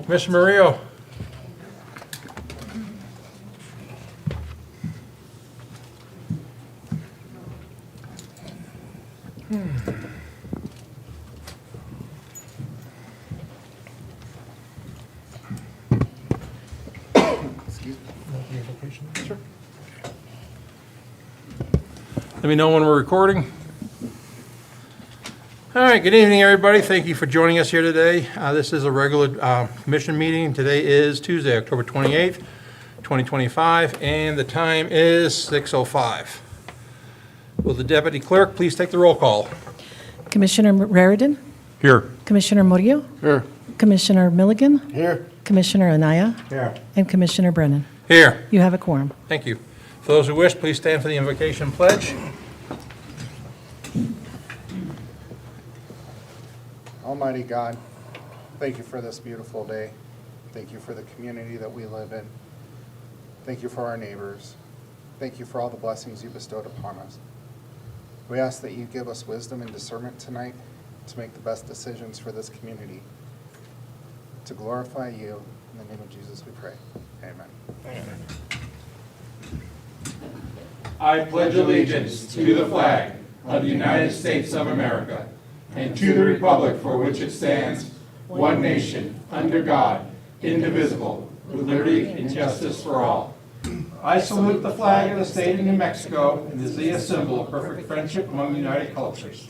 Mr. Murillo. Let me know when we're recording. All right, good evening, everybody. Thank you for joining us here today. This is a regular commission meeting. Today is Tuesday, October 28th, 2025, and the time is 6:05. Will the deputy clerk please take the roll call? Commissioner Raridan? Here. Commissioner Murillo? Here. Commissioner Milligan? Here. Commissioner Anaya? Here. And Commissioner Brennan. Here. You have a quorum. Thank you. For those who wish, please stand for the invocation pledge. Almighty God, thank you for this beautiful day. Thank you for the community that we live in. Thank you for our neighbors. Thank you for all the blessings you bestowed upon us. We ask that you give us wisdom and discernment tonight to make the best decisions for this community. To glorify you, in the name of Jesus we pray. Amen. I pledge allegiance to the flag of the United States of America and to the republic for which it stands, one nation, under God, indivisible, with liberty and justice for all. I salute the flag of the state of New Mexico and the Zia symbol of perfect friendship among united cultures.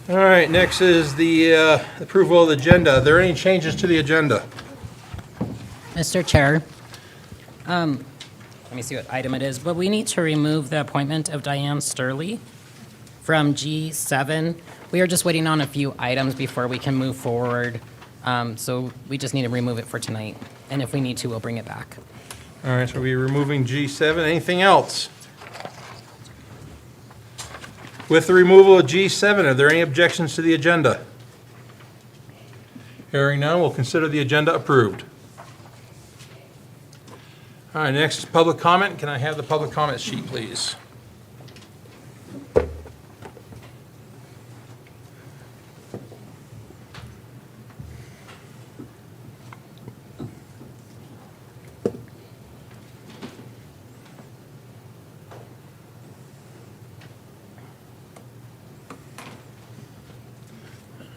All right, next is the approval of the agenda. Are there any changes to the agenda? Mr. Chair, let me see what item it is, but we need to remove the appointment of Diane Sturley from G7. We are just waiting on a few items before we can move forward, so we just need to remove it for tonight, and if we need to, we'll bring it back. All right, so we're removing G7. Anything else? With the removal of G7, are there any objections to the agenda? Hearing none, we'll consider the agenda approved. All right, next is public comment. Can I have the public comment sheet, please? All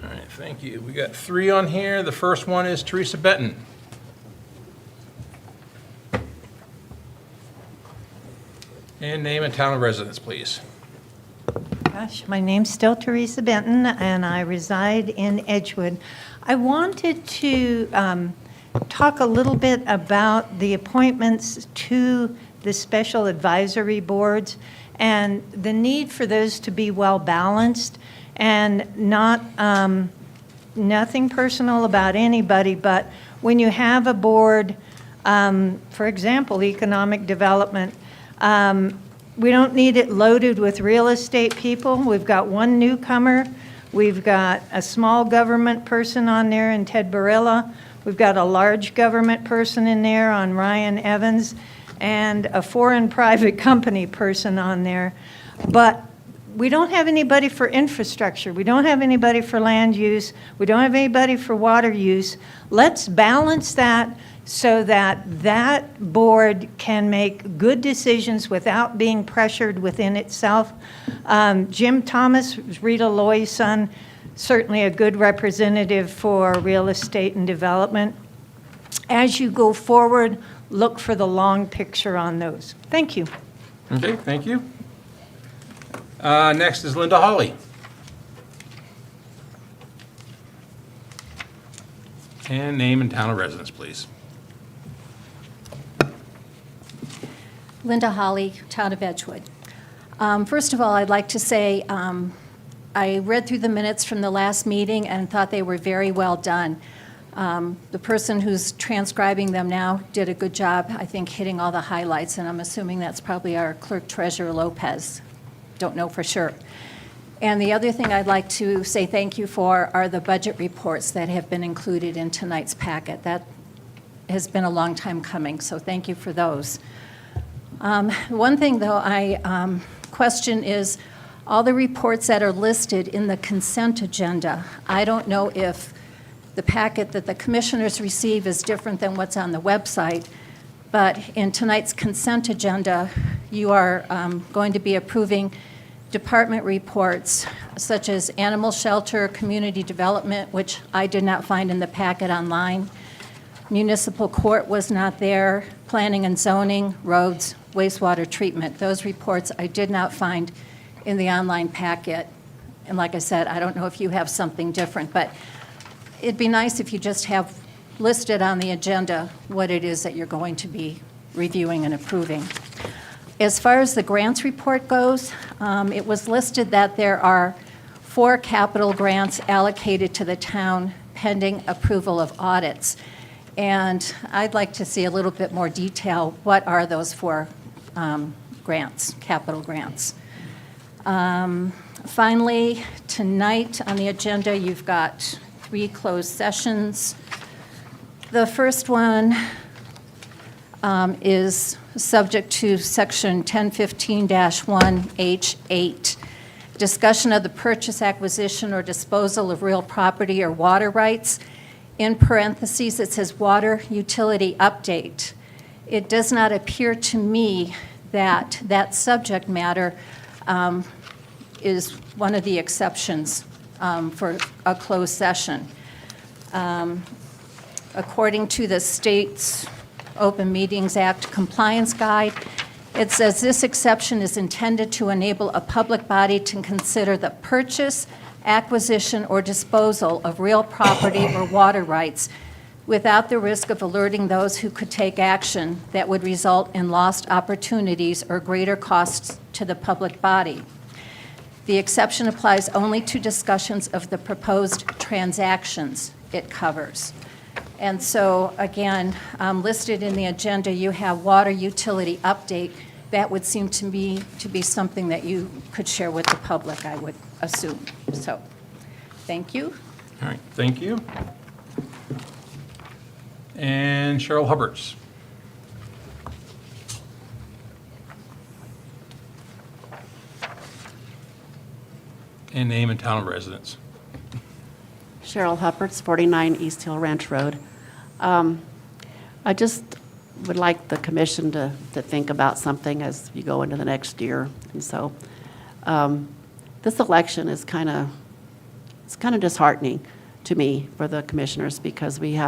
right, thank you. We got 3 on here. The first one is Teresa Benton. And name and town of residence, please. Gosh, my name's still Teresa Benton, and I reside in Edgewood. I wanted to talk a little bit about the appointments to the special advisory boards and the need for those to be well-balanced and not, nothing personal about anybody, but when you have a board, for example, economic development, we don't need it loaded with real estate people. We've got one newcomer. We've got a small government person on there in Ted Barilla. We've got a large government person in there on Ryan Evans and a foreign private company person on there. But we don't have anybody for infrastructure. We don't have anybody for land use. We don't have anybody for water use. Let's balance that so that that board can make good decisions without being pressured within itself. Jim Thomas, Rita Loy's son, certainly a good representative for real estate and development. As you go forward, look for the long picture on those. Thank you. Okay, thank you. Next is Linda Hawley. And name and town of residence, please. Linda Hawley, Town of Edgewood. First of all, I'd like to say I read through the minutes from the last meeting and thought they were very well done. The person who's transcribing them now did a good job, I think, hitting all the highlights, and I'm assuming that's probably our clerk treasurer Lopez. Don't know for sure. And the other thing I'd like to say thank you for are the budget reports that have been included in tonight's packet. That has been a long time coming, so thank you for those. One thing, though, I question is all the reports that are listed in the consent agenda. I don't know if the packet that the commissioners receive is different than what's on the website, but in tonight's consent agenda, you are going to be approving department reports such as animal shelter, community development, which I did not find in the packet online. Municipal court was not there, planning and zoning, roads, wastewater treatment. Those reports I did not find in the online packet. And like I said, I don't know if you have something different, but it'd be nice if you just have listed on the agenda what it is that you're going to be reviewing and approving. As far as the grants report goes, it was listed that there are 4 capital grants allocated to the town pending approval of audits. And I'd like to see a little bit more detail. What are those 4 grants, capital grants? Finally, tonight on the agenda, you've got 3 closed sessions. The first one is subject to Section 1015-1H8, discussion of the purchase, acquisition, or disposal of real property or water rights. In parentheses, it says water utility update. It does not appear to me that that subject matter is one of the exceptions for a closed session. According to the state's Open Meetings Act Compliance Guide, it says this exception is intended to enable a public body to consider the purchase, acquisition, or disposal of real property or water rights without the risk of alerting those who could take action that would result in lost opportunities or greater costs to the public body. The exception applies only to discussions of the proposed transactions it covers. And so, again, listed in the agenda, you have water utility update. That would seem to me to be something that you could share with the public, I would assume. So, thank you. All right, thank you. And Cheryl Hubbards. And name and town of residence. Cheryl Hupperts, 49 East Hill Ranch Road. I just would like the commission to think about something as you go into the next year. And so this election is kind of disheartening to me for the commissioners because we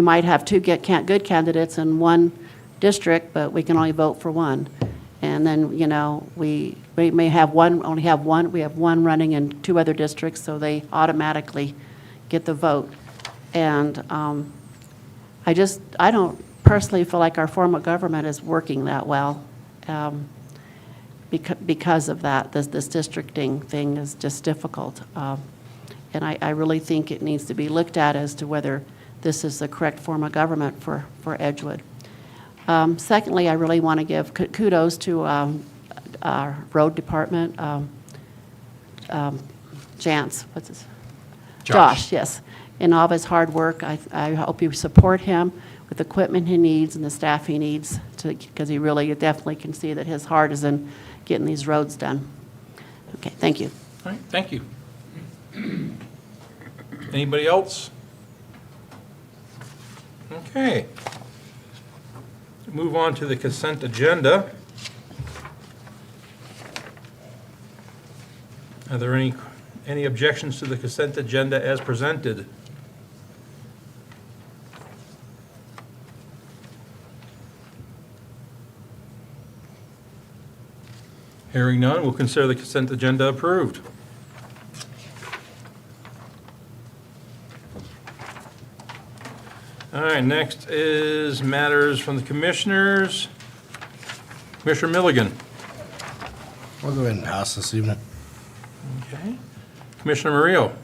might have 2 good candidates in one district, but we can only vote for one. And then, we may have only have one, we have one running in 2 other districts, so they automatically get the vote. And I don't personally feel like our form of government is working that well because of that. This districting thing is just difficult. And I really think it needs to be looked at as to whether this is the correct form of government for Edgewood. Secondly, I really want to give kudos to our road department, Josh, yes. In all of his hard work, I hope you support him with the equipment he needs and the staff he needs, because he really definitely can see that his heart is in getting these roads done. Okay, thank you. All right, thank you. Anybody else? Okay. Move on to the consent agenda. Are there any objections to the consent agenda as presented? Hearing none, we'll consider the consent agenda approved. All right, next is matters from the commissioners. Commissioner Milligan. I'll go ahead and pass this evening. Okay. Commissioner Murillo.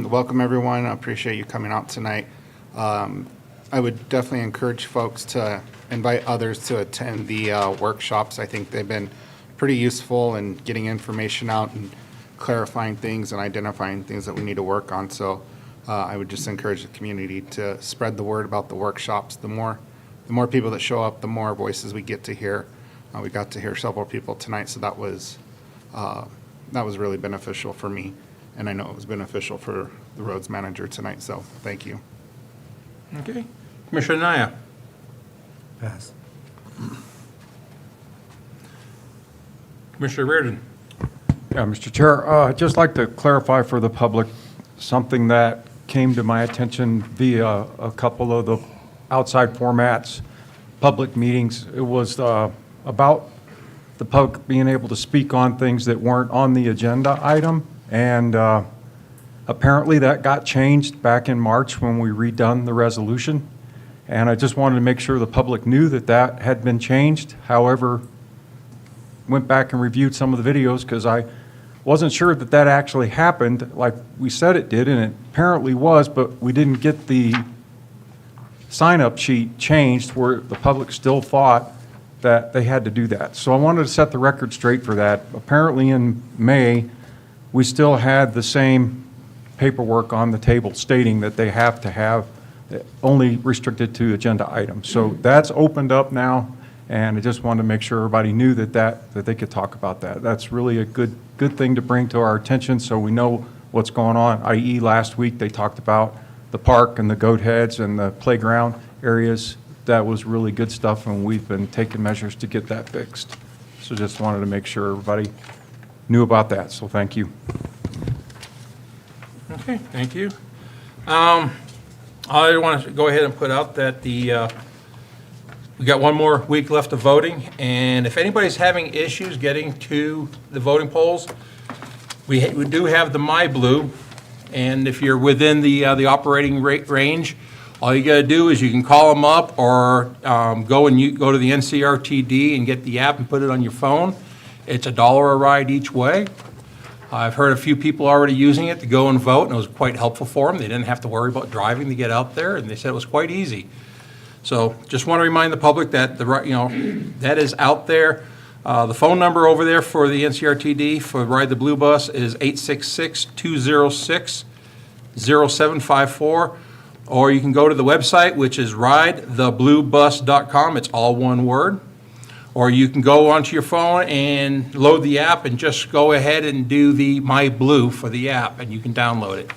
Welcome, everyone. I appreciate you coming out tonight. I would definitely encourage folks to invite others to attend the workshops. I think they've been pretty useful in getting information out and clarifying things and identifying things that we need to work on. So I would just encourage the community to spread the word about the workshops. The more the more people that show up, the more voices we get to hear. We got to hear several people tonight, so that was really beneficial for me, and I know it was beneficial for the roads manager tonight, so thank you. Okay. Commissioner Naya? Pass. Commissioner Reardon? Yeah, Mr. Chair, I'd just like to clarify for the public something that came to my attention via a couple of the outside formats, public meetings. It was about the public being able to speak on things that weren't on the agenda item, and apparently that got changed back in March when we redone the resolution, and I just wanted to make sure the public knew that that had been changed. However, went back and reviewed some of the videos because I wasn't sure that that actually happened like we said it did, and it apparently was, but we didn't get the sign-up sheet changed where the public still thought that they had to do that. So I wanted to set the record straight for that. Apparently in May, we still had the same paperwork on the table stating that they have to have only restricted to agenda items. So that's opened up now, and I just wanted to make sure everybody knew that they could talk about that. That's really a good thing to bring to our attention so we know what's going on, i.e. last week they talked about the park and the goat heads and the playground areas. That was really good stuff, and we've been taking measures to get that fixed. So just wanted to make sure everybody knew about that, so thank you. Okay, thank you. I want to go ahead and put out that we got one more week left of voting, and if anybody's having issues getting to the voting polls, we do have the MyBlue, and if you're within the operating rate range, all you got to do is you can call them up or go to the NCRTD and get the app and put it on your phone. It's $1 a ride each way. I've heard a few people already using it to go and vote, and it was quite helpful for them. They didn't have to worry about driving to get out there, and they said it was quite easy. So just want to remind the public that that is out there. The phone number over there for the NCRTD for Ride the Blue Bus is 866-206-0754. Or you can go to the website, which is ridethebluebus.com. It's all one word. Or you can go onto your phone and load the app and just go ahead and do the MyBlue for the app, and you can download it.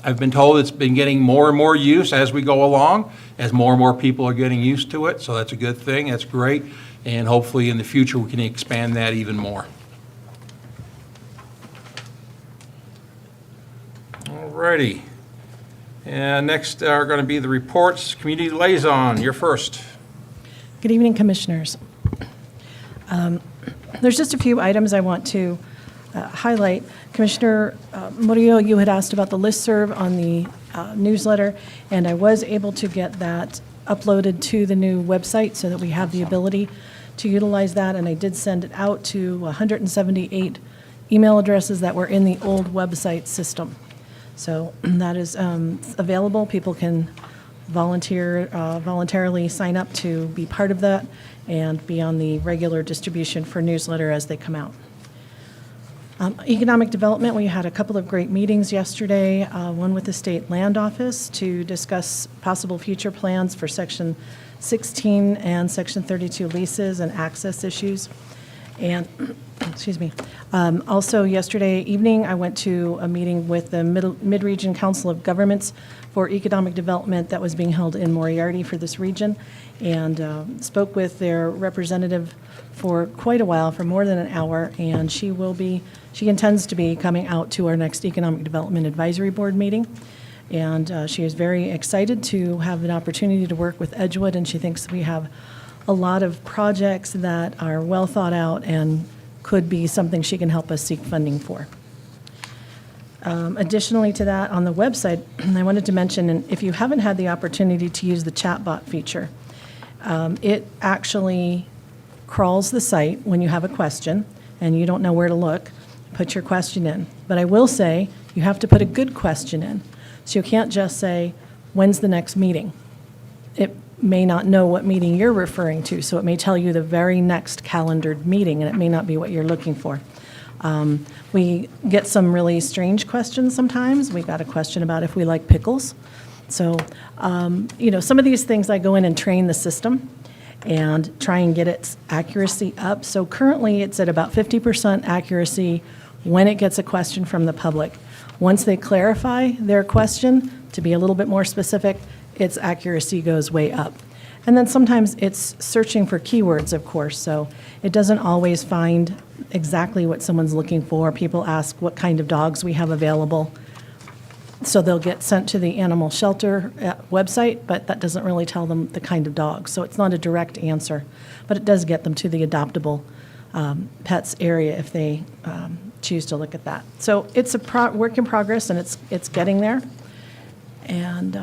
I've been told it's been getting more and more use as we go along, as more and more people are getting used to it, so that's a good thing. That's great, and hopefully in the future we can expand that even more. All righty. And next are going to be the reports. Community Liaison, you're first. Good evening, Commissioners. There's just a few items I want to highlight. Commissioner Murillo, you had asked about the listserv on the newsletter, and I was able to get that uploaded to the new website so that we have the ability to utilize that, and I did send it out to 178 email addresses that were in the old website system. So that is available. People can voluntarily sign up to be part of that and be on the regular distribution for newsletter as they come out. Economic development, we had a couple of great meetings yesterday, one with the State Land Office to discuss possible future plans for Section 16 and Section 32 leases and access issues. And, excuse me, also yesterday evening, I went to a meeting with the Mid-Region Council of Governments for Economic Development that was being held in Moriarty for this region, and spoke with their representative for quite a while, for more than an hour, and she intends to be coming out to our next Economic Development Advisory Board meeting. And she is very excited to have an opportunity to work with Edgewood, and she thinks we have a lot of projects that are well thought out and could be something she can help us seek funding for. Additionally to that, on the website, I wanted to mention, and if you haven't had the opportunity to use the chatbot feature, it actually crawls the site when you have a question and you don't know where to look. Put your question in. But I will say, you have to put a good question in. So you can't just say, when's the next meeting? It may not know what meeting you're referring to, so it may tell you the very next calendared meeting, and it may not be what you're looking for. We get some really strange questions sometimes. We got a question about if we like pickles, So, some of these things I go in and train the system and try and get its accuracy up. So currently, it's at about 50% accuracy when it gets a question from the public. Once they clarify their question, to be a little bit more specific, its accuracy goes way up. And then sometimes it's searching for keywords, of course, so it doesn't always find exactly what someone's looking for. People ask what kind of dogs we have available. So they'll get sent to the animal shelter website, but that doesn't really tell them the kind of dog. So it's not a direct answer, but it does get them to the adoptable pets area if they choose to look at that. So it's a work in progress, and it's getting there. And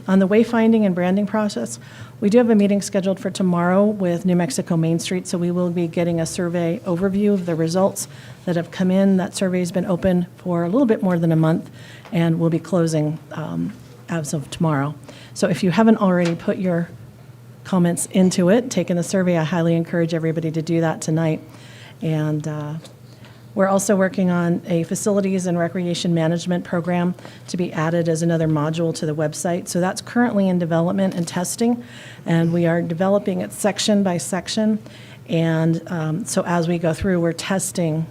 on the wayfinding and branding process, we do have a meeting scheduled for tomorrow with New Mexico Main Street, so we will be getting a survey overview of the results that have come in. That survey's been open for a little bit more than a month, and will be closing as of tomorrow. So if you haven't already put your comments into it, taken the survey, I highly encourage everybody to do that tonight. And we're also working on a facilities and recreation management program to be added as another module to the website. So that's currently in development and testing, and we are developing it section by section. And so as we go through, we're testing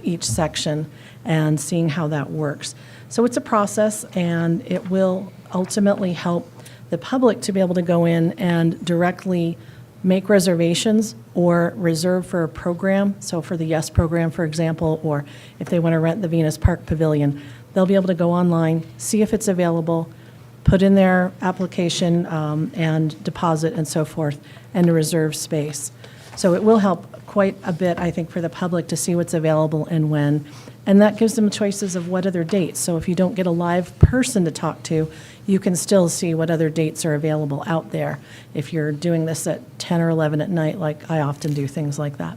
each section and seeing how that works. So it's a process, and it will ultimately help the public to be able to go in and directly make reservations or reserve for a program. So for the YES program, for example, or if they want to rent the Venus Park Pavilion, they'll be able to go online, see if it's available, put in their application and deposit and so forth, and to reserve space. So it will help quite a bit, I think, for the public to see what's available and when. And that gives them choices of what other dates. So if you don't get a live person to talk to, you can still see what other dates are available out there if you're doing this at 10 or 11 at night, like I often do things like that.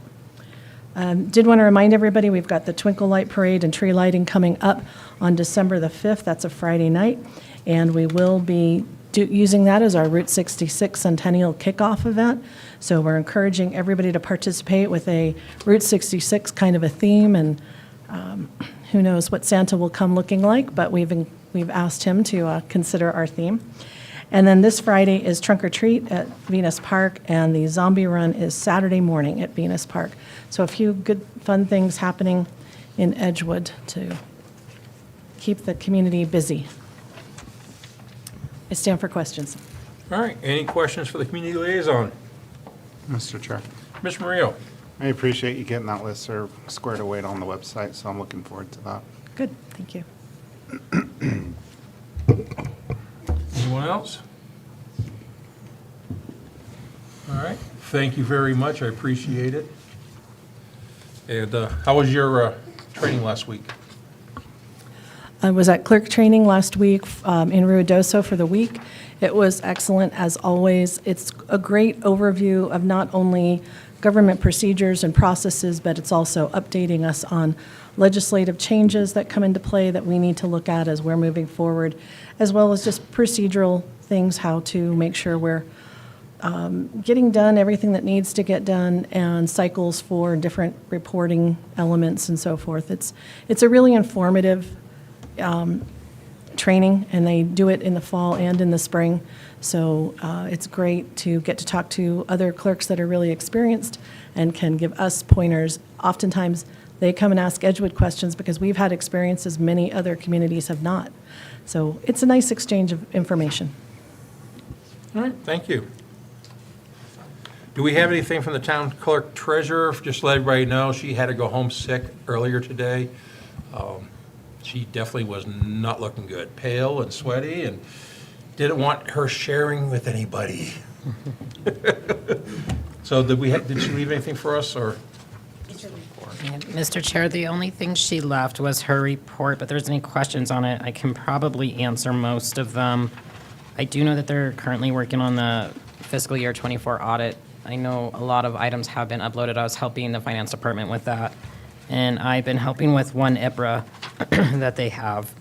Did want to remind everybody, we've got the Twinkle Light Parade and tree lighting coming up on December the 5th. That's a Friday night. And we will be using that as our Route 66 Centennial Kickoff event. So we're encouraging everybody to participate with a Route 66 kind of a theme, and who knows what Santa will come looking like, but we've asked him to consider our theme. And then this Friday is Trunk or Treat at Venus Park, and the Zombie Run is Saturday morning at Venus Park. So a few good, fun things happening in Edgewood to keep the community busy. I stand for questions. All right, any questions for the community liaison? Mr. Chair, Ms. Murillo? I appreciate you getting that listserv squared away on the website, so I'm looking forward to that. Good, thank you. Anyone else? All right, thank you very much, I appreciate it. And how was your training last week? I was at clerk training last week in Ruidoso for the week. It was excellent, as always. It's a great overview of not only government procedures and processes, but it's also updating us on legislative changes that come into play that we need to look at as we're moving forward, as well as just procedural things, how to make sure we're getting done everything that needs to get done, and cycles for different reporting elements and so forth. It's a really informative training, and they do it in the fall and in the spring. So it's great to get to talk to other clerks that are really experienced and can give us pointers. Oftentimes, they come and ask Edgewood questions because we've had experiences many other communities have not. So it's a nice exchange of information. All right, thank you. Do we have anything from the town clerk treasurer? Just to let everybody know, she had to go home sick earlier today. She definitely was not looking good, pale and sweaty, and didn't want her sharing with anybody. So did she leave anything for us, or? Mr. Chair, the only thing she left was her report, but if there's any questions on it, I can probably answer most of them. I do know that they're currently working on the fiscal year 24 audit. I know a lot of items have been uploaded. I was helping the finance department with that. And I've been helping with one IPRA that they have.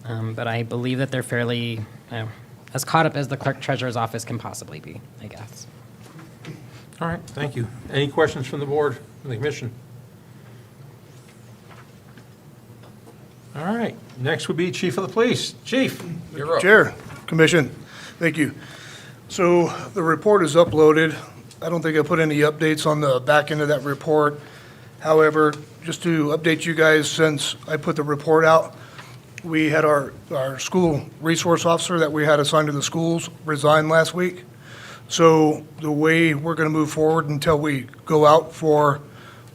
But I believe that they're fairly as caught up as the clerk treasurer's office can possibly be, I guess. All right, thank you. Any questions from the board, from the commission? All right, next would be Chief of the Police. Chief, you're up. Chair, Commission, thank you. So the report is uploaded. I don't think I put any updates on the back end of that report. However, just to update you guys, since I put the report out, we had our school resource officer that we had assigned to the schools resign last week. So the way we're going to move forward until we go out for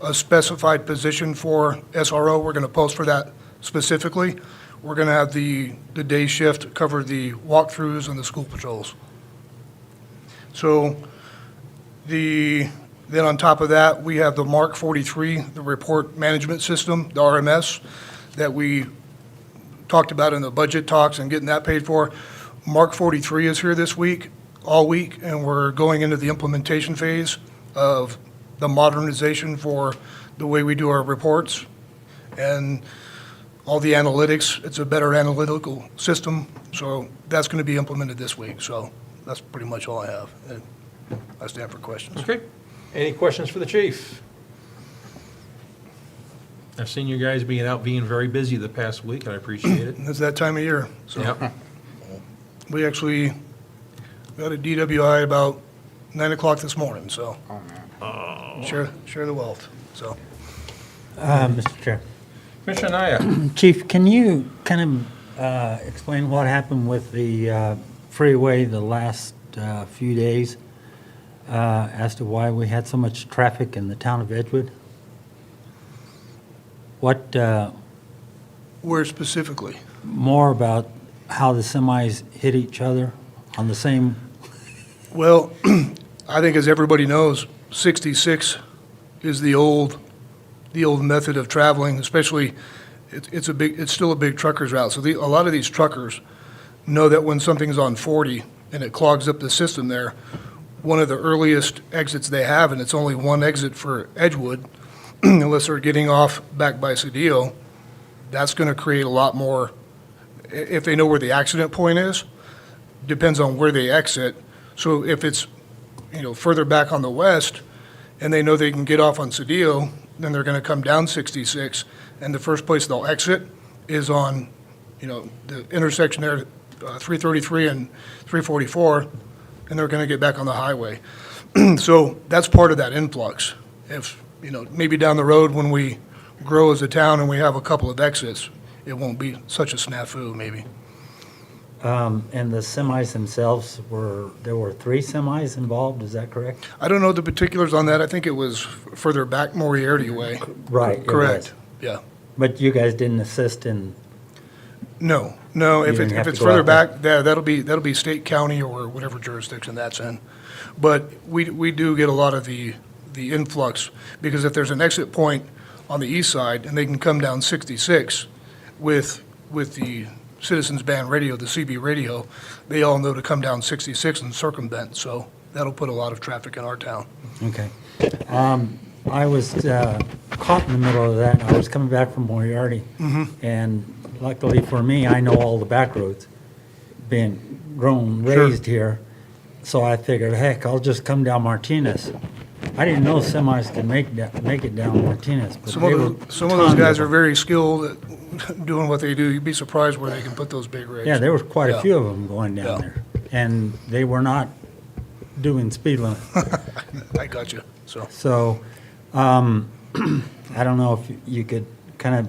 a specified position for SRO, we're going to post for that specifically. We're going to have the day shift cover the walkthroughs and the school patrols. So then on top of that, we have the Mark 43, the report management system, the RMS, that we talked about in the budget talks and getting that paid for. Mark 43 is here this week, all week, and we're going into the implementation phase of the modernization for the way we do our reports and all the analytics. It's a better analytical system, so that's going to be implemented this week. So that's pretty much all I have. And I stand for questions. Okay. Any questions for the chief? I've seen you guys being very busy the past week, and I appreciate it. It's that time of year. So Yep. we actually got a DWI about 9 o'clock this morning, so share the wealth, so. Mr. Chair. Commissioner Naya? Chief, can you kind of explain what happened with the freeway the last few days as to why we had so much traffic in the town of Edgewood? What, Where specifically? more about how the semis hit each other on the same, Well, I think as everybody knows, 66 is the old method of traveling, especially, it's still a big trucker's route. So a lot of these truckers know that when something's on 40 and it clogs up the system there, one of the earliest exits they have, and it's only one exit for Edgewood, unless they're getting off back by Cedillo, that's going to create a lot more, if they know where the accident point is, depends on where they exit. So if it's, further back on the west, and they know they can get off on Cedillo, then they're going to come down 66, and the first place they'll exit is on, the intersection there, 333 and 344, and they're going to get back on the highway. So that's part of that influx. If, maybe down the road when we grow as a town and we have a couple of exits, it won't be such a snafu, maybe. and the semis themselves there were 3 semis involved, is that correct? I don't know the particulars on that. I think it was further back Moriarty way. Right, it Correct, was. yeah. But you guys didn't assist in, No, if didn't have it's to go further out there? back, that'll be state, county, or whatever jurisdiction that's in. But we do get a lot of the influx, because if there's an exit point on the east side, and they can come down 66 with the Citizens Band radio, the CB radio, they all know to come down 66 and circumvent, so that'll put a lot of traffic in our town. okay. I was caught in the middle of that, and I was coming back from Moriarty. And luckily for me, I know all the back roads, being grown, Sure. raised here. So I figured, heck, I'll just come down Martinez. I didn't know semis could make it down Martinez, but Some they of were some of those tons guys are them. very skilled at doing what they do. You'd be surprised where they can put those big rigs. Yeah, there was quite a Yeah. few of them going down Yeah. there, and they were not doing speed limit. I got you, so. So, I don't know if you could kind of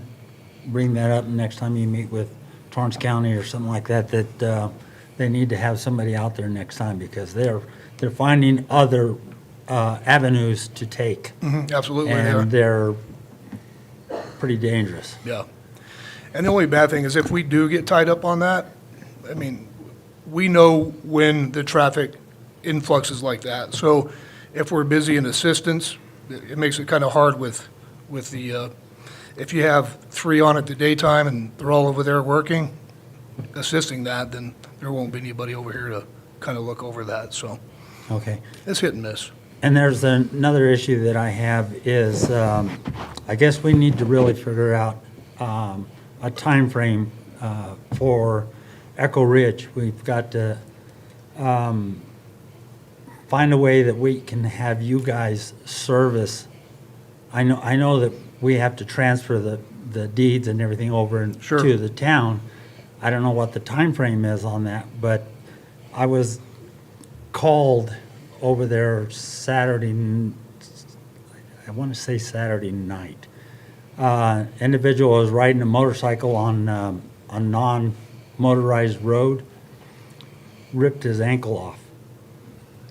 bring that up next time you meet with Torrance County or something like that, that they need to have somebody out there next time, because they're finding other avenues to take, Absolutely, they are. and they're pretty dangerous. Yeah. And the only bad thing is if we do get tied up on that, I mean, we know when the traffic influx is like that. So if we're busy in assistance, it makes it kind of hard with the, if you have 3 on at the daytime and they're all over there working, assisting that, then there won't be anybody over here to kind of look over that. So Okay. it's hit and miss. And there's another issue that I have is, I guess we need to really figure out a timeframe for Echo Ridge. We've got to find a way that we can have you guys service. I know that we have to transfer the deeds and everything over Sure. to the town, I don't know what the time frame is on that, but I was called over there I want to say Saturday night. Individual was riding a motorcycle on a non-motorized road, ripped his ankle off.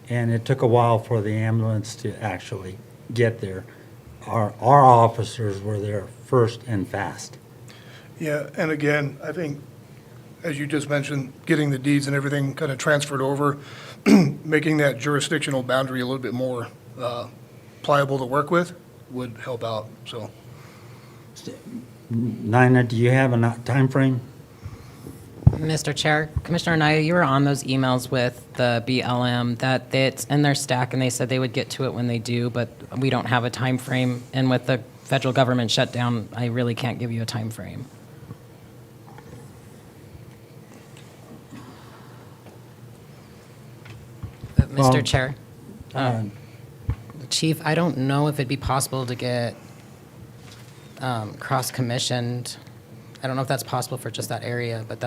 And it took a while for the ambulance to actually get there. Our officers were there first and fast. Yeah, and again, I think, as you just mentioned, getting the deeds and everything kind of transferred over, making that jurisdictional boundary a little bit more pliable to work with would help out, so. Nina, do you have a time frame? Mr. Chair, Commissioner Anaya, you were on those emails with the BLM that it's in their stack, and they said they would get to it when they do, but we don't have a time frame. And with the federal government shutdown, I really can't give you a time frame. Mr. Well, Chair, Chief, I don't know if it'd be possible to get cross-commissioned. I don't know if that's possible for just that area, but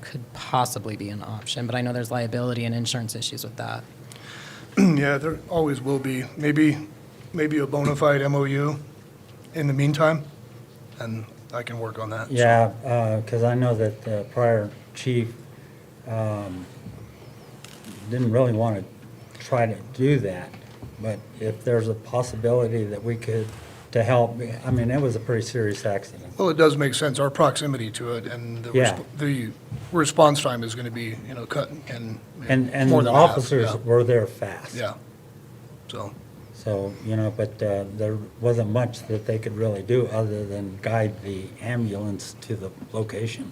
could possibly be an option. But I know there's liability and insurance issues with that. Yeah, there always will be. Maybe a bona fide MOU in the meantime, and I can work on that. so. Yeah, because I know that the prior chief didn't really want to try to do that. But if there's a possibility that we could, to help, I mean, it was a pretty serious accident. Well, it does make sense, our proximity to it, and Yeah. the response time is going to be, cut And more the than half, officers yeah. were there fast. Yeah, so, So, but there wasn't much that they could really do other than guide the ambulance to the location.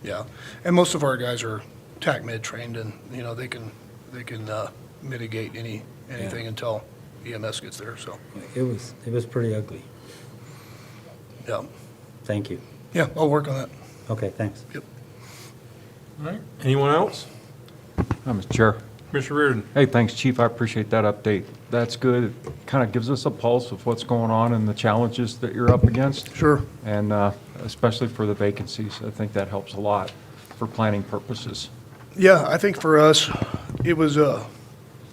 yeah. And most of our guys are TACMed trained, and, they can mitigate anything until EMS gets there, so, It was pretty ugly. yeah. Thank you. Yeah, I'll work on that. Okay, thanks. Yep. All right, anyone else? Mr. Chair. Commissioner Reardon? Hey, thanks, Chief. I appreciate that update. That's good. It kind of gives us a pulse of what's going on and the challenges that you're up against. Sure. And especially for the vacancies. I think that helps a lot for planning purposes. Yeah, I think for us, it was a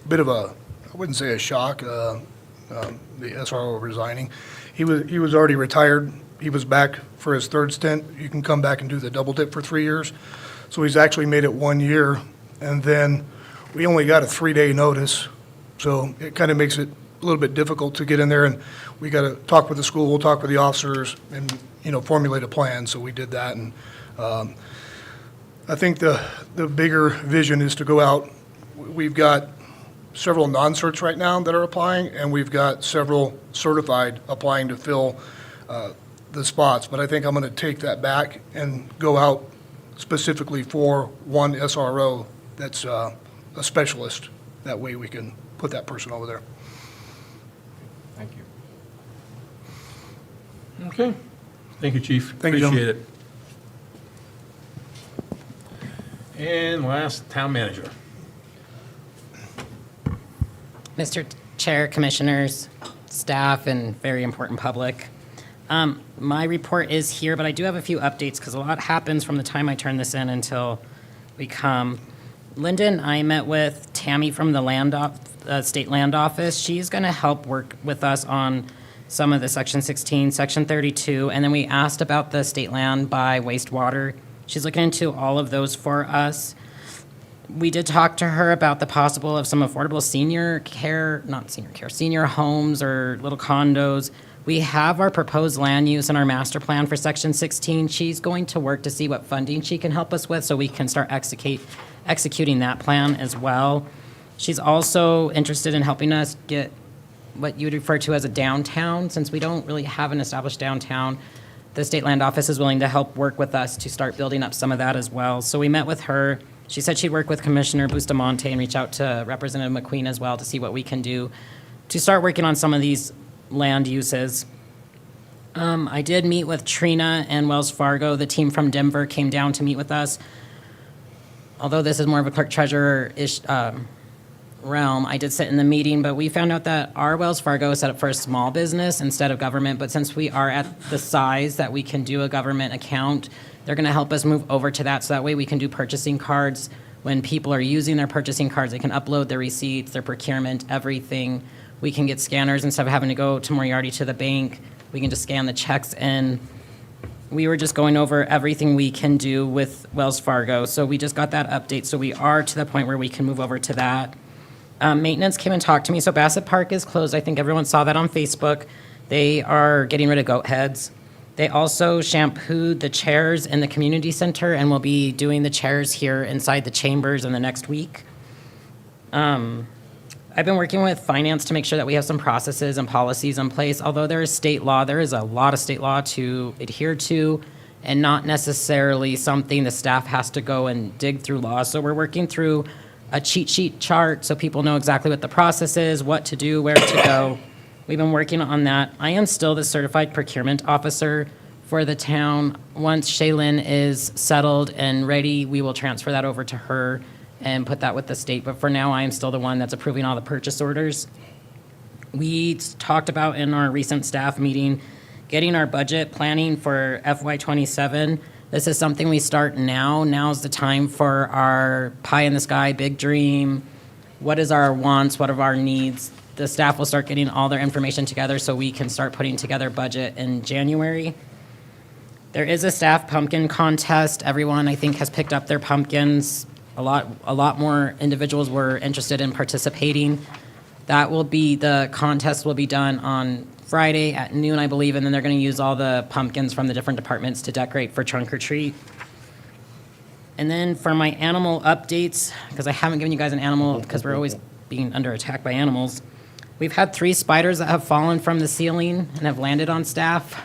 bit of I wouldn't say a shock, the SRO resigning. He was already retired. He was back for his third stint. You can come back and do the double dip for 3 years. So he's actually made it 1 year, and then we only got a 3-day notice. So it kind of makes it a little bit difficult to get in there, and we got to talk with the school, we'll talk with the officers, and, formulate a plan. So we did that, and I think the bigger vision is to go out. We've got several non-certs right now that are applying, and we've got several certified applying to fill the spots. But I think I'm going to take that back and go out specifically for one SRO that's a specialist. That way we can put that person over there. Thank you. Okay. Thank you, Chief. Thank you, Appreciate it. And last, Town Manager. Mr. Chair, Commissioners, staff, and very important public. My report is here, but I do have a few updates because a lot happens from the time I turn this in until we come. Linda and I met with Tammy from the State Land Office. She's going to help work with us on some of the Section 16, Section 32, and then we asked about the state land by wastewater. She's looking into all of those for us. We did talk to her about the possible of some affordable senior homes or little condos. We have our proposed land use and our master plan for Section 16. She's going to work to see what funding she can help us with so we can start executing that plan as well. She's also interested in helping us get what you would refer to as a downtown. Since we don't really have an established downtown, the State Land Office is willing to help work with us to start building up some of that as well. So we met with her. She said she'd work with Commissioner Bustamante and reach out to Representative McQueen as well to see what we can do to start working on some of these land uses. I did meet with Trina and Wells Fargo. The team from Denver came down to meet with us. Although this is more of a clerk-treasurer-ish realm, I did sit in the meeting, but we found out that our Wells Fargo is set up for a small business instead of government. But since we are at the size that we can do a government account, They're going to help us move over to that, so that way we can do purchasing cards. When people are using their purchasing cards, they can upload their receipts, their procurement, everything. We can get scanners instead of having to go to Moriarty to the bank. We can just scan the checks in. We were just going over everything we can do with Wells Fargo, so we just got that update. So we are to the point where we can move over to that. Maintenance came and talked to me. So Bassett Park is closed. I think everyone saw that on Facebook. They are getting rid of goat heads. They also shampooed the chairs in the community center and will be doing the chairs here inside the chambers in the next week. I've been working with finance to make sure that we have some processes and policies in place. Although there is state law, there is a lot of state law to adhere to, and not necessarily something the staff has to go and dig through law. So we're working through a cheat sheet chart so people know exactly what the process is, what to do, where to go. We've been working on that. I am still the certified procurement officer for the town. Once Shaylin is settled and ready, we will transfer that over to her and put that with the state. But for now, I am still the one that's approving all the purchase orders. We talked about in our recent staff meeting, getting our budget planning for FY '27. This is something we start now. Now's the time for our pie in the sky, big dream. What is our wants? What are our needs? The staff will start getting all their information together so we can start putting together budget in January. There is a staff pumpkin contest. Everyone, I think, has picked up their pumpkins. A lot more individuals were interested in participating. The contest will be done on Friday at noon, I believe, and then they're going to use all the pumpkins from the different departments to decorate for trunk or treat. And then for my animal updates, because I haven't given you guys an animal because we're always being under attack by animals. We've had 3 spiders that have fallen from the ceiling and have landed on staff.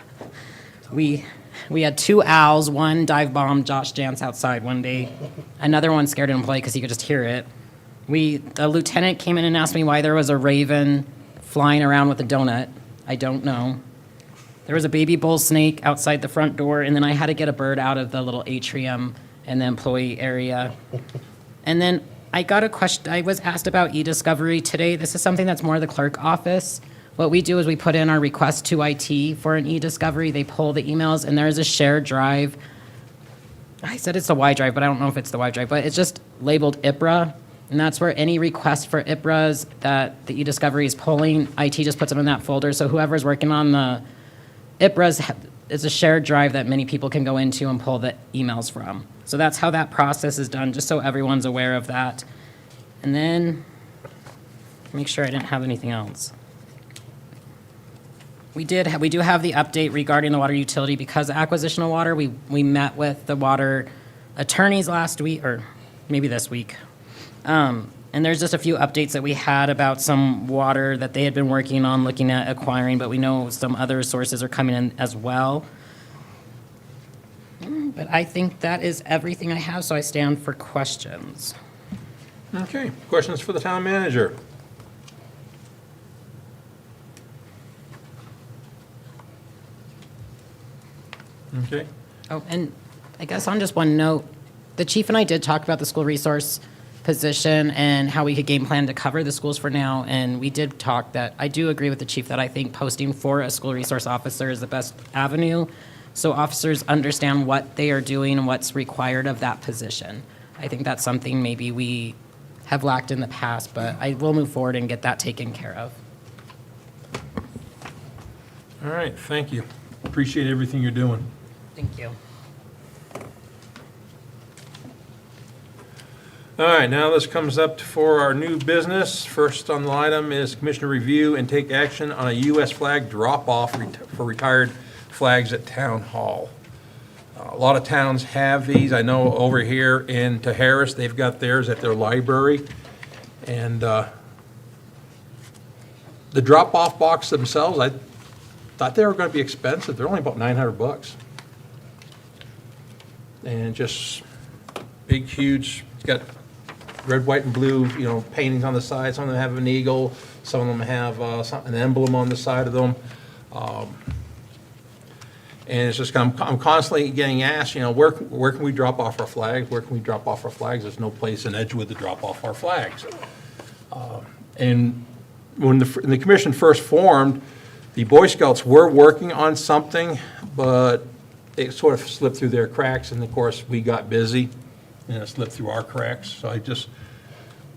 We had 2 owls. One dive bombed Josh Jantz outside one day. Another one scared an employee because he could just hear it. The lieutenant came in and asked me why there was a raven flying around with a donut. I don't know. There was a baby bull snake outside the front door, and then I had to get a bird out of the little atrium in the employee area. And then I got a question. I was asked about e-discovery today. This is something that's more the clerk office. What we do is we put in our request to IT for an e-discovery. They pull the emails, and there's a shared drive. I said it's the Y drive, but I don't know if it's the Y drive, but it's just labeled IPRA, and that's where any request for IPRAs that the e-discovery is pulling, IT just puts them in that folder. So whoever's working on the IPRAs, it's a shared drive that many people can go into and pull the emails from. So that's how that process is done, just so everyone's aware of that. And then, make sure I didn't have anything else. We do have the update regarding the water utility because acquisition of water. We met with the water attorneys last week, or maybe this week. And there's just a few updates that we had about some water that they had been working on looking at acquiring, but we know some other sources are coming in as well. But I think that is everything I have, so I stand for questions. Okay, questions for the town manager? Okay. Oh, and I guess on just one note, the chief and I did talk about the school resource position and how we could game plan to cover the schools for now, and we did talk that I do agree with the chief that I think posting for a school resource officer is the best avenue, so officers understand what they are doing and what's required of that position. I think that's something maybe we have lacked in the past, but I will move forward and get that taken care of. All right, thank you. Appreciate everything you're doing. Thank you. All right, now this comes up for our new business. First on the item is commissioner review and take action on a U.S. flag drop-off for retired flags at Town Hall. A lot of towns have these. I know over here in Harris, they've got theirs at their library. And the drop-off box themselves, I thought they were going to be expensive. They're only about $900. And just big, huge, it's got red, white, and blue, paintings on the side. Some of them have an eagle. Some of them have an emblem on the side of them. And it's just, I'm constantly getting asked, where can we drop off our flags? Where can we drop off our flags? There's no place in Edgewood to drop off our flags. And when the commission first formed, the Boy Scouts were working on something, but it sort of slipped through their cracks, and of course, we got busy, and it slipped through our cracks. So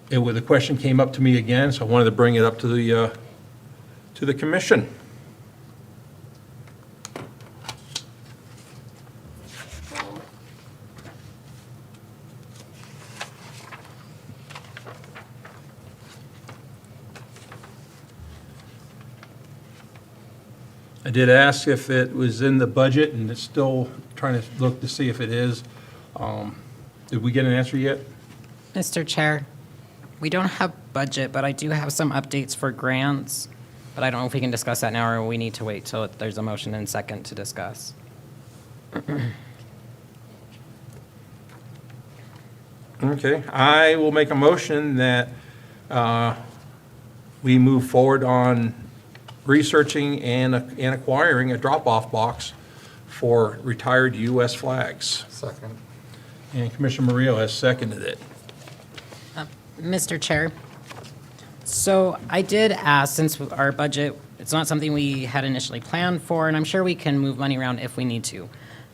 the question came up to me again, so I wanted to bring it up to the commission. I did ask if it was in the budget, and it's still trying to look to see if it is. Did we get an answer yet? Mr. Chair, we don't have budget, but I do have some updates for grants. But I don't know if we can discuss that now, or we need to wait till there's a motion and second to discuss. Okay, I will make a motion that we move forward on researching and acquiring a drop-off box for retired U.S. flags. Second. And Commissioner Murillo has seconded it. Mr. Chair, so I did ask, since our budget, it's not something we had initially planned for, and I'm sure we can move money around if we need to.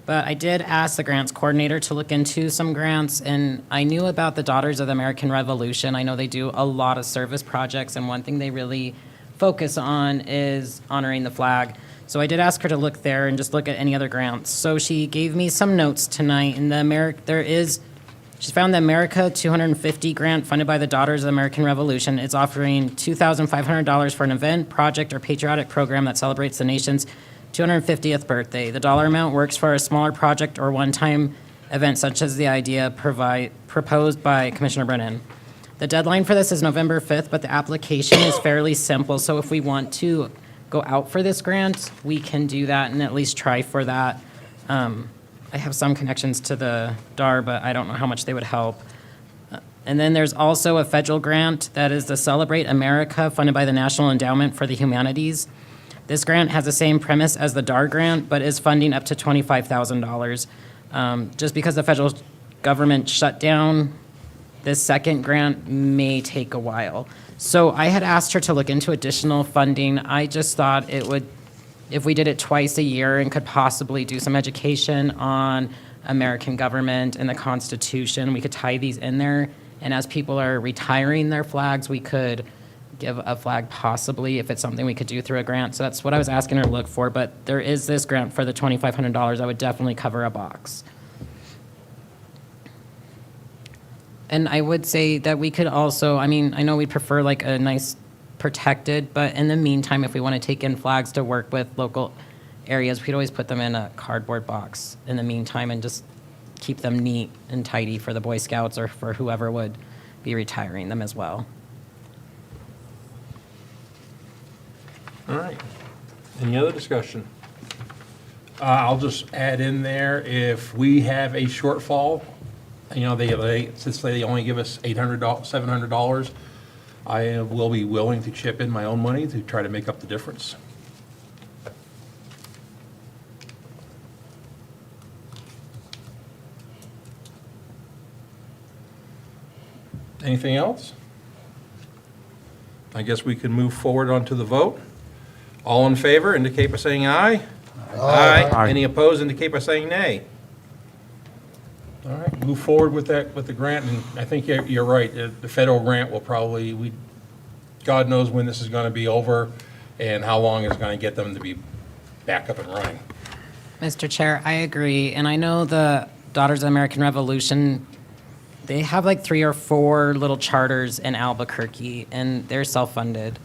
But I did ask the grants coordinator to look into some grants, and I knew about the Daughters of the American Revolution. I know they do a lot of service projects, and one thing they really focus on is honoring the flag. So I did ask her to look there and just look at any other grants. So she gave me some notes tonight, and she found the America 250 grant funded by the Daughters of the American Revolution. It's offering $2,500 for an event, project, or patriotic program that celebrates the nation's 250th birthday. The dollar amount works for a smaller project or one-time event, such as the idea proposed by Commissioner Brennan. The deadline for this is November 5th, but the application is fairly simple. So if we want to go out for this grant, we can do that and at least try for that. I have some connections to the DAR, but I don't know how much they would help. And then there's also a federal grant that is the Celebrate America, funded by the National Endowment for the Humanities. This grant has the same premise as the DAR grant, but is funding up to $25,000. Just because the federal government shut down, this second grant may take a while. So I had asked her to look into additional funding. I just thought it would, if we did it twice a year and could possibly do some education on American government and the Constitution, we could tie these in there. And as people are retiring their flags, we could give a flag possibly if it's something we could do through a grant. So that's what I was asking her to look for. But there is this grant for the $2,500. I would definitely cover a box. And I would say that we could also, I mean, I know we prefer like a nice protected, but in the meantime, if we want to take in flags to work with local areas, we'd always put them in a cardboard box in the meantime and just keep them neat and tidy for the Boy Scouts or for whoever would be retiring them as well. All right. Any other discussion? I'll just add in there, if we have a shortfall, you know, since they only give us $800, $700, I will be willing to chip in my own money to try to make up the difference. Anything else? I guess we can move forward onto the vote. All in favor indicate by saying aye. Aye. Any opposed indicate by saying nay. All right, move forward with that, with the grant, and I think you're right. The federal grant will probably, God knows when this is going to be over and how long it's going to get them to be back up and running. Mr. Chair, I agree. And I know the Daughters of the American Revolution, they have like 3 or 4 little charters in Albuquerque, and they're self-funded.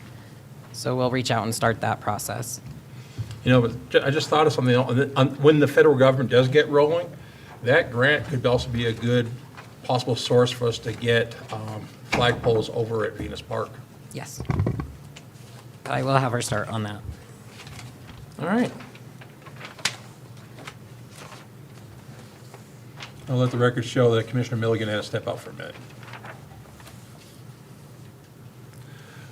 So we'll reach out and start that process. You know, but I just thought of something else. When the federal government does get rolling, that grant could also be a good possible source for us to get flagpoles over at Venus Park. Yes. I will have her start on that. All right. I'll let the record show that Commissioner Milligan had to step out for a minute.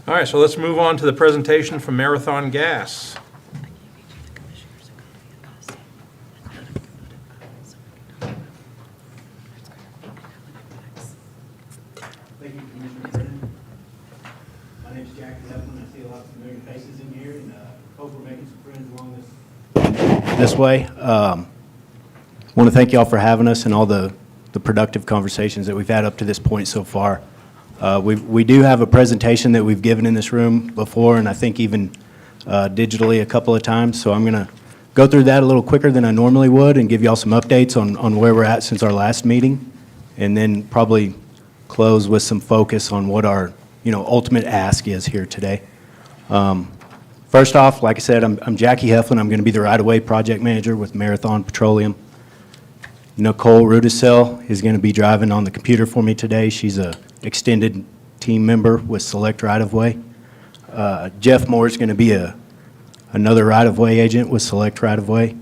All right, so let's move on to the presentation from Marathon Gas. Thank you, Commissioner Brennan. My name is Jack Levin. I see a lot of familiar faces in here, and hope we're making some friends along this way. want to thank you all for having us and all the productive conversations that we've had up to this point so far. We do have a presentation that we've given in this room before, and I think even digitally a couple of times, so I'm going to go through that a little quicker than I normally would and give you all some updates on where we're at since our last meeting, and then probably close with some focus on what our ultimate ask is here today. First off, like I said, I'm Jackie Heflin. I'm going to be the right-of-way project manager with Marathon Petroleum. Nicole Rudisell is going to be driving on the computer for me today. She's a extended team member with Select Right-of-Way. Jeff Moore is going to be another right-of-way agent with Select Right-of-Way.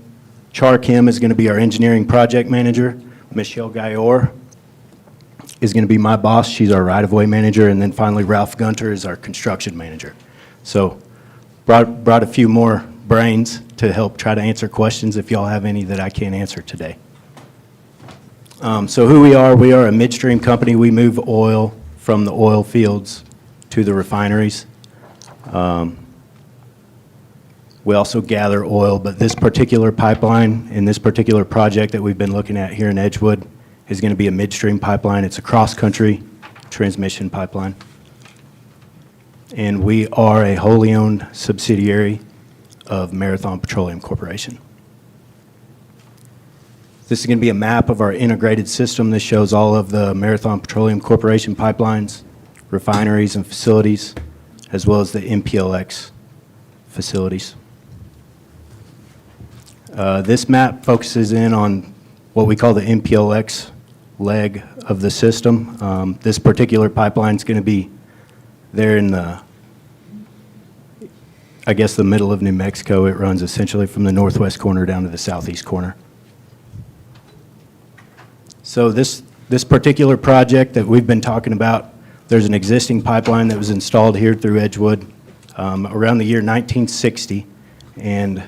Char Kim is going to be our engineering project manager. Michelle Gayor is going to be my boss. She's our right-of-way manager. And then finally, Ralph Gunter is our construction manager. So brought a few more brains to help try to answer questions if y'all have any that I can't answer today. So who we are a midstream company. We move oil from the oil fields to the refineries. We also gather oil, but this particular pipeline and this particular project that we've been looking at here in Edgewood is going to be a midstream pipeline. It's a cross-country transmission pipeline. And we are a wholly owned subsidiary of Marathon Petroleum Corporation. This is going to be a map of our integrated system. This shows all of the Marathon Petroleum Corporation pipelines, refineries, and facilities, as well as the MPLX facilities. This map focuses in on what we call the MPLX leg of the system. This particular pipeline is going to be there in the middle of New Mexico. It runs essentially from the northwest corner down to the southeast corner. So this particular project that we've been talking about, there's an existing pipeline that was installed here through Edgewood around the year 1960. And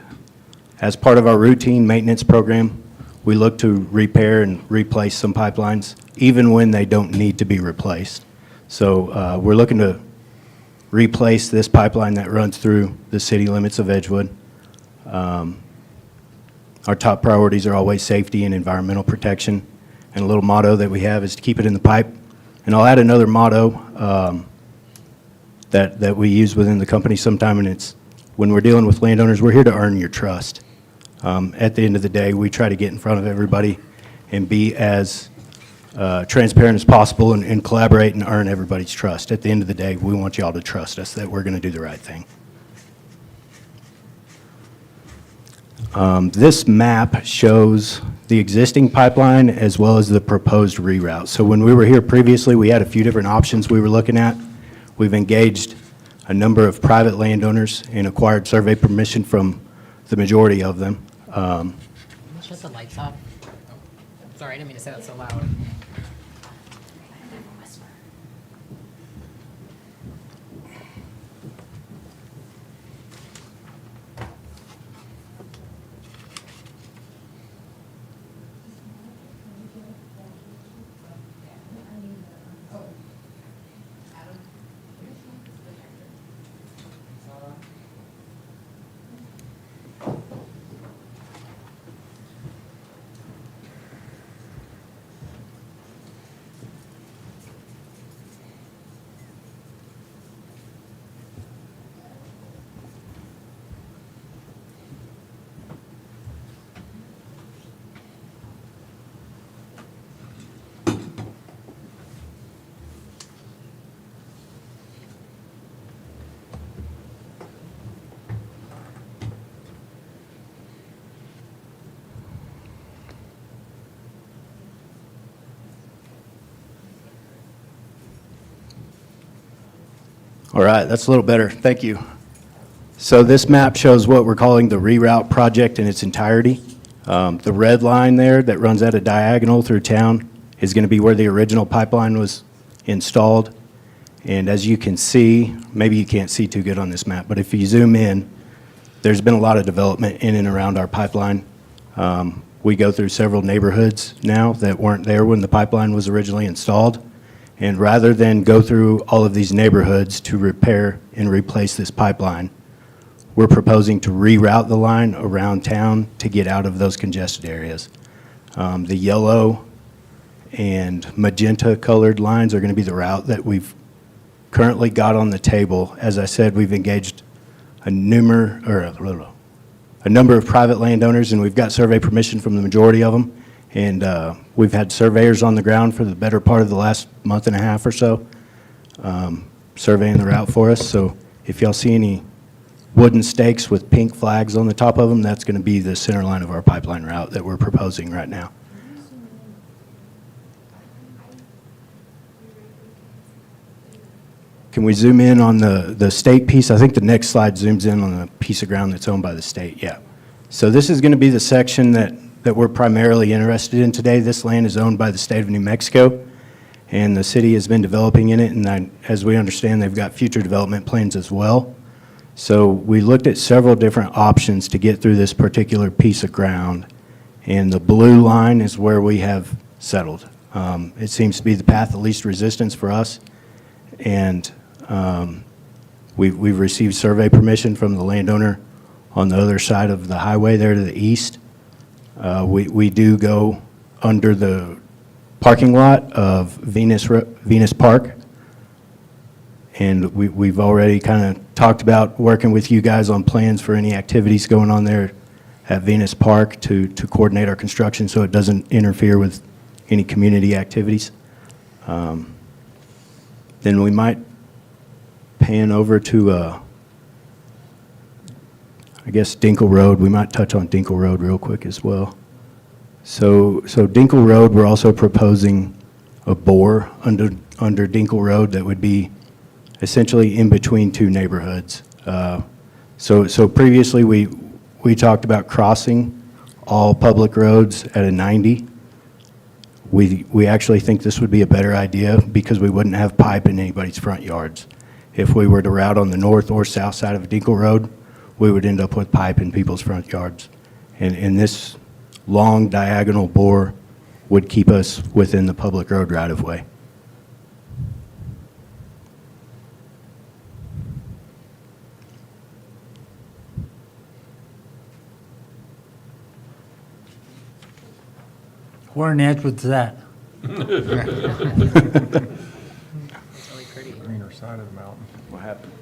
as part of our routine maintenance program, we look to repair and replace some pipelines, even when they don't need to be replaced. So we're looking to replace this pipeline that runs through the city limits of Edgewood. Our top priorities are always safety and environmental protection. And a little motto that we have is to keep it in the pipe. And I'll add another motto that we use within the company sometime, and it's when we're dealing with landowners, we're here to earn your trust. At the end of the day, we try to get in front of everybody and be as transparent as possible and collaborate and earn everybody's trust. At the end of the day, we want you all to trust us that we're going to do the right thing. This map shows the existing pipeline as well as the proposed reroute. So when we were here previously, we had a few different options we were looking at. We've engaged a number of private landowners and acquired survey permission from the majority of them. Shut the lights off. Sorry, I didn't mean to say that so loud. All right, that's a little better. Thank you. So this map shows what we're calling the reroute project in its entirety. The red line there that runs at a diagonal through town is going to be where the original pipeline was installed. And as you can see, maybe you can't see too good on this map, but if you zoom in, there's been a lot of development in and around our pipeline. We go through several neighborhoods now that weren't there when the pipeline was originally installed. And rather than go through all of these neighborhoods to repair and replace this pipeline, we're proposing to reroute the line around town to get out of those congested areas. The yellow and magenta colored lines are going to be the route that we've currently got on the table. As I said, we've engaged a number of private landowners, and we've got survey permission from the majority of them. And we've had surveyors on the ground for the better part of the last month and a half or so, surveying the route for us. So if y'all see any wooden stakes with pink flags on the top of them, that's going to be the center line of our pipeline route that we're proposing right now. Can we zoom in on the state piece? I think the next slide zooms in on the piece of ground that's owned by the state, yeah. So this is going to be the section that we're primarily interested in today. This land is owned by the state of New Mexico, and the city has been developing in it, and as we understand, they've got future development plans as well. So we looked at several different options to get through this particular piece of ground, and the blue line is where we have settled. It seems to be the path of least resistance for us, and we've received survey permission from the landowner on the other side of the highway there to the east. We do go under the parking lot of Venus Park, and we've already kind of talked about working with you guys on plans for any activities going on there at Venus Park to coordinate our construction so it doesn't interfere with any community activities. Then we might pan over to, I guess, Dinkle Road. We might touch on Dinkle Road real quick as well. So Dinkle Road, we're also proposing a bore under Dinkle Road that would be essentially in between two neighborhoods. So previously we talked about crossing all public roads at a 90. We actually think this would be a better idea because we wouldn't have pipe in anybody's front yards. If we were to route on the north or south side of Dinkle Road, we would end up with pipe in people's front yards. And this long diagonal bore would keep us within the public road right-of-way. Where in Edgewood's that? Greener side of the mountain. What happened?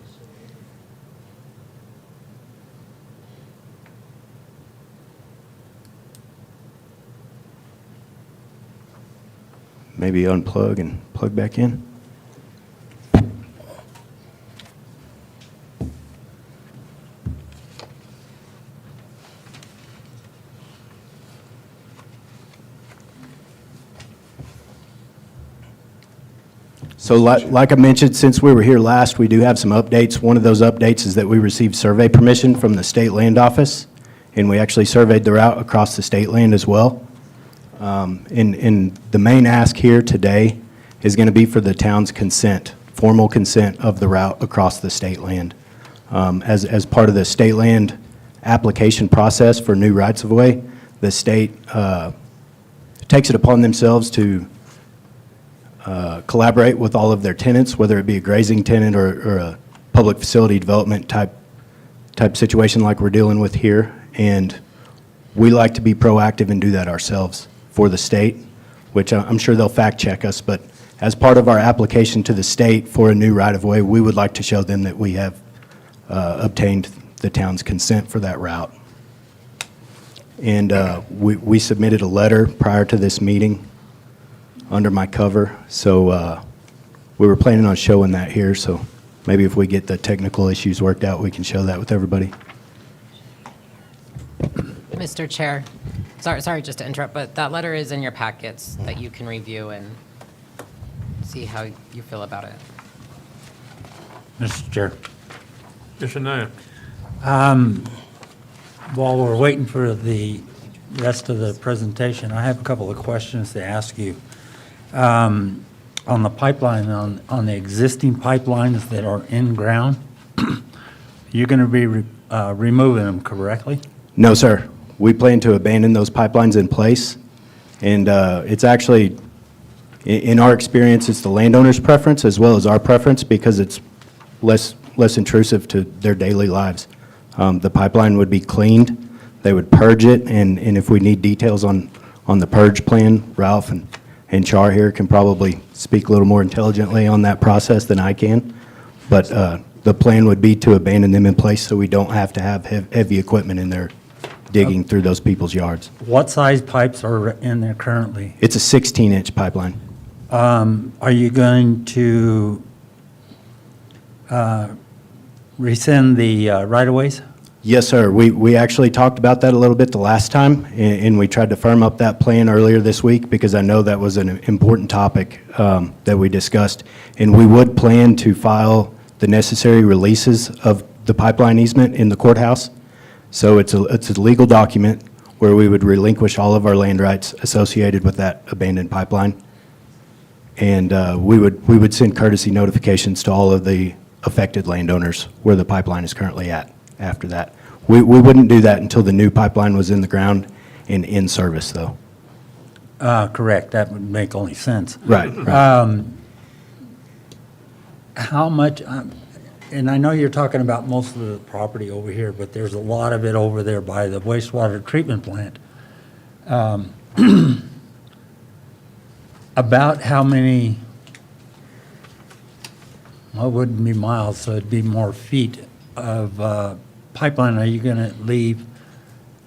Maybe unplug and plug back in. So like I mentioned, since we were here last, we do have some updates. One of those updates is that we received survey permission from the State Land Office, and we actually surveyed the route across the state land as well. And the main ask here today is going to be for the town's consent, formal consent of the route across the state land. As part of the state land application process for new rights-of-way, the state takes it upon themselves to collaborate with all of their tenants, whether it be a grazing tenant or a public facility development type situation like we're dealing with here. And we like to be proactive and do that ourselves for the state, which I'm sure they'll fact check us, but as part of our application to the state for a new right-of-way, we would like to show them that we have obtained the town's consent for that route. And we submitted a letter prior to this meeting under my cover, so we were planning on showing that here, so maybe if we get the technical issues worked out, we can show that with everybody. Mr. Chair, sorry just to interrupt, but that letter is in your packets that you can review and see how you feel about it. Mr. Chair. Mr. Naya. While we're waiting for the rest of the presentation, I have a couple of questions to ask you. On the pipeline, on the existing pipelines that are in ground, you're going to be removing them, correctly? No, sir. We plan to abandon those pipelines in place, and it's actually, in our experience, it's the landowner's preference as well as our preference because it's less intrusive to their daily lives. The pipeline would be cleaned, they would purge it, and if we need details on on the purge plan. Ralph and Char here can probably speak a little more intelligently on that process than I can. But the plan would be to abandon them in place so we don't have to have heavy equipment in there digging through those people's yards. What size pipes are in there currently? It's a 16-inch pipeline. Are you going to rescind the right-of-ways? Yes, sir. We actually talked about that a little bit the last time, and we tried to firm up that plan earlier this week because I know that was an important topic that we discussed. And we would plan to file the necessary releases of the pipeline easement in the courthouse. So it's a legal document where we would relinquish all of our land rights associated with that abandoned pipeline. And we would send courtesy notifications to all of the affected landowners where the pipeline is currently at after that. We wouldn't do that until the new pipeline was in the ground and in service, though. Correct, that would make only sense. Right. How much, and I know you're talking about most of the property over here, but there's a lot of it over there by the wastewater treatment plant. About how many, well, it wouldn't be miles, so it'd be more feet of pipeline are you going to leave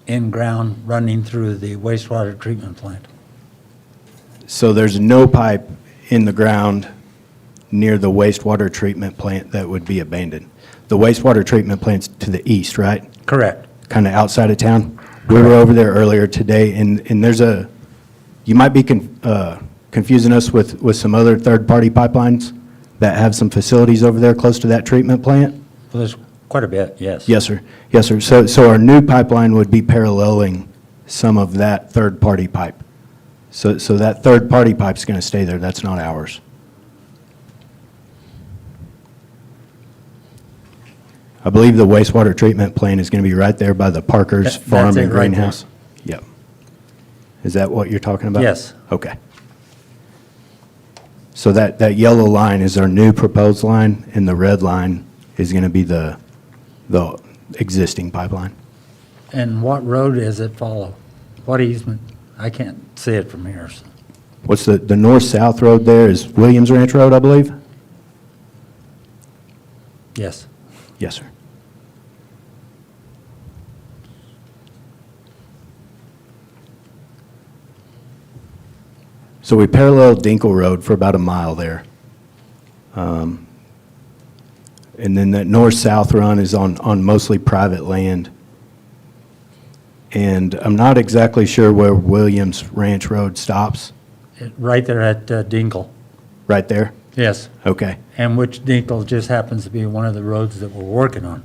in ground running through the wastewater treatment plant? So there's no pipe in the ground near the wastewater treatment plant that would be abandoned. The wastewater treatment plant's to the east, right? Correct. Kind of outside of town. We were over there earlier today, and there's you might be confusing us with some other third-party pipelines that have some facilities over there close to that treatment plant. Well, there's quite a bit, yes. Yes, sir. Yes, sir. So our new pipeline would be paralleling some of that third-party pipe. So that third-party pipe's going to stay there. That's not ours. I believe the wastewater treatment plant is going to be right there by the Parker's That's Farm it and right there. Greenhouse. Yep. Is that what you're talking about? Yes. Okay. So that yellow line is our new proposed line, and the red line is going to be the existing pipeline. And what road does it follow? What easement? I can't see it from here. So. What's the north-south road there is Williams Ranch Road, I believe? Yes. Yes, sir. So we parallel Dinkle Road for about a mile there. And then that north-south run is on mostly private land. And I'm not exactly sure where Williams Ranch Road stops. Right there at Dinkle. Right there? Yes. Okay. And which Dinkle just happens to be one of the roads that we're working on.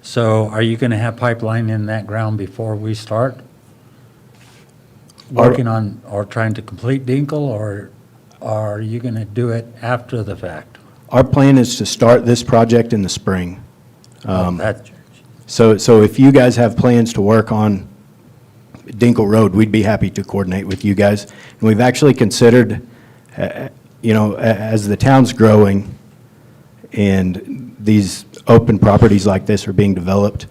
So are you going to have pipeline in that ground before we start working on or trying to complete Dinkle, or are you going to do it after the fact? Our plan is to start this project in the spring. That- So if you guys have plans to work on Dinkle Road, we'd be happy to coordinate with you guys. And we've actually considered, as the town's growing and these open properties like this are being developed,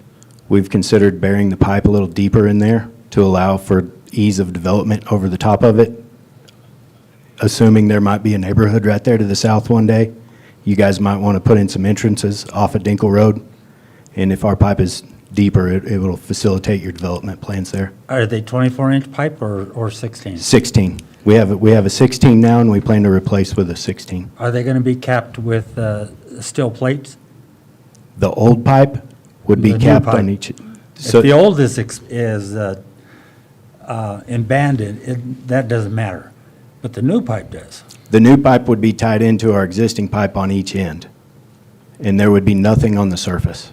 we've considered burying the pipe a little deeper in there to allow for ease of development over the top of it. Assuming there might be a neighborhood right there to the south one day, you guys might want to put in some entrances off of Dinkle Road. And if our pipe is deeper, it will facilitate your development plans there. Are they 24-inch pipe or 16? 16. We have a 16 now, and we plan to replace with a 16. Are they going to be capped with steel plates? The old pipe would be The new capped pipe. on each. If So the old is abandoned, that doesn't matter, but the new pipe does. the new pipe would be tied into our existing pipe on each end, and there would be nothing on the surface.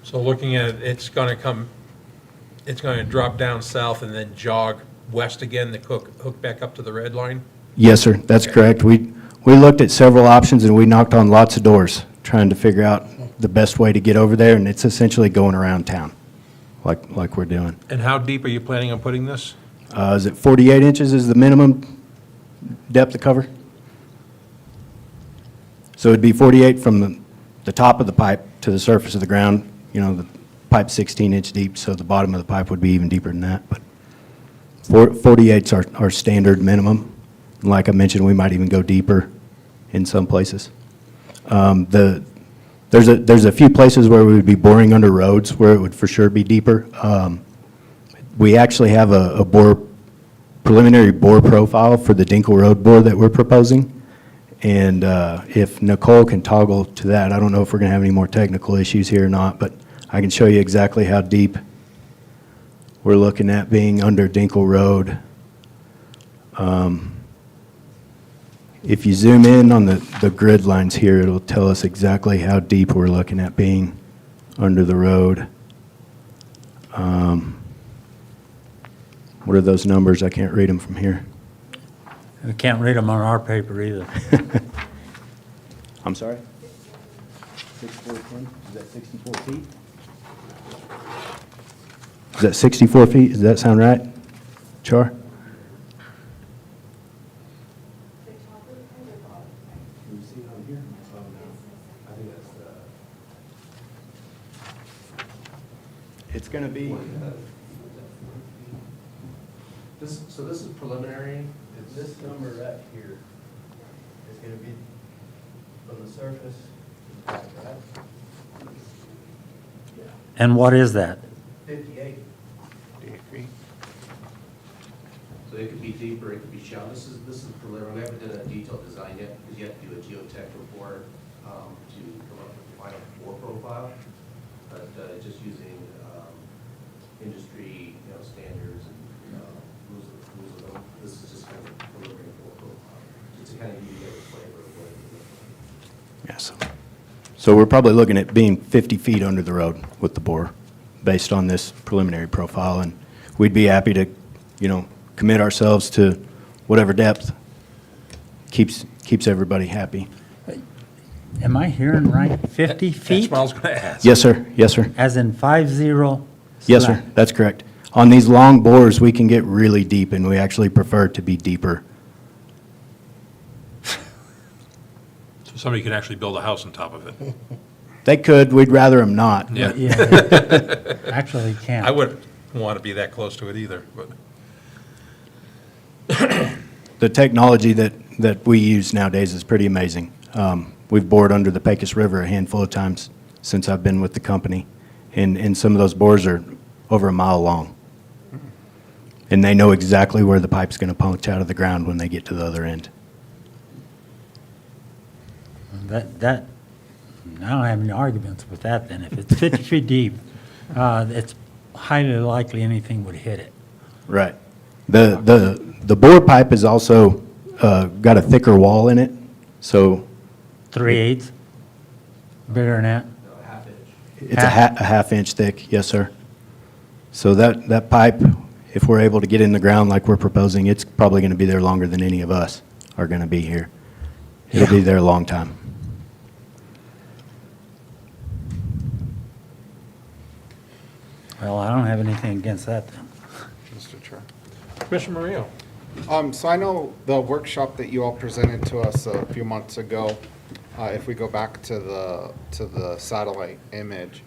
So looking at it, it's going to drop down south and then jog west again to hook back up to the red line? Yes, sir, that's correct. We looked at several options, and we knocked on lots of doors, trying to figure out the best way to get over there, and it's essentially going around town, like we're doing. And how deep are you planning on putting this? Is it 48 inches is the minimum depth of cover? So it'd be 48 from the top of the pipe to the surface of the ground, pipe 16-inch deep, so the bottom of the pipe would be even deeper than that. But 48's our standard minimum. Like I mentioned, we might even go deeper in some places. There's a few places where we would be boring under roads where it would for sure be deeper. We actually have a preliminary bore profile for the Dinkle Road bore that we're proposing. And if Nicole can toggle to that, I don't know if we're going to have any more technical issues here or not, but I can show you exactly how deep we're looking at being under Dinkle Road. If you zoom in on the grid lines here, it'll tell us exactly how deep we're looking at being under the road. What are those numbers? I can't read them from here. We can't read them on our paper either. I'm sorry? 6410? Is that 64 feet? Is that 64 feet? Does that sound right? Char? It's going to be, So this is preliminary. this number right here is going to be from the surface, right? And what is that? 58. So it could be deeper, it could be shallow. This is preliminary. We haven't done a detailed design yet because you have to do a geotech report to come up with the final bore profile. But just using industry, standards and rules of them. This is just kind of a preliminary bore profile, just to kind of give you a flavor of what it looks like. Yes. So we're probably looking at being 50 feet under the road with the bore based on this preliminary profile. And we'd be happy to, commit ourselves to whatever depth keeps everybody happy. Am I hearing right? 50 That's feet? what I was going to ask. Yes, sir. Yes, sir. As in 50? Yes, sir. That's correct. On these long bores, we can get really deep, and we actually prefer to be deeper. So somebody could actually build a house on top of it. They could. We'd rather them not. Yeah. but- Yeah, actually can't. I wouldn't want to be that close to it either, but. The technology that we use nowadays is pretty amazing. We've bored under the Pecos River a handful of times since I've been with the company, and some of those bores are over a mile long. And they know exactly where the pipe's going to punch out of the ground when they get to the other end. That, I don't have any arguments with that then. If it's 50 feet deep, it's highly likely anything would hit it. Right. The bore pipe is also got a thicker wall in it, so 3/8? Bigger than that? No, half inch. it's a half-inch thick, yes, sir. So that pipe, if we're able to get in the ground like we're proposing, it's probably going to be there longer than any of us are going to be here. It'll be there a long time. Well, I don't have anything against that then. Mr. Chair. Commissioner Murillo. So I know the workshop that you all presented to us a few months ago, if we go back to the satellite image.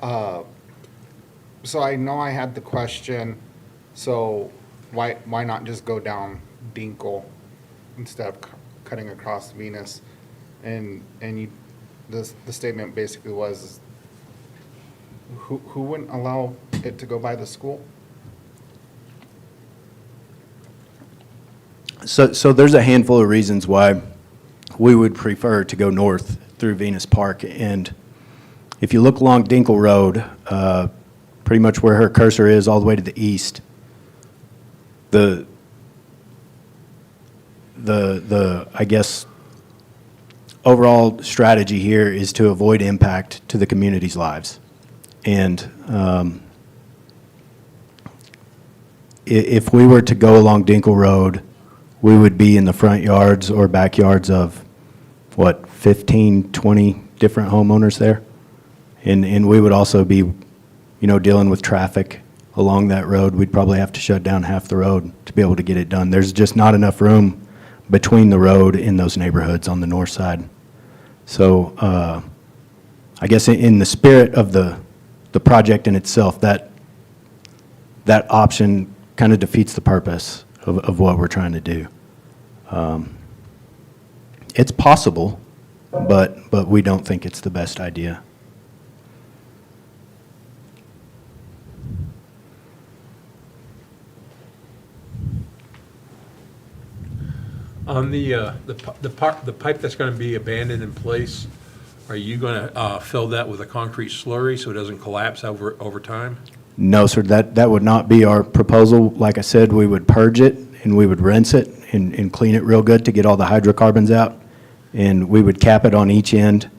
So I know I had the question, so why not just go down Dinkle instead of cutting across Venus? And the statement basically was, who wouldn't allow it to go by the school? So there's a handful of reasons why we would prefer to go north through Venus Park. And if you look along Dinkle Road, pretty much where her cursor is, all the way to the east, the I guess, overall strategy here is to avoid impact to the community's lives. And if we were to go along Dinkle Road, we would be in the front yards or backyards of, 15, 20 different homeowners there? And we would also be, dealing with traffic along that road. We'd probably have to shut down half the road to be able to get it done. There's just not enough room between the road in those neighborhoods on the north side. So I guess in the spirit of the the project in itself, that option kind of defeats the purpose of what we're trying to do. It's possible, but we don't think it's the best idea. On the pipe that's going to be abandoned in place, are you going to fill that with a concrete slurry so it doesn't collapse over time? No, sir, that would not be our proposal. Like I said, we would purge it and we would rinse it and clean it real good to get all the hydrocarbons out. And we would cap it on each end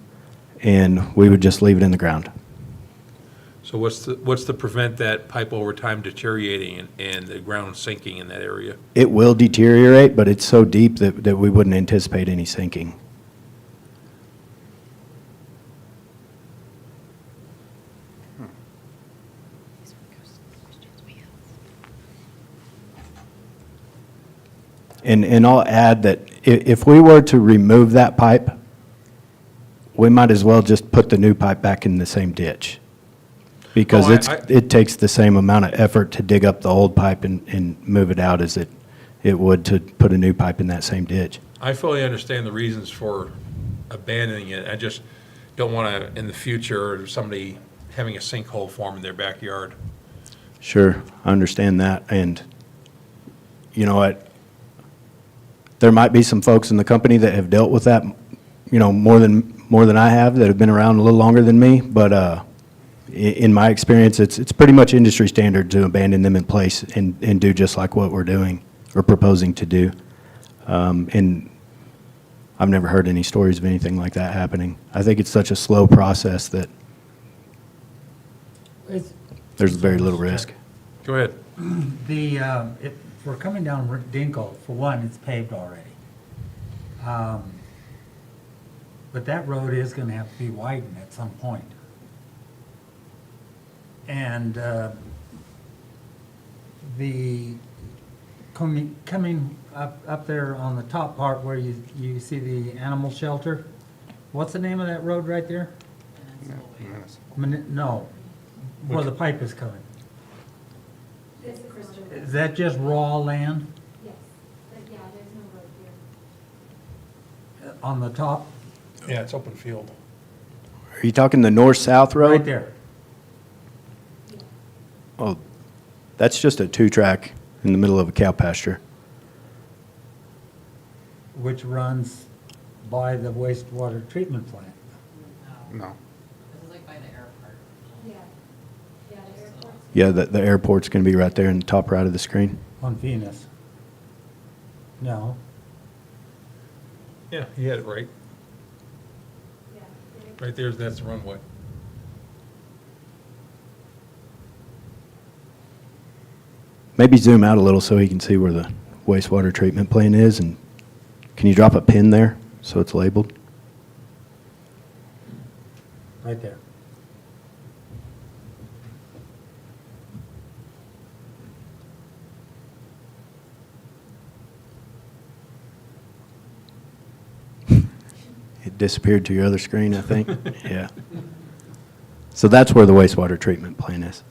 and we would just leave it in the ground. So what's to prevent that pipe over time deteriorating and the ground sinking in that area? It will deteriorate, but it's so deep that we wouldn't anticipate any sinking. And I'll add that if we were to remove that pipe, we might as well just put the new pipe back in the same ditch. Because it takes the same amount of effort to dig up the old pipe and move it out as it would to put a new pipe in that same ditch. I fully understand the reasons for abandoning it. I just don't want to, in the future, somebody having a sinkhole form in their backyard. Sure, I understand that. And you know what? There might be some folks in the company that have dealt with that, more than I have, that have been around a little longer than me. But in my experience, it's pretty much industry standard to abandon them in place and do just like what we're doing or proposing to do. And I've never heard any stories of anything like that happening. I think it's such a slow process that there's very little risk. Go ahead. If we're coming down Dinkle, for one, it's paved already. But that road is going to have to be widened at some point. And coming up there on the top part where you see the animal shelter, what's the name of that road right there? No, where the pipe is coming. Is that just raw land? Yes, but yeah, there's no road here. On the top? Yeah, it's open field. Are you talking the north-south road? Right there. Oh, that's just a 2-track in the middle of a cow pasture. Which runs by the wastewater treatment plant. No. This is like by the airport. Yeah. Yeah, the airport's. Yeah, the airport's going to be right there in the top right of the screen. On Venus. No. Yeah, you had it right. Yeah. Right there, that's the runway. Maybe zoom out a little so he can see where the wastewater treatment plant is, and can you drop a pin there so it's labeled? Right there. It disappeared to your other screen, I think. Yeah. So that's where the wastewater treatment plant is.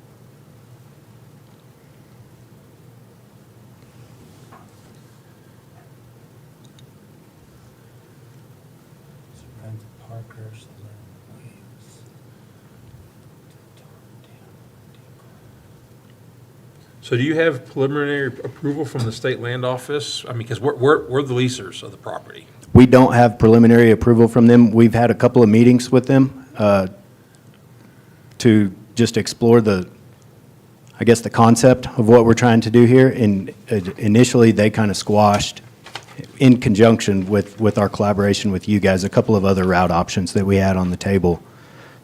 So do you have preliminary approval from the state land office? I mean, because we're the leasers of the property. We don't have preliminary approval from them. We've had a couple of meetings with them to just explore the concept of what we're trying to do here. And initially, they kind of squashed, in conjunction with our collaboration with you guys, a couple of other route options that we had on the table.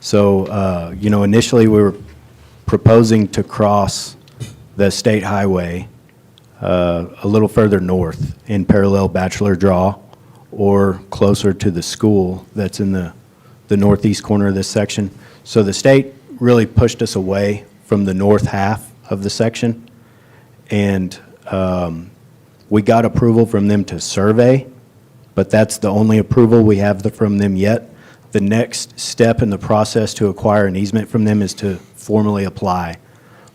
So, initially, we were proposing to cross the state highway a little further north in parallel Bachelor Draw, or closer to the school that's in the northeast corner of this section. So the state really pushed us away from the north half of the section, and we got approval from them to survey, but that's the only approval we have from them yet. The next step in the process to acquire an easement from them is to formally apply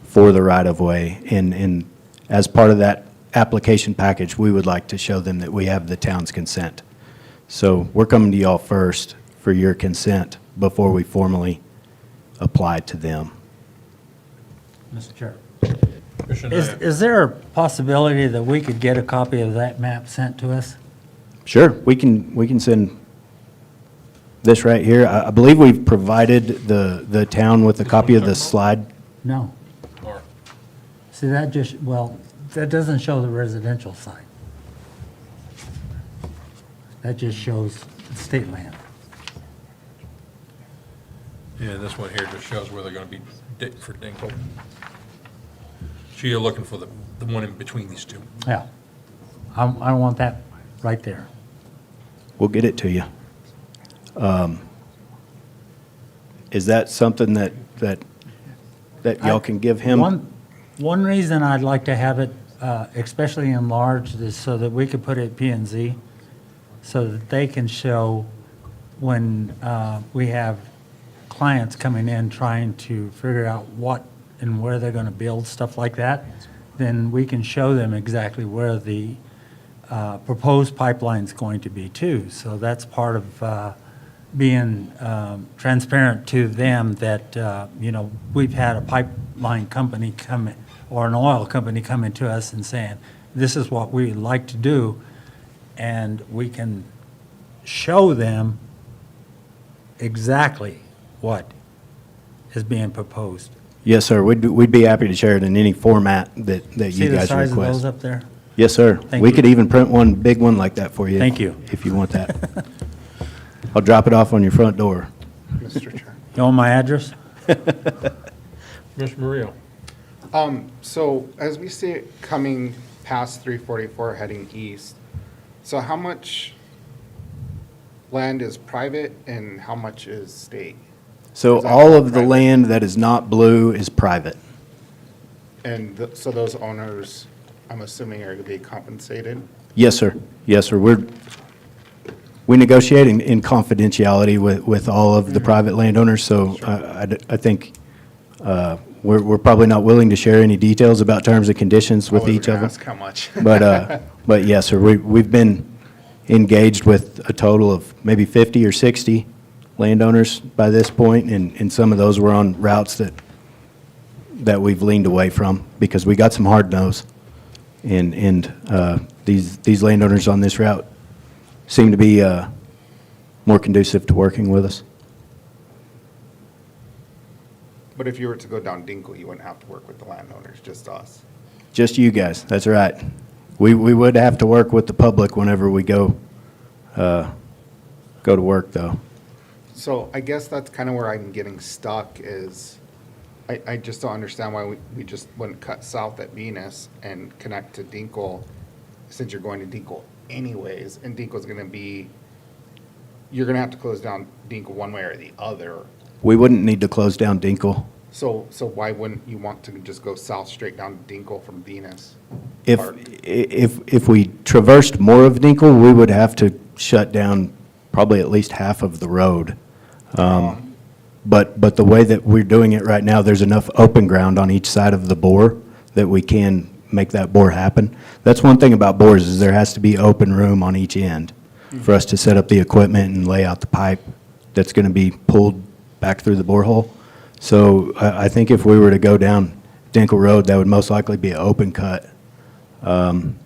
for the right-of-way. And as part of that application package, we would like to show them that we have the town's consent. So we're coming to y'all first for your consent before we formally apply to them. Mr. Chair. Commissioner Naya. Is there a possibility that we could get a copy of that map sent to us? Sure, we can send this right here. I believe we've provided the town with a copy of the slide. No. Or- See, that just, well, that doesn't show the residential side. That just shows state land. Yeah, this one here just shows where they're gonna be for Dinkle. So you're looking for the one in between these two. Yeah. I want that right there. We'll get it to you. Is that something that y'all can give him? One reason I'd like to have it especially enlarged is so that we could put it at P and Z, so that they can show when we have clients coming in trying to figure out what and where they're going to build, stuff like that, then we can show them exactly where the proposed pipeline's going to be too. So that's part of being transparent to them that, we've had a pipeline company come, or an oil company come into us and saying, this is what we'd like to do, and we can show them exactly what is being proposed. Yes, sir. We'd be happy to share it in any format that See you the guys size of those request. up there? Yes, sir. Thank We you. could even print one, big one like that for you. Thank you. If you want that. I'll drop it off on your front door. Mr. Chair. You want my address? Mr. Murillo. So as we see it coming past 344 heading east, so how much land is private and how much is state? So Is that all of the private? land that is not blue is private. And so those owners, I'm assuming, are going to be compensated? Yes, sir. Yes, sir. We negotiate in confidentiality with all of the private landowners, so I think we're probably not willing to share any details about terms and conditions with each of I them. wasn't going to ask how much. But yes, sir, we've been engaged with a total of maybe 50 or 60 landowners by this point, and some of those were on routes that we've leaned away from because we got some hard nose. And these landowners on this route seem to be more conducive to working with us. But if you were to go down Dinkle, you wouldn't have to work with the landowners, just us. Just you guys, that's right. We would have to work with the public whenever we go to work, though. So I guess that's kind of where I'm getting stuck is, I just don't understand why we just wouldn't cut south at Venus and connect to Dinkle, since you're going to Dinkle anyways, and Dinkle's gonna be, you're gonna have to close down Dinkle one way or the other. We wouldn't need to close down Dinkle. So why wouldn't you want to just go south straight down to Dinkle from Venus? If we traversed more of Dinkle, we would have to shut down probably at least half of the road. But the way that we're doing it right now, there's enough open ground on each side of the bore that we can make that bore happen. That's one thing about bores, is there has to be open room on each end for us to set up the equipment and lay out the pipe that's going to be pulled back through the borehole. So I think if we were to go down Dinkle Road, that would most likely be an open cut in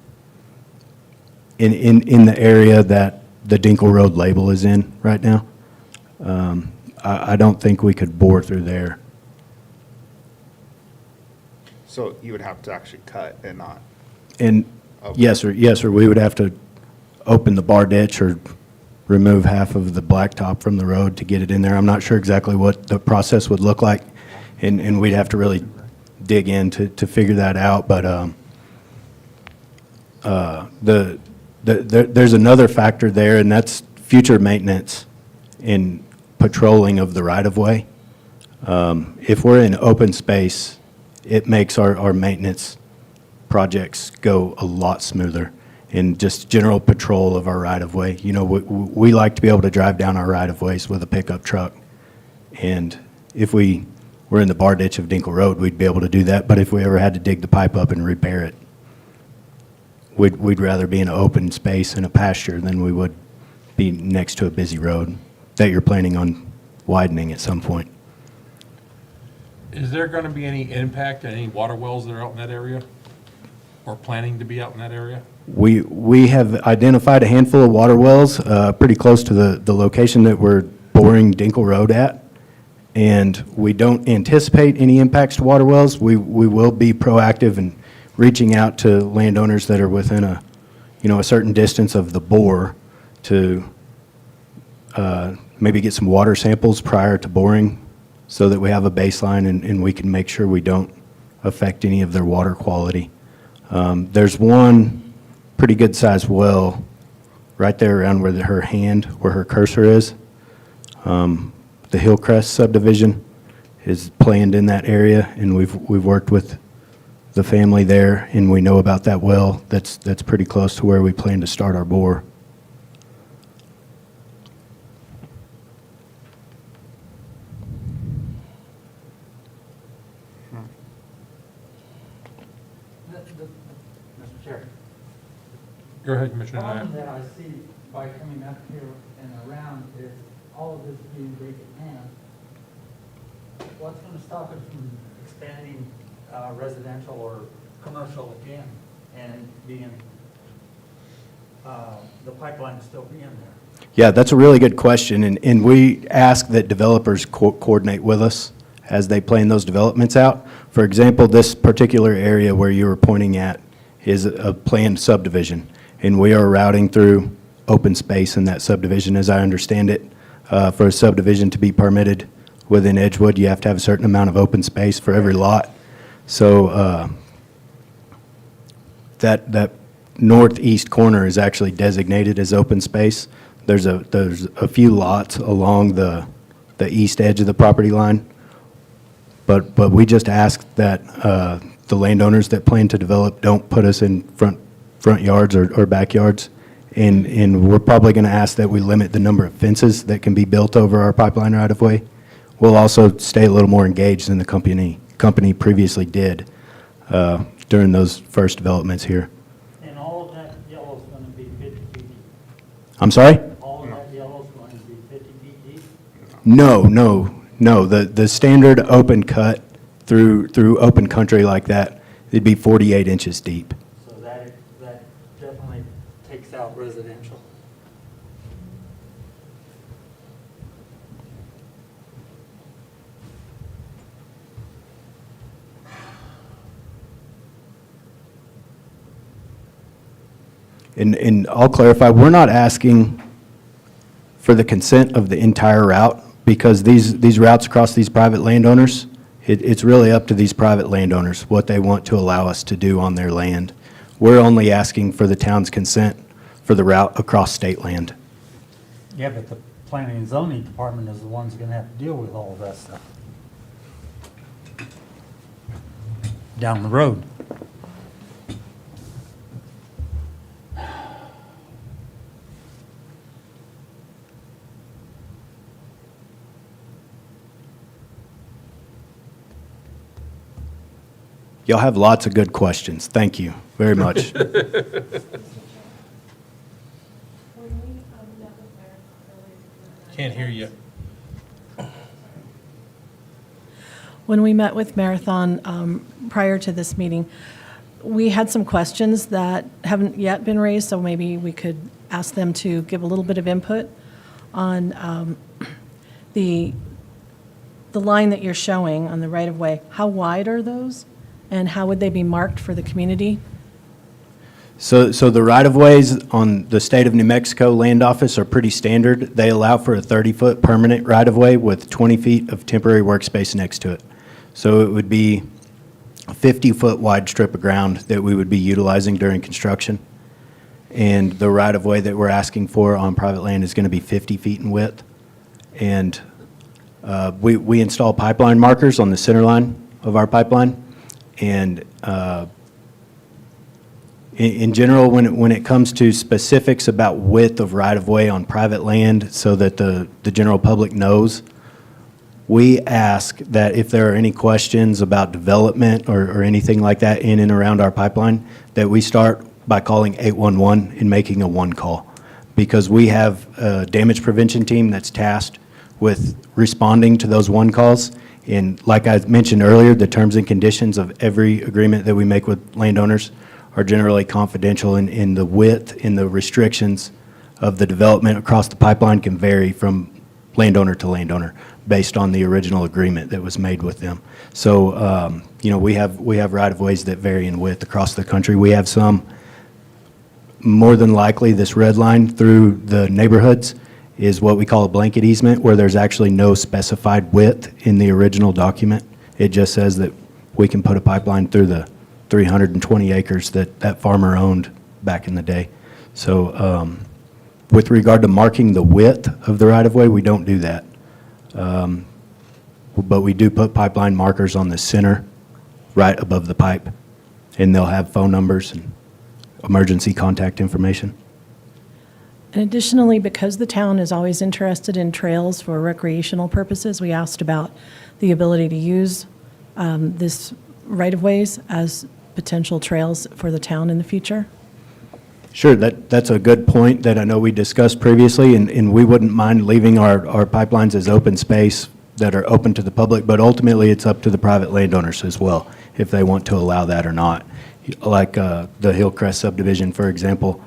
the area that the Dinkle Road label is in right now. I don't think we could bore through there. So you would have to actually cut and not, And Okay. yes, sir, we would have to open the bar ditch or remove half of the blacktop from the road to get it in there. I'm not sure exactly what the process would look like, and we'd have to really dig in to figure that out, but there's another factor there, and that's future maintenance and patrolling of the right-of-way. If we're in open space, it makes our maintenance projects go a lot smoother, and just general patrol of our right-of-way. You know, we like to be able to drive down our right-of-ways with a pickup truck, and if we we're in the bar ditch of Dinkle Road, we'd be able to do that. But if we ever had to dig the pipe up and repair it, we'd rather be in an open space in a pasture than we would be next to a busy road that you're planning on widening at some point. Is there going to be any impact on any water wells that are out in that area? Or planning to be out in that area? We have identified a handful of water wells pretty close to the location that we're boring Dinkle Road at, and we don't anticipate any impacts to water wells. We will be proactive in reaching out to landowners that are within a certain distance of the bore to maybe get some water samples prior to boring so that we have a baseline and we can make sure we don't affect any of their water quality. There's one pretty good-sized well right there around where where her cursor is. The Hillcrest subdivision is planned in that area, and we've worked with the family there, and we know about that well. That's pretty close to where we plan to start our bore. Mr. Chair. Go ahead, The Commissioner problem Knapp. that I see by coming up here and around is all of this being vacant land. What's going to stop it from expanding residential or commercial again and being, the pipeline still being there? Yeah, that's a really good question, and we ask that developers coordinate with us as they plan those developments out. For example, this particular area where you were pointing at is a planned subdivision, and we are routing through open space in that subdivision, as I understand it. For a subdivision to be permitted within Edgewood, you have to have a certain amount of open space for every lot. So that northeast corner is actually designated as open space. There's a few lots along the east edge of the property line, but we just ask that the landowners that plan to develop don't put us in front yards or backyards, and we're probably going to ask that we limit the number of fences that can be built over our pipeline right-of-way. We'll also stay a little more engaged than the company previously did during those first developments here. And all of that yellow is going to be 50 feet deep? I'm sorry? All of that yellow is going to be 50 feet deep? No. The standard open cut through open country like that, it'd be 48 inches deep. So that definitely takes out residential. And I'll clarify, we're not asking for the consent of the entire route, because these routes across these private landowners, it's really up to these private landowners what they want to allow us to do on their land. We're only asking for the town's consent for the route across state land. Yeah, but the planning and zoning department is the ones going to have to deal with all of that stuff down the road. Y'all have lots of good questions. Thank you very much. Can't hear you. When we met with Marathon prior to this meeting, we had some questions that haven't yet been raised, so maybe we could ask them to give a little bit of input on the line that you're showing on the right-of-way. How wide are those, and how would they be marked for the community? So the right-of-ways on the State of New Mexico Land Office are pretty standard. They allow for a 30-foot permanent right-of-way with 20 feet of temporary workspace next to it. So it would be a 50-foot wide strip of ground that we would be utilizing during construction. And the right-of-way that we're asking for on private land is going to be 50 feet in width. And we install pipeline markers on the center line of our pipeline. And in general, when it comes to specifics about width of right-of-way on private land so that the general public knows, we ask that if there are any questions about development or anything like that in and around our pipeline, that we start by calling 811 and making a one call. Because we have a damage prevention team that's tasked with responding to those one calls. And like I mentioned earlier, the terms and conditions of every agreement that we make with landowners are generally confidential, and the width and the restrictions of the development across the pipeline can vary from landowner to landowner based on the original agreement that was made with them. So, we have right-of-ways that vary in width across the country. We have some, more than likely, this red line through the neighborhoods is what we call a blanket easement, where there's actually no specified width in the original document. It just says that we can put a pipeline through the 320 acres that farmer owned back in the day. So with regard to marking the width of the right-of-way, we don't do that. But we do put pipeline markers on the center, right above the pipe, and they'll have phone numbers and emergency contact information. And additionally, because the town is always interested in trails for recreational purposes, we asked about the ability to use this right-of-ways as potential trails for the town in the future. Sure, that's a good point that I know we discussed previously, and we wouldn't mind leaving our pipelines as open space that are open to the public, but ultimately it's up to the private landowners as well, if they want to allow that or not. Like the Hillcrest subdivision, for example,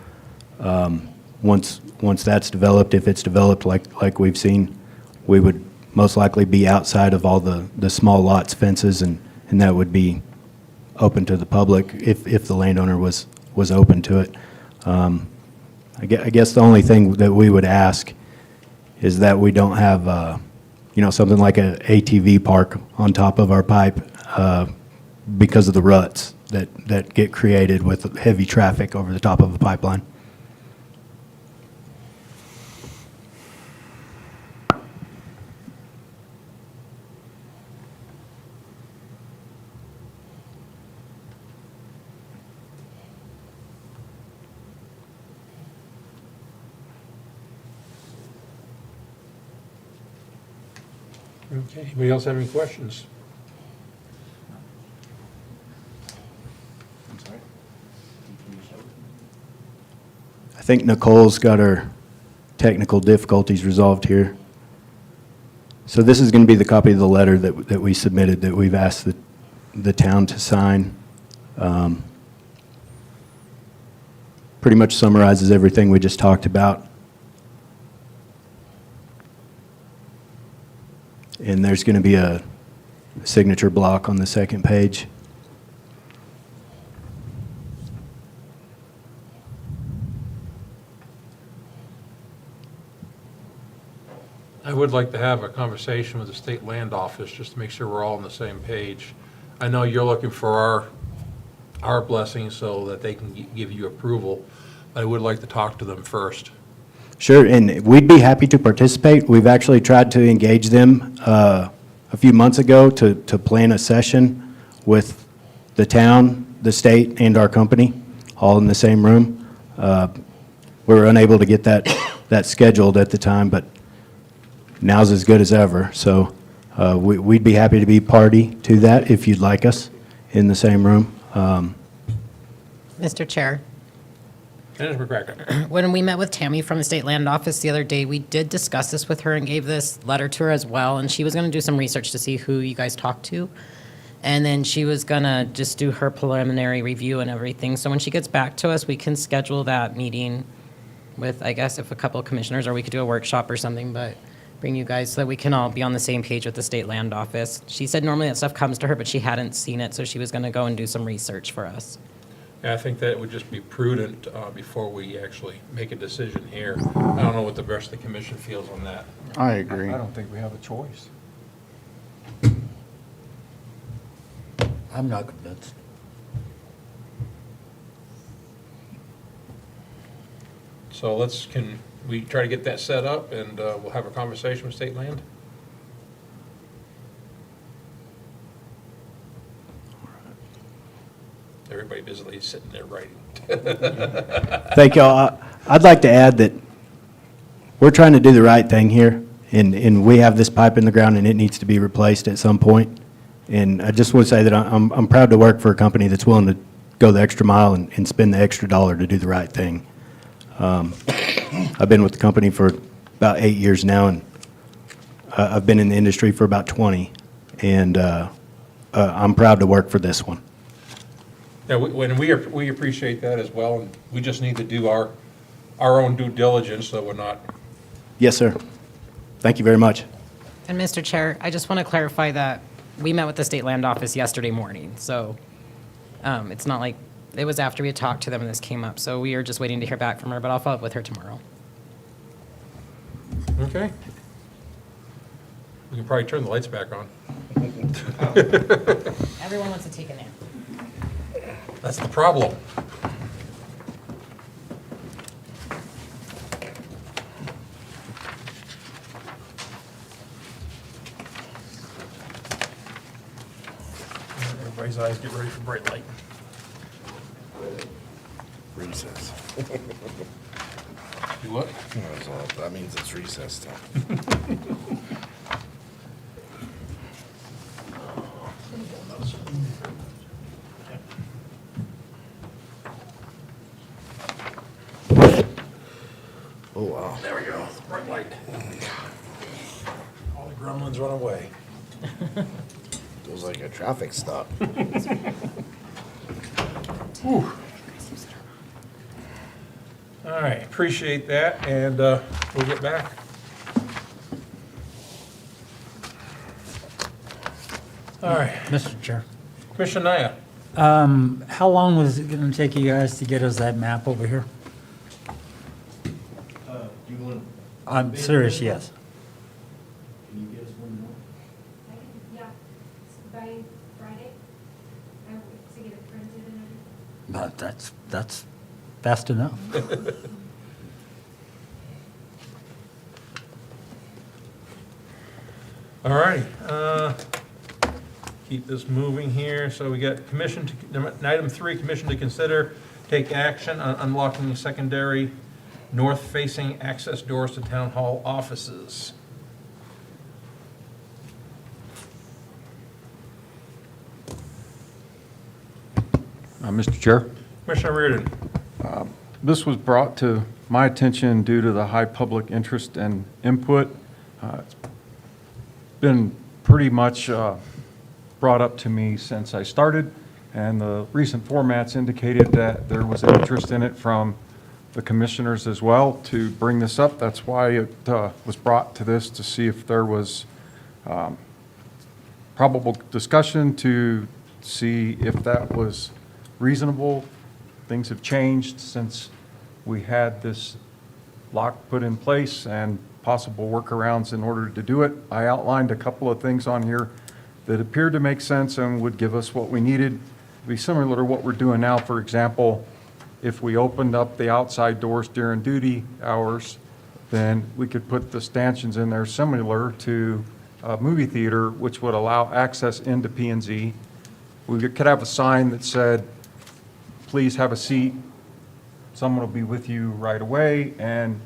once that's developed, if it's developed like we've seen, we would most likely be outside of all the small lots fences, and that would be open to the public if the landowner was open to it. I guess the only thing that we would ask is that we don't have, something like an ATV park on top of our pipe because of the ruts that get created with heavy traffic over the top of a pipeline. Okay, anybody else have any questions? I think Nicole's got her technical difficulties resolved here. So this is going to be the copy of the letter that we submitted, that we've asked the town to sign. Pretty much summarizes everything we just talked about. And there's going to be a signature block on the second page. I would like to have a conversation with the state land office, just to make sure we're all on the same page. I know you're looking for our blessing so that they can give you approval. I would like to talk to them first. Sure, and we'd be happy to participate. We've actually tried to engage them a few months ago to plan a session with the town, the state, and our company, all in the same room. We were unable to get that scheduled at the time, but now's as good as ever. So we'd be happy to be party to that if you'd like us in the same room. Mr. Chair, Dennis McCracken. when we met with Tammy from the State Land Office the other day, we did discuss this with her and gave this letter to her as well, and she was going to do some research to see who you guys talked to. And then she was going to just do her preliminary review and everything. So when she gets back to us, we can schedule that meeting with, I guess, if a couple of commissioners, or we could do a workshop or something, but bring you guys so that we can all be on the same page with the State Land Office. She said normally that stuff comes to her, but she hadn't seen it, so she was going to go and do some research for us. Yeah, I think that it would just be prudent before we actually make a decision here. I don't know what the rest of the commission feels on that. I agree. I don't think we have a choice. I'm not convinced. So can we try to get that set up, and we'll have a conversation with state land? Everybody busily sitting there writing. Thank y'all. I'd like to add that we're trying to do the right thing here, And we have this pipe in the ground, and it needs to be replaced at some point. And I just want to say that I'm proud to work for a company that's willing to go the extra mile and spend the extra dollar to do the right thing. I've been with the company for about 8 years now, and I've been in the industry for about 20, and I'm proud to work for this one. Yeah, we appreciate that as well, and we just need to do our own due diligence so we're not. Yes, sir. Thank you very much. And Mr. Chair, I just want to clarify that we met with the State Land Office yesterday morning, so it's not like, it was after we had talked to them and this came up, so we are just waiting to hear back from her, but I'll follow up with her tomorrow. Okay. We can probably turn the lights back on. Everyone wants to take a nap. That's the problem. Everybody's eyes get ready for bright light. Recess. Do what? That's all. That means it's recess time. Oh, wow. There we go, bright light. All the gremlins run away. Feels like a traffic stop. Whew. All right, appreciate that, and we'll get back. All right, Mr. Chair. Commissioner Naya. How long was it going to take you guys to get us that map over here? Do you want? I'm serious, yes. Can you get us one more? Yeah, by Friday, I hope to get it printed and everything. But that's fast enough. All right, keep this moving here. So we got item 3, commission to consider, take action on unlocking secondary north-facing access doors to town hall offices. Mr. Chair, Commissioner Reardon. this was brought to my attention due to the high public interest and input. It's been pretty much brought up to me since I started, and the recent formats indicated that there was an interest in it from the commissioners as well to bring this up. That's why it was brought to this, to see if there was probable discussion, to see if that was reasonable. Things have changed since we had this lock put in place and possible workarounds in order to do it. I outlined a couple of things on here that appeared to make sense and would give us what we needed. It'd be similar to what we're doing now. For example, if we opened up the outside doors during duty hours, then we could put the stanchions in there similar to a movie theater, which would allow access into P&Z. We could have a sign that said, please have a seat, someone will be with you right away, and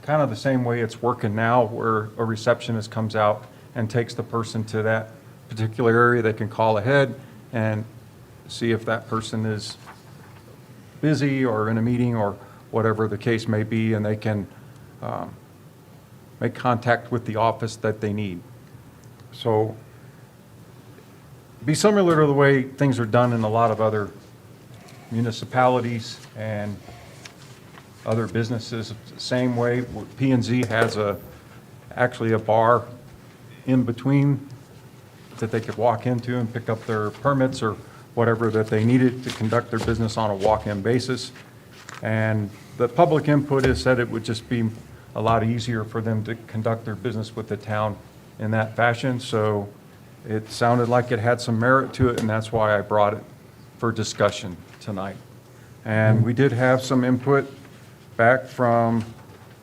kind of the same way it's working now, where a receptionist comes out and takes the person to that particular area. They can call ahead and see if that person is busy or in a meeting or whatever the case may be, and they can make contact with the office that they need. So be similar to the way things are done in a lot of other municipalities and other businesses. Same way, P&Z has actually a bar in between that they could walk into and pick up their permits or whatever that they needed to conduct their business on a walk-in basis. And the public input has said it would just be a lot easier for them to conduct their business with the town in that fashion. So it sounded like it had some merit to it, and that's why I brought it for discussion tonight. And we did have some input back from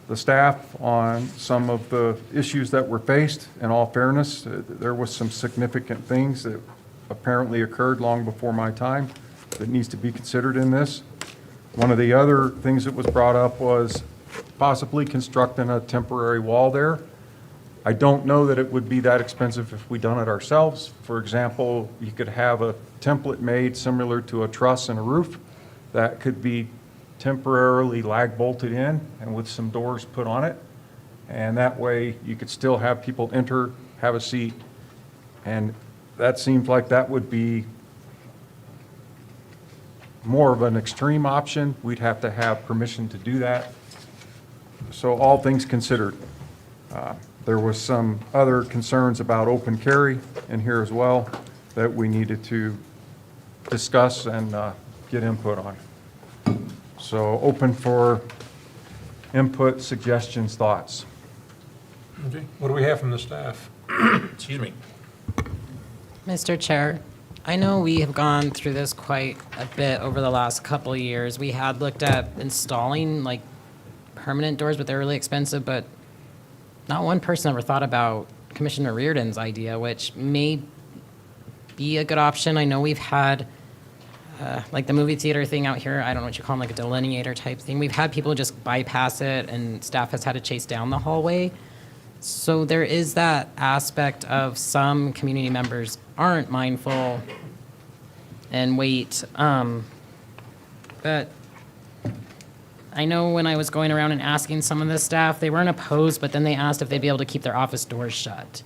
the staff on some of the issues that were faced. In all fairness, there was some significant things that apparently occurred long before my time that needs to be considered in this. One of the other things that was brought up was possibly constructing a temporary wall there. I don't know that it would be that expensive if we done it ourselves. For example, you could have a template made similar to a truss and a roof that could be temporarily lag bolted in and with some doors put on it. And that way you could still have people enter, have a seat. And that seems like that would be more of an extreme option. We'd have to have permission to do that. So all things considered, there was some other concerns about open carry in here as well that we needed to discuss and get input on. So open for input, suggestions, thoughts. Okay, what do we have from the staff? Excuse me. Mr. Chair, I know we have gone through this quite a bit over the last couple of years. We had looked at installing like permanent doors, but they're really expensive, but not one person ever thought about Commissioner Reardon's idea, which may be a good option. I know we've had like the movie theater thing out here, I don't know what you call them, like a delineator type thing. We've had people just bypass it and staff has had to chase down the hallway. So there is that aspect of some community members aren't mindful and wait. But I know when I was going around and asking some of the staff, they weren't opposed, but then they asked if they'd be able to keep their office doors shut.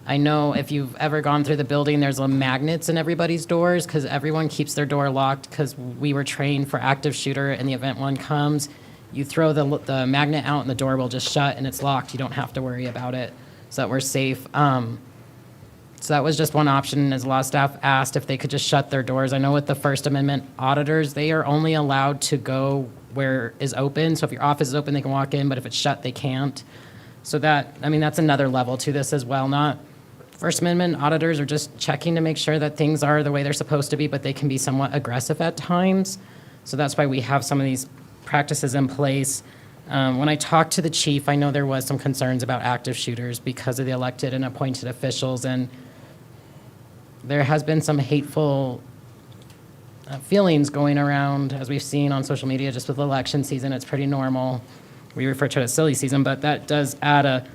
I know if you've ever gone through the building, there's magnets in everybody's doors because everyone keeps their door locked because we were trained for active shooter. In the event one comes, you throw the magnet out and the door will just shut and it's locked. You don't have to worry about it so that we're safe. So that was just one option, as a lot of staff asked if they could just shut their doors. I know with the First Amendment auditors, they are only allowed to go where is open. So if your office is open, they can walk in, but if it's shut, they can't. So that, I mean, that's another level to this as well. Not First Amendment auditors are just checking to make sure that things are the way they're supposed to be, but they can be somewhat aggressive at times. So that's why we have some of these practices in place. When I talked to the chief, I know there was some concerns about active shooters because of the elected and appointed officials, and there has been some hateful feelings going around, as we've seen on social media, just with election season. It's pretty normal. We refer to it as silly season, but that does add a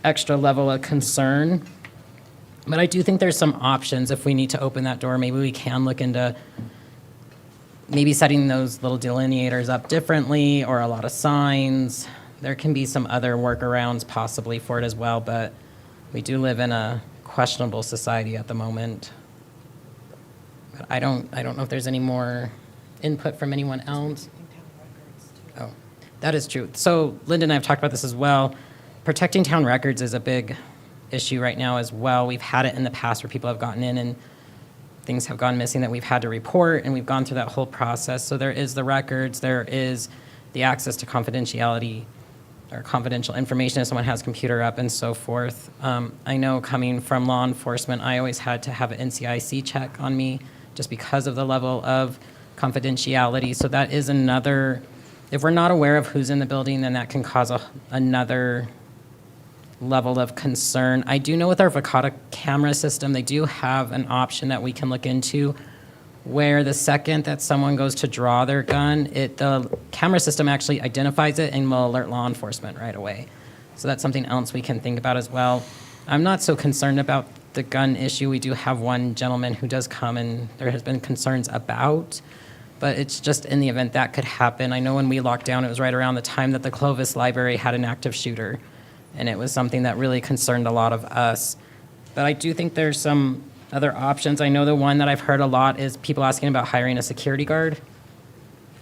extra level of concern. But I do think there's some options if we need to open that door. Maybe we can look into maybe setting those little delineators up differently or a lot of signs. There can be some other workarounds possibly for it as well, but we do live in a questionable society at the moment. But I don't know if there's any more input from anyone else. Oh, that is true. So Linda and I have talked about this as well. Protecting town records is a big issue right now as well. We've had it in the past where people have gotten in and things have gone missing that we've had to report, and we've gone through that whole process. So there is the records, there is the access to confidentiality or confidential information if someone has computer up and so forth. I know coming from law enforcement, I always had to have an NCIC check on me just because of the level of confidentiality. So that is another, if we're not aware of who's in the building, then that can cause another level of concern. I do know with our Vicata camera system, they do have an option that we can look into where the second that someone goes to draw their gun, the camera system actually identifies it and will alert law enforcement right away. So that's something else we can think about as well. I'm not so concerned about the gun issue. We do have one gentleman who does come and there has been concerns about, but it's just in the event that could happen. I know when we locked down, it was right around the time that the Clovis Library had an active shooter, and it was something that really concerned a lot of us. But I do think there's some other options. I know the one that I've heard a lot is people asking about hiring a security guard.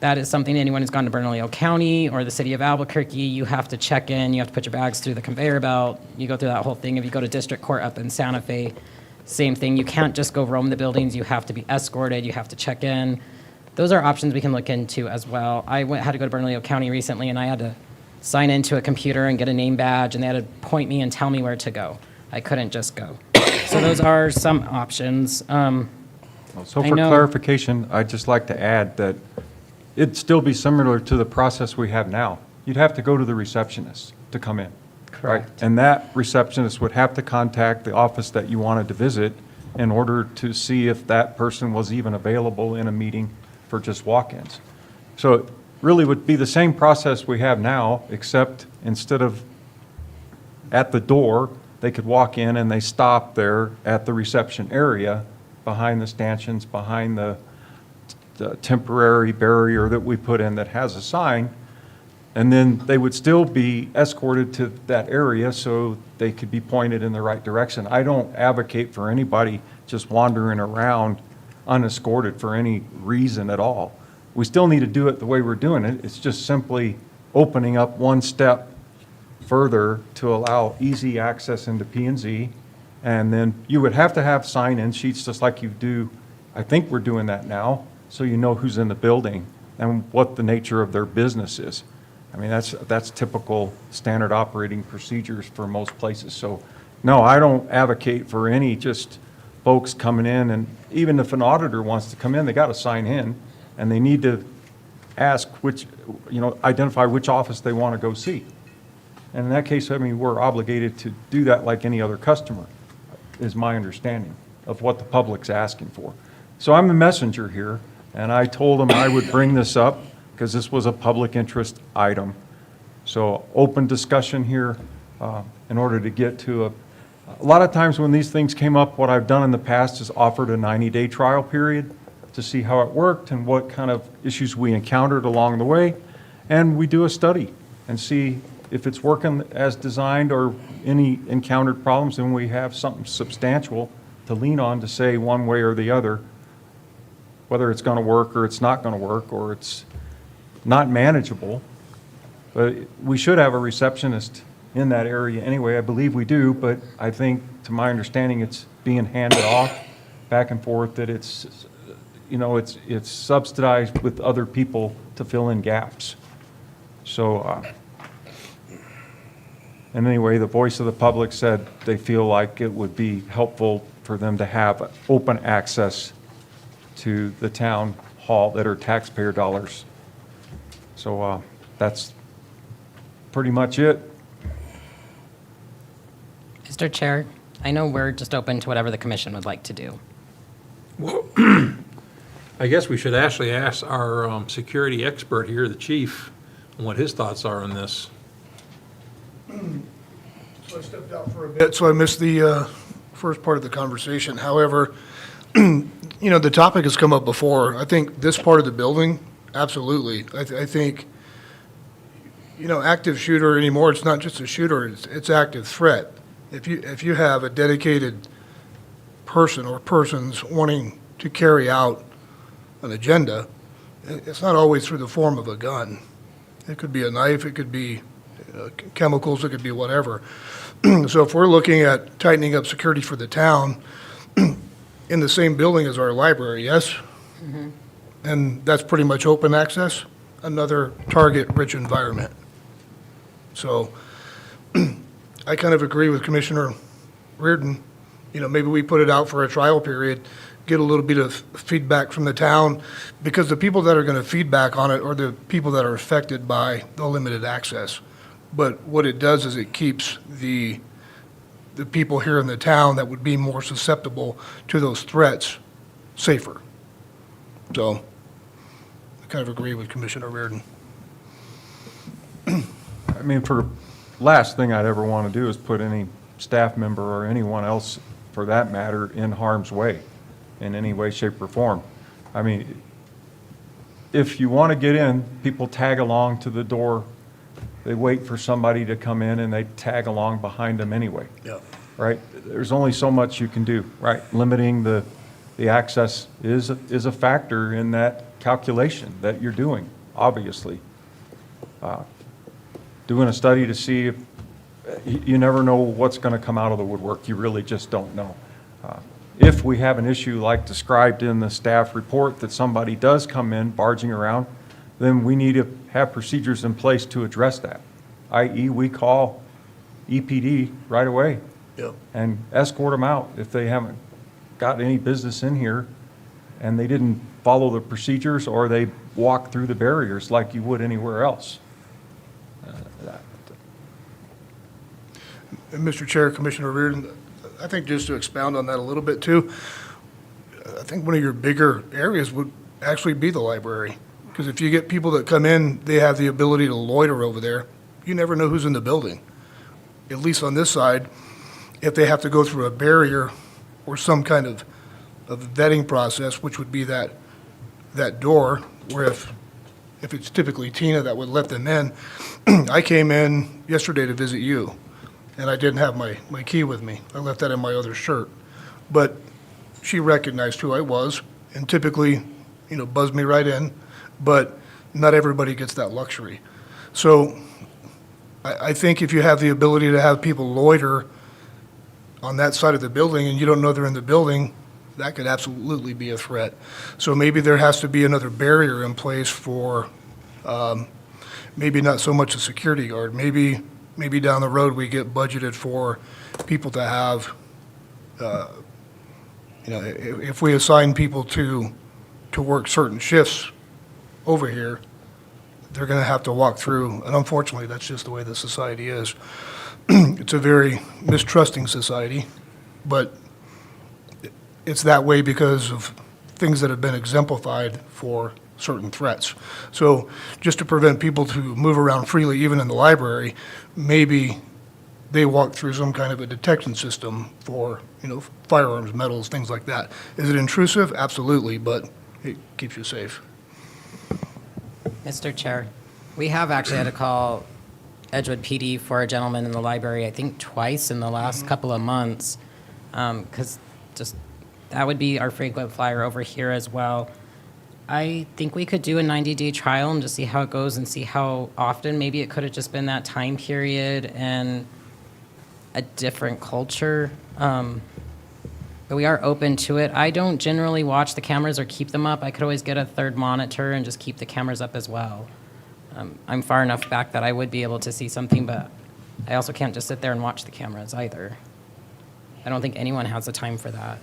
That is something anyone who's gone to Bernalillo County or the city of Albuquerque, you have to check in, you have to put your bags through the conveyor belt, you go through that whole thing. If you go to district court up in Santa Fe, same thing. You can't just go roam the buildings, you have to be escorted, you have to check in. Those are options we can look into as well. I had to go to Bernalillo County recently and I had to sign into a computer and get a name badge, and they had to point me and tell me where to go. I couldn't just go. So those are some options. So for clarification, I'd just like to add that it'd still be similar to the process we have now. You'd have to go to the receptionist to come in. Correct. Right? And that receptionist would have to contact the office that you wanted to visit in order to see if that person was even available in a meeting for just walk-ins. So it really would be the same process we have now, except instead of at the door, they could walk in and they stop there at the reception area, behind the stanchions, behind the temporary barrier that we put in that has a sign, and then they would still be escorted to that area so they could be pointed in the right direction. I don't advocate for anybody just wandering around unescorted for any reason at all. We still need to do it the way we're doing it. It's just simply opening up one step further to allow easy access into P&Z. And then you would have to have sign-in sheets just like you do. I think we're doing that now, so you know who's in the building and what the nature of their business is. I mean, that's typical standard operating procedures for most places. So, no, I don't advocate for any just folks coming in, and even if an auditor wants to come in, they got to sign in, and they need to ask which, identify which office they want to go see. And in that case, I mean, we're obligated to do that like any other customer, is my understanding of what the public's asking for. So I'm the messenger here, and I told them I would bring this up because this was a public interest item. So open discussion here in order to get to a lot of times when these things came up, what I've done in the past is offered a 90-day trial period to see how it worked and what kind of issues we encountered along the way. And we do a study and see if it's working as designed or any encountered problems, then we have something substantial to lean on to say one way or the other, whether it's going to work or it's not going to work or it's not manageable. But we should have a receptionist in that area anyway. I believe we do, but I think, to my understanding, it's being handed off back and forth, that it's, it's subsidized with other people to fill in gaps. So, and anyway, the voice of the public said they feel like it would be helpful for them to have open access to the town hall that are taxpayer dollars. So that's pretty much it. Mr. Chair, I know we're just open to whatever the commission would like to do. Well, I guess we should actually ask our security expert here, the chief, what his thoughts are on this. So I stepped out for a bit, so I missed the first part of the conversation. However, the topic has come up before. I think this part of the building, absolutely. I think, active shooter anymore, it's not just a shooter, it's active threat. If you have a dedicated person or persons wanting to carry out an agenda, it's not always through the form of a gun. It could be a knife, it could be chemicals, it could be whatever. So if we're looking at tightening up security for the town in the same building as our library, yes? Mm-hmm. And that's pretty much open access, another target-rich environment. So I kind of agree with Commissioner Reardon. Maybe we put it out for a trial period, get a little bit of feedback from the town, because the people that are going to feedback on it are the people that are affected by the limited access. But what it does is it keeps the people here in the town that would be more susceptible to those threats safer. So I kind of agree with Commissioner Reardon. I mean, for last thing I'd ever want to do is put any staff member or anyone else, for that matter, in harm's way in any way, shape, or form. I mean, if you want to get in, people tag along to the door. They wait for somebody to come in and they tag along behind them anyway. Yeah. Right? There's only so much you can do, right? Limiting the access is a factor in that calculation that you're doing, obviously. Doing a study to see if, you never know what's going to come out of the woodwork. You really just don't know. If we have an issue like described in the staff report that somebody does come in barging around, then we need to have procedures in place to address that, i.e. we call EPD right away. Yep. And escort them out if they haven't got any business in here and they didn't follow the procedures or they walk through the barriers like you would anywhere else. And Mr. Chair, Commissioner Reardon, I think just to expound on that a little bit too, I think one of your bigger areas would actually be the library. Because if you get people that come in, they have the ability to loiter over there. You never know who's in the building. At least on this side, if they have to go through a barrier or some kind of vetting process, which would be that door, where if it's typically Tina that would let them in. I came in yesterday to visit you, and I didn't have my key with me. I left that in my other shirt. But she recognized who I was, and typically, buzzed me right in, but not everybody gets that luxury. So I think if you have the ability to have people loiter on that side of the building and you don't know they're in the building, that could absolutely be a threat. So maybe there has to be another barrier in place for, maybe not so much a security guard. Maybe down the road, we get budgeted for people to have, if we assign people to work certain shifts over here, they're going to have to walk through, and unfortunately, that's just the way the society is. It's a very mistrusting society, but it's that way because of things that have been exemplified for certain threats. So just to prevent people to move around freely, even in the library, maybe they walk through some kind of a detection system for, firearms, metals, things like that. Is it intrusive? Absolutely, but it keeps you safe. Mr. Chair, we have actually had to call Edgewood PD for a gentleman in the library, I think twice in the last couple of months, because just that would be our frequent flyer over here as well. I think we could do a 90-day trial and just see how it goes and see how often. Maybe it could have just been that time period and a different culture. But we are open to it. I don't generally watch the cameras or keep them up. I could always get a third monitor and just keep the cameras up as well. I'm far enough back that I would be able to see something, but I also can't just sit there and watch the cameras either. I don't think anyone has the time for that.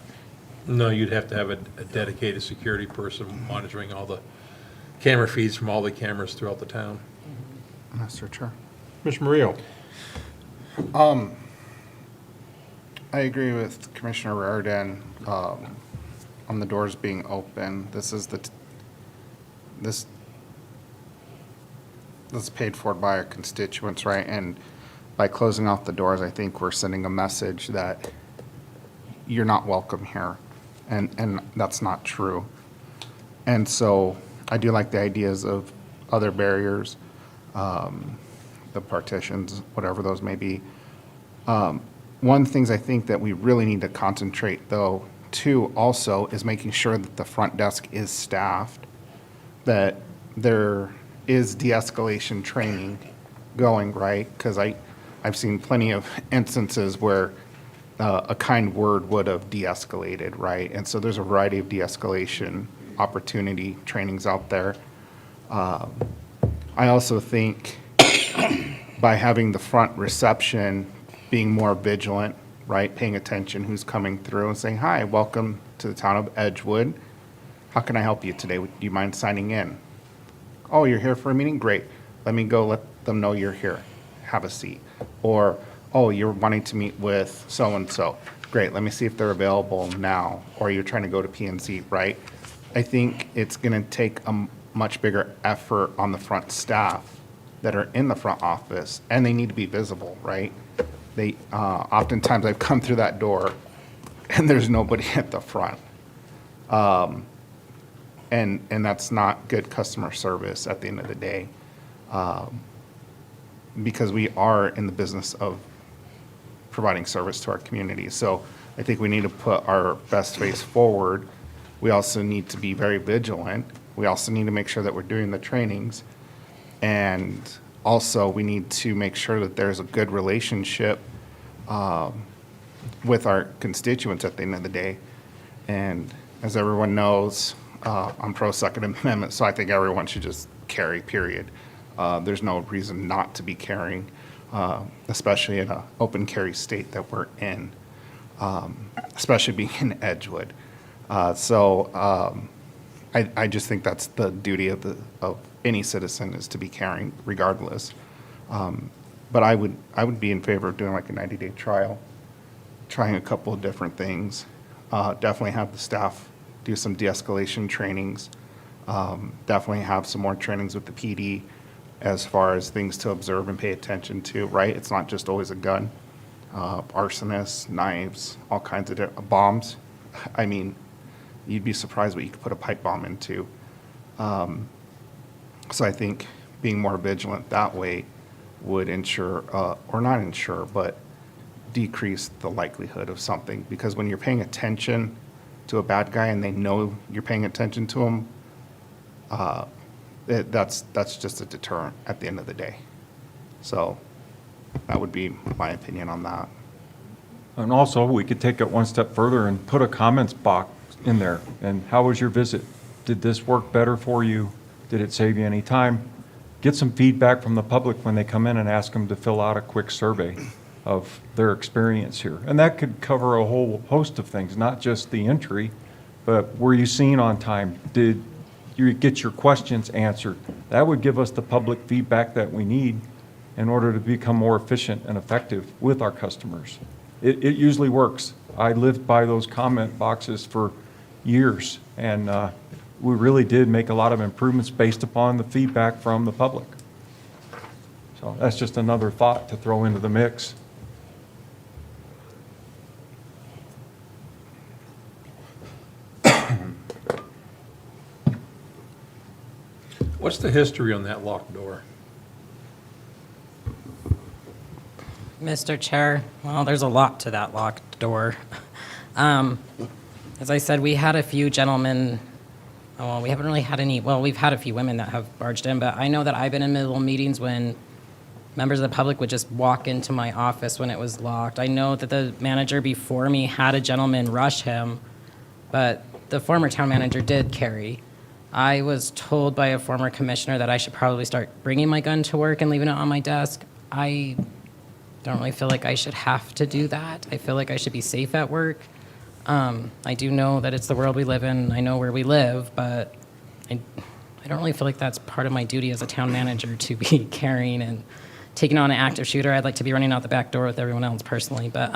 No, you'd have to have a dedicated security person monitoring all the camera feeds from all the cameras throughout the town. Mr. Chair. Mr. Murillo? I agree with Commissioner Reardon on the doors being open. This is this is paid for by our constituents, right? And by closing off the doors, I think we're sending a message that you're not welcome here, and that's not true. And so I do like the ideas of other barriers, the partitions, whatever those may be. One of the things I think that we really need to concentrate, though, too, also, is making sure that the front desk is staffed, that there is de-escalation training going, right? Because I've seen plenty of instances where a kind word would have de-escalated, right? And so there's a variety of de-escalation opportunity trainings out there. I also think by having the front reception being more vigilant, right, paying attention who's coming through and saying, hi, welcome to the town of Edgewood. How can I help you today? Do you mind signing in? Oh, you're here for a meeting? Great. Let me go let them know you're here. Have a seat. Or, oh, you're wanting to meet with so-and-so. Great, let me see if they're available now. Or you're trying to go to P&Z, right? I think it's going to take a much bigger effort on the front staff that are in the front office, and they need to be visible, right? They, oftentimes I've come through that door and there's nobody at the front. And that's not good customer service at the end of the day. Because we are in the business of providing service to our community. So I think we need to put our best face forward. We also need to be very vigilant. We also need to make sure that we're doing the trainings. And also, we need to make sure that there's a good relationship with our constituents at the end of the day. And as everyone knows, I'm pro Second Amendment, so I think everyone should just carry, period. There's no reason not to be carrying, especially in an open carry state that we're in, especially being in Edgewood. I just think that's the duty of any citizen, is to be carrying regardless. But I would be in favor of doing like a 90-day trial, trying a couple of different things. Definitely have the staff do some de-escalation trainings. Definitely have some more trainings with the PD as far as things to observe and pay attention to, right? It's not just always a gun. arsonists, knives, all kinds of bombs. I mean, you'd be surprised what you could put a pipe bomb into. So I think being more vigilant that way would ensure, or not ensure, but decrease the likelihood of something. Because when you're paying attention to a bad guy and they know you're paying attention to him, that's just a deterrent at the end of the day. So that would be my opinion on that. And also, we could take it one step further and put a comments box in there. And how was your visit? Did this work better for you? Did it save you any time? Get some feedback from the public when they come in and ask them to fill out a quick survey of their experience here. And that could cover a whole host of things, not just the entry, but were you seen on time? Did you get your questions answered? That would give us the public feedback that we need in order to become more efficient and effective with our customers. It usually works. I lived by those comment boxes for years, and we really did make a lot of improvements based upon the feedback from the public. So that's just another thought to throw into the mix. What's the history on that locked door? Mr. Chair, well, there's a lot to that locked door. As I said, we had a few gentlemen, well, we haven't really had any, well, we've had a few women that have barged in, but I know that I've been in middle meetings when members of the public would just walk into my office when it was locked. I know that the manager before me had a gentleman rush him, but the former town manager did carry. I was told by a former commissioner that I should probably start bringing my gun to work and leaving it on my desk. I don't really feel like I should have to do that. I feel like I should be safe at work. I do know that it's the world we live in. I know where we live, but I don't really feel like that's part of my duty as a town manager to be carrying and taking on an active shooter. I'd like to be running out the back door with everyone else personally, but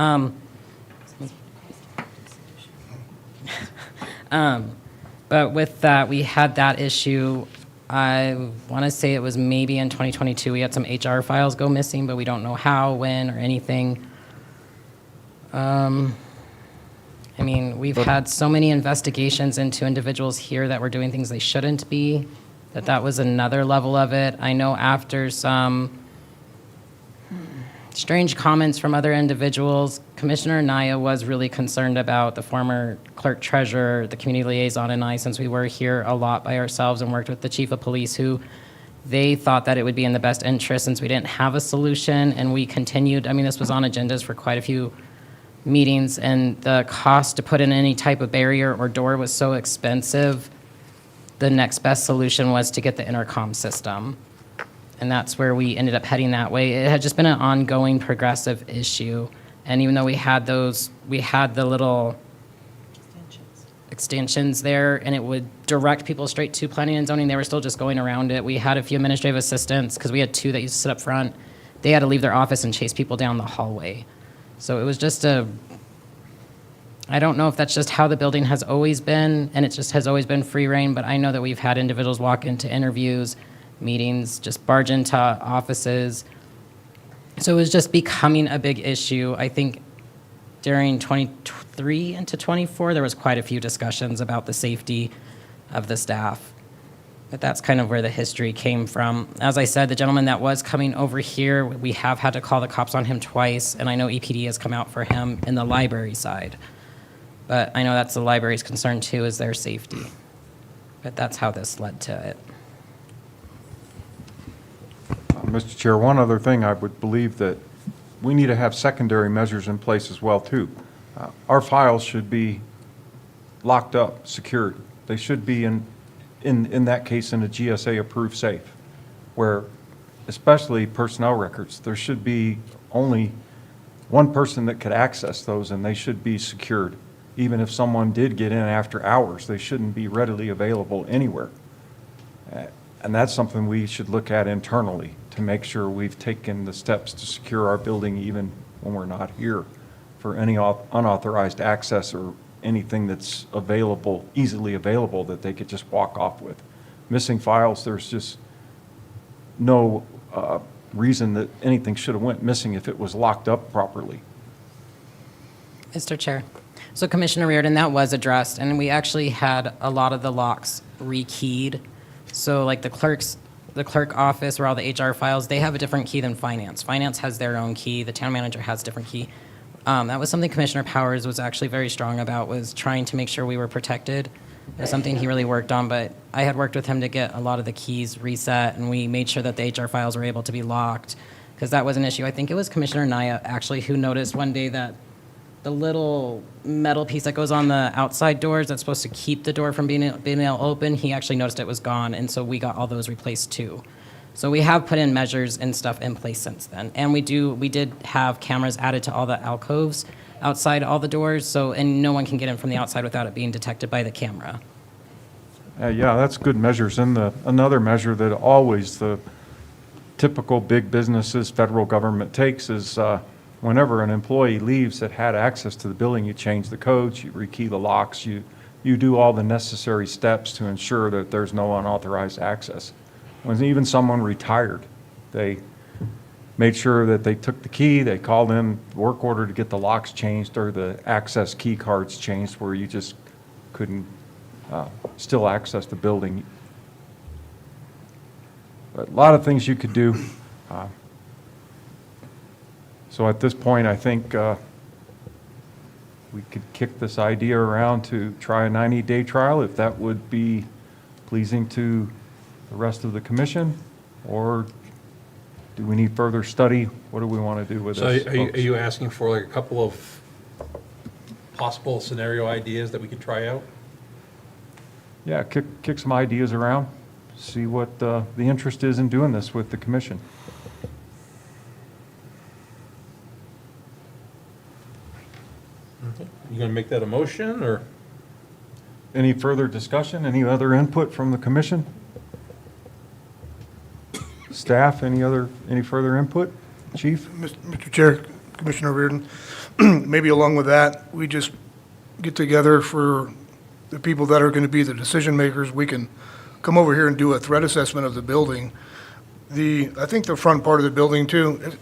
but with that, we had that issue. I want to say it was maybe in 2022. We had some HR files go missing, but we don't know how, when, or anything. I mean, we've had so many investigations into individuals here that were doing things they shouldn't be, that was another level of it. I know after some strange comments from other individuals, Commissioner Naya was really concerned about the former clerk treasurer, the community liaison, and I, since we were here a lot by ourselves and worked with the chief of police, who they thought that it would be in the best interest since we didn't have a solution, and we continued. I mean, this was on agendas for quite a few meetings, and the cost to put in any type of barrier or door was so expensive. The next best solution was to get the intercom system. And that's where we ended up heading that way. It had just been an ongoing progressive issue. And even though we had the little extensions there, and it would direct people straight to planning and zoning, they were still just going around it. We had a few administrative assistants, because we had two that used to sit up front. They had to leave their office and chase people down the hallway. So it was just I don't know if that's just how the building has always been, and it just has always been free reign, but I know that we've had individuals walk into interviews, meetings, just barge into offices. So it was just becoming a big issue. I think during 23 into 24, there was quite a few discussions about the safety of the staff. But that's kind of where the history came from. As I said, the gentleman that was coming over here, we have had to call the cops on him twice, and I know EPD has come out for him in the library side. But I know that's the library's concern too, is their safety. But that's how this led to it. Mr. Chair, one other thing, I would believe that we need to have secondary measures in place as well, too. Our files should be locked up, secured. They should be, in that case, in a GSA-approved safe, where, especially personnel records, there should be only one person that could access those, and they should be secured. Even if someone did get in after hours, they shouldn't be readily available anywhere. And that's something we should look at internally to make sure we've taken the steps to secure our building even when we're not here for any unauthorized access or anything that's available, easily available, that they could just walk off with. Missing files, there's just no reason that anything should have went missing if it was locked up properly. Mr. Chair. So Commissioner Reardon, that was addressed, and we actually had a lot of the locks rekeyed. So like the clerk office where all the HR files, they have a different key than finance. Finance has their own key, the town manager has a different key. That was something Commissioner Powers was actually very strong about, was trying to make sure we were protected. It was something he really worked on, but I had worked with him to get a lot of the keys reset, and we made sure that the HR files were able to be locked, because that was an issue. I think it was Commissioner Naya, actually, who noticed one day that the little metal piece that goes on the outside doors that's supposed to keep the door from being able to open, he actually noticed it was gone, and so we got all those replaced too. So we have put in measures and stuff in place since then. And we did have cameras added to all the alcoves outside all the doors, so, and no one can get in from the outside without it being detected by the camera. Yeah, that's good measures. And another measure that always the typical big businesses, federal government takes is whenever an employee leaves that had access to the building, you change the codes, you rekey the locks, you do all the necessary steps to ensure that there's no unauthorized access. When even someone retired, they made sure that they took the key, they called in work order to get the locks changed or the access key cards changed where you just couldn't still access the building. But a lot of things you could do. So at this point, I think we could kick this idea around to try a 90-day trial, if that would be pleasing to the rest of the commission, or do we need further study? What do we want to do with So this? are folks? you asking for like a couple of possible scenario ideas that we could try out? Yeah, kick some ideas around, see what the interest is in doing this with the commission. You gonna make that a motion, or? Any further discussion? Any other input from the commission? Staff, any further input? Chief? Mr. Chair, Commissioner Reardon, maybe along with that, we just get together for the people that are going to be the decision makers. We can come over here and do a threat assessment of the building. I think the front part of the building too,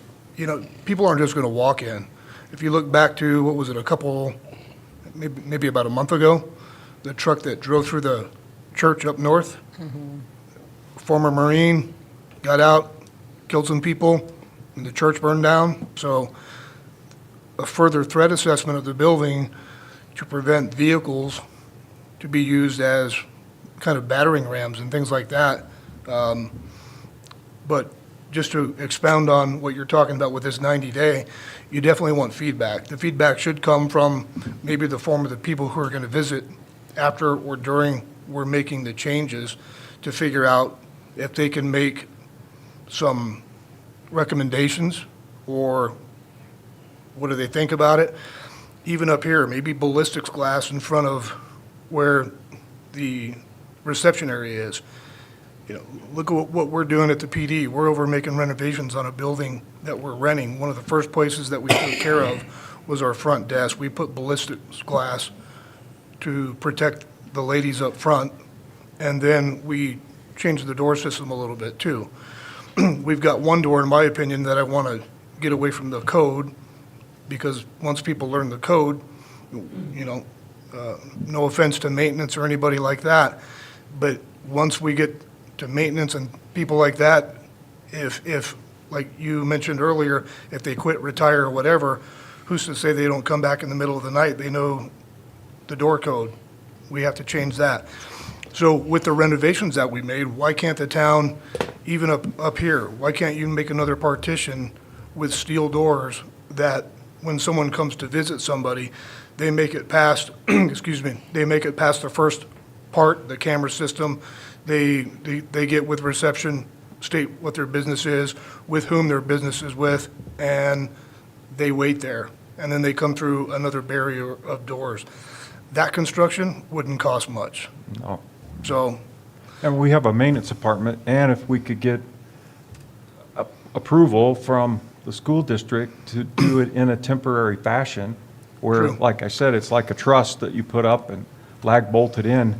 people aren't just going to walk in. If you look back to, what was it, maybe about a month ago, the truck that drove through the church up north, former Marine, got out, killed some people, and the church burned down. So a further threat assessment of the building to prevent vehicles to be used as kind of battering rams and things like that. But just to expound on what you're talking about with this 90-day, you definitely want feedback. The feedback should come from maybe the form of the people who are going to visit after or during we're making the changes, to figure out if they can make some recommendations, or what do they think about it. Even up here, maybe ballistics glass in front of where the reception area is. Look at what we're doing at the PD. We're over making renovations on a building that we're renting. One of the first places that we took care of was our front desk. We put ballistics glass to protect the ladies up front, and then we changed the door system a little bit too. We've got one door, in my opinion, that I want to get away from the code, because once people learn the code, no offense to maintenance or anybody like that, but once we get to maintenance and people like that, if like you mentioned earlier, if they quit, retire, or whatever, who's to say they don't come back in the middle of the night? They know the door code. We have to change that. So with the renovations that we made, why can't the town, even up here, why can't you make another partition with steel doors that when someone comes to visit somebody, they make it past, they make it past the first part, the camera system, they get with reception, state what their business is, with whom their business is with, and they wait there. And then they come through another barrier of doors. That construction wouldn't cost much. No. So, And we have a maintenance department, and if we could get approval from the school district to do it in a temporary fashion, where, True. like I said, it's like a truss that you put up and lag bolted in.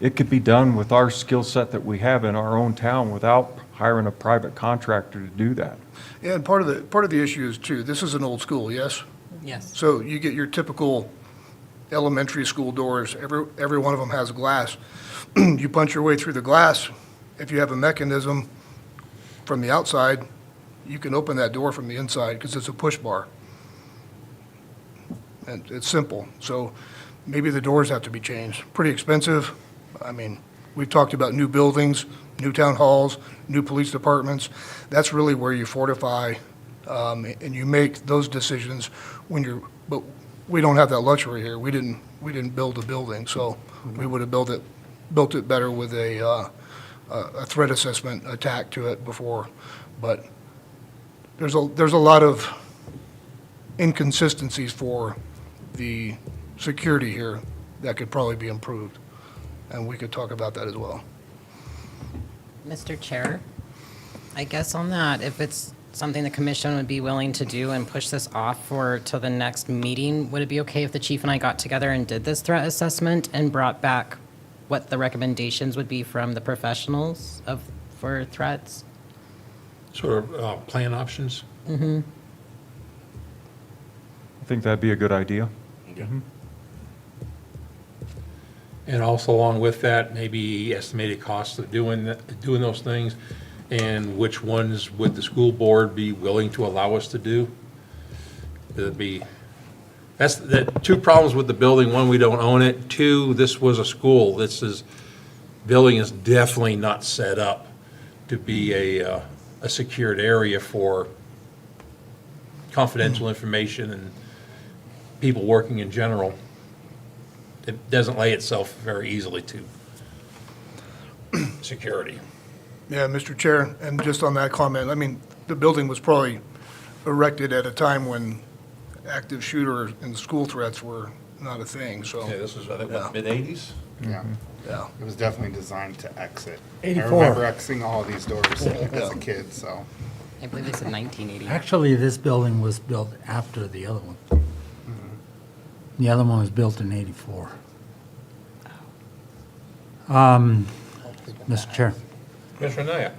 It could be done with our skill set that we have in our own town without hiring a private contractor to do that. yeah, and part of the issue is too, this is an old school, yes? Yes. So you get your typical elementary school doors, every one of them has glass. You punch your way through the glass, if you have a mechanism from the outside, you can open that door from the inside because it's a push bar. And it's simple, so maybe the doors have to be changed. Pretty expensive. I mean, we've talked about new buildings, new town halls, new police departments. That's really where you fortify, and you make those decisions when you're, but we don't have that luxury here. We didn't build a building, so we would have built it better with a threat assessment attack to it before. But there's a lot of inconsistencies for the security here that could probably be improved, and we could talk about that as well. Mr. Chair, I guess on that, if it's something the commission would be willing to do and push this off till the next meeting, would it be okay if the chief and I got together and did this threat assessment and brought back what the recommendations would be from the professionals for threats? Sort of plan options? Mm-hmm. I think that'd be a good idea. And also along with that, maybe estimated costs of doing those things, and which ones would the school board be willing to allow us to do? That's the two problems with the building. One, we don't own it. Two, this was a school. Building is definitely not set up to be a secured area for confidential information and people working in general. It doesn't lay itself very easily to security. Yeah, Mr. Chair, and just on that comment, I mean, the building was probably erected at a time when active shooter and school threats were not a thing, so. Yeah, this was, I think, Yeah. mid-'80s? Yeah. Yeah. It was definitely designed to exit. 84. I remember exiting all of these doors as a kid, so. I believe they said 1980. Actually, this building was built after the other one. The other one was built in '84. Mr. Chair, Commissioner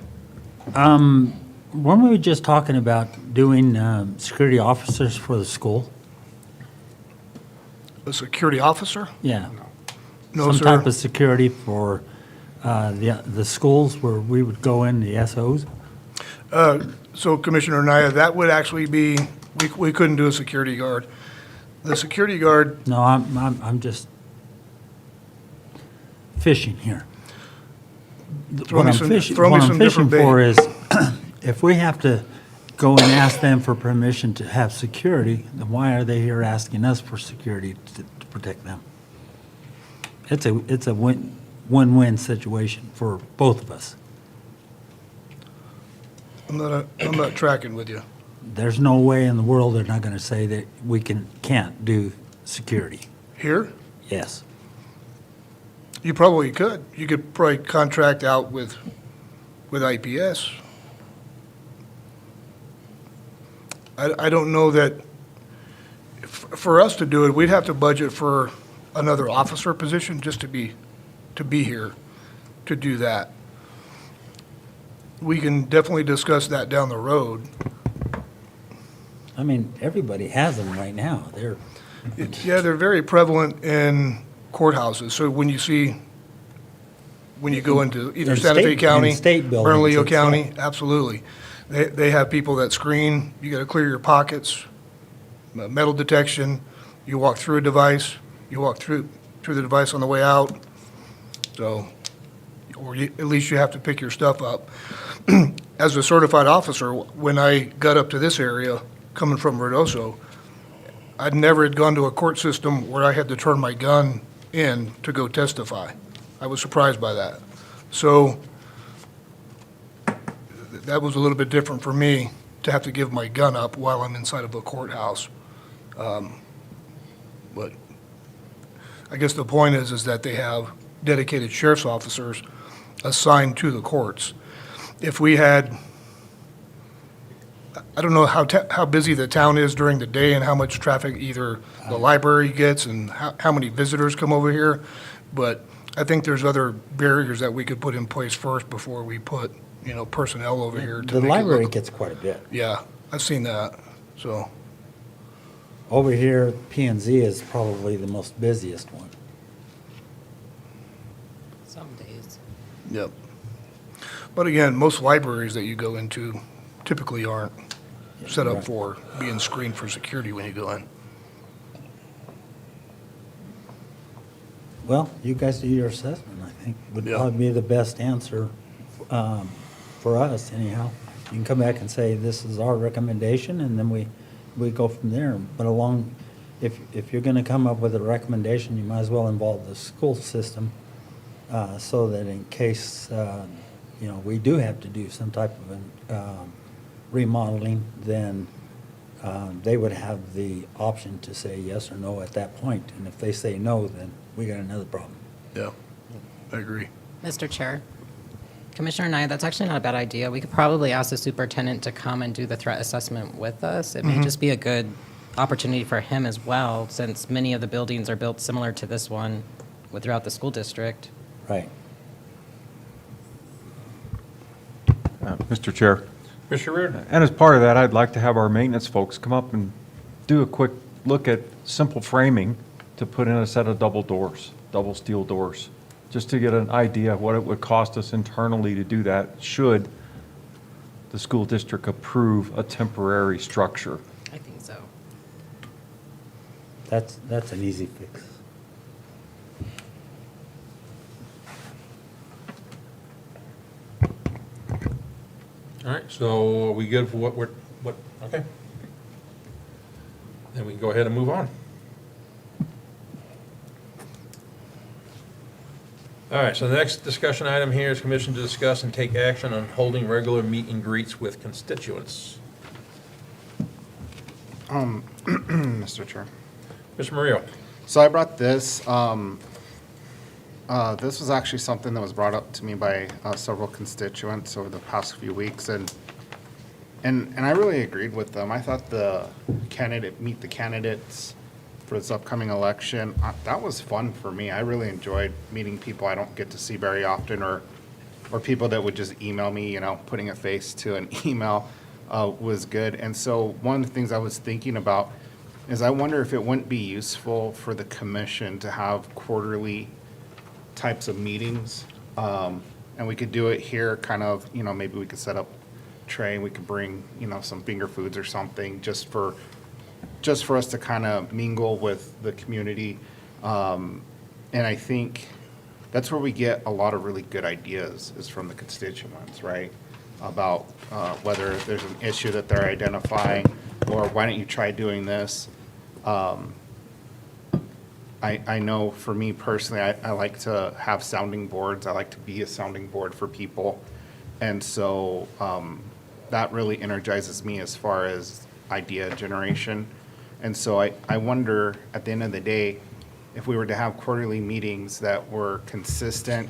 Naya? weren't we just talking about doing security officers for the school? A security officer? Yeah. No, Some type sir. of security for the schools where we would go in, the SOs? So Commissioner Naya, that would actually be, we couldn't do a security guard. The security guard, No, I'm just fishing here. Throw me What I'm some- fishing, throw me what I'm some fishing different for is, if we have to go and ask them for permission to have security, then why are they here asking us for security to protect them? It's a win-win situation for both of us. I'm not tracking with you. There's no way in the world they're not gonna say that we can't do security. Here? Yes. You probably could. You could probably contract out with IPS. I don't know that, for us to do it, we'd have to budget for another officer position just to be here to do that. We can definitely discuss that down the road. I mean, everybody has them right now. Yeah, they're very prevalent in courthouses. So when you go into either In Santa Fe state- County, in state buildings, Bernalillo it's County, absolutely. They have people that screen, you gotta clear your pockets, metal detection, you walk through a device, you walk through the device on the way out. So, at least you have to pick your stuff up. As a certified officer, when I got up to this area, coming from Ruidoso, I'd never had gone to a court system where I had to turn my gun in to go testify. I was surprised by that. So that was a little bit different for me to have to give my gun up while I'm inside of a courthouse. But I guess the point is that they have dedicated sheriff's officers assigned to the courts. If we had, I don't know how busy the town is during the day and how much traffic either the library gets and how many visitors come over here, but I think there's other barriers that we could put in place first before we put, personnel over here to The make it library look. gets quite a bit. Yeah, I've seen that, so. over here, P and Z is probably the most busiest one. Some days. Yep. But again, most libraries that you go into typically aren't set up Right. for being screened for security when you go in. Well, you guys do your assessment, I think, would Yeah. probably be the best answer for us anyhow. You can come back and say, this is our recommendation, and then we go from there. But if you're gonna come up with a recommendation, you might as well involve the school system so that in case, we do have to do some type of remodeling, then they would have the option to say yes or no at that point. And if they say no, then we got another problem. Yeah, I agree. Mr. Chair, Commissioner Nye, that's actually not a bad idea. We could probably ask the superintendent to come and do the threat assessment with us. It may just be a good opportunity for him as well, since many of the buildings are built similar to this one throughout the school district. Right. Mr. Chair, Mr. Reardon? and as part of that, I'd like to have our maintenance folks come up and do a quick look at simple framing to put in a set of double doors, double steel doors, just to get an idea of what it would cost us internally to do that, should the school district approve a temporary structure. I think so. That's an easy fix. All right, so are we good for okay. Then we can go ahead and move on. All right, so the next discussion item here is commission to discuss and take action on holding regular meet and greets with constituents. Mr. Chair. Mr. Murillo? So I brought this. This was actually something that was brought up to me by several constituents over the past few weeks, and I really agreed with them. I thought the meet the candidates for this upcoming election, that was fun for me. I really enjoyed meeting people I don't get to see very often, or people that would just email me. Putting a face to an email was good. And so one of the things I was thinking about is I wonder if it wouldn't be useful for the commission to have quarterly types of meetings. And we could do it here, kind of, maybe we could set up a tray and we could bring, some finger foods or something just for us to kind of mingle with the community. And I think that's where we get a lot of really good ideas, is from the constituents, right? About whether there's an issue that they're identifying, or why don't you try doing this? I know for me personally, I like to have sounding boards. I like to be a sounding board for people. And so that really energizes me as far as idea generation. And so I wonder, at the end of the day, if we were to have quarterly meetings that were consistent,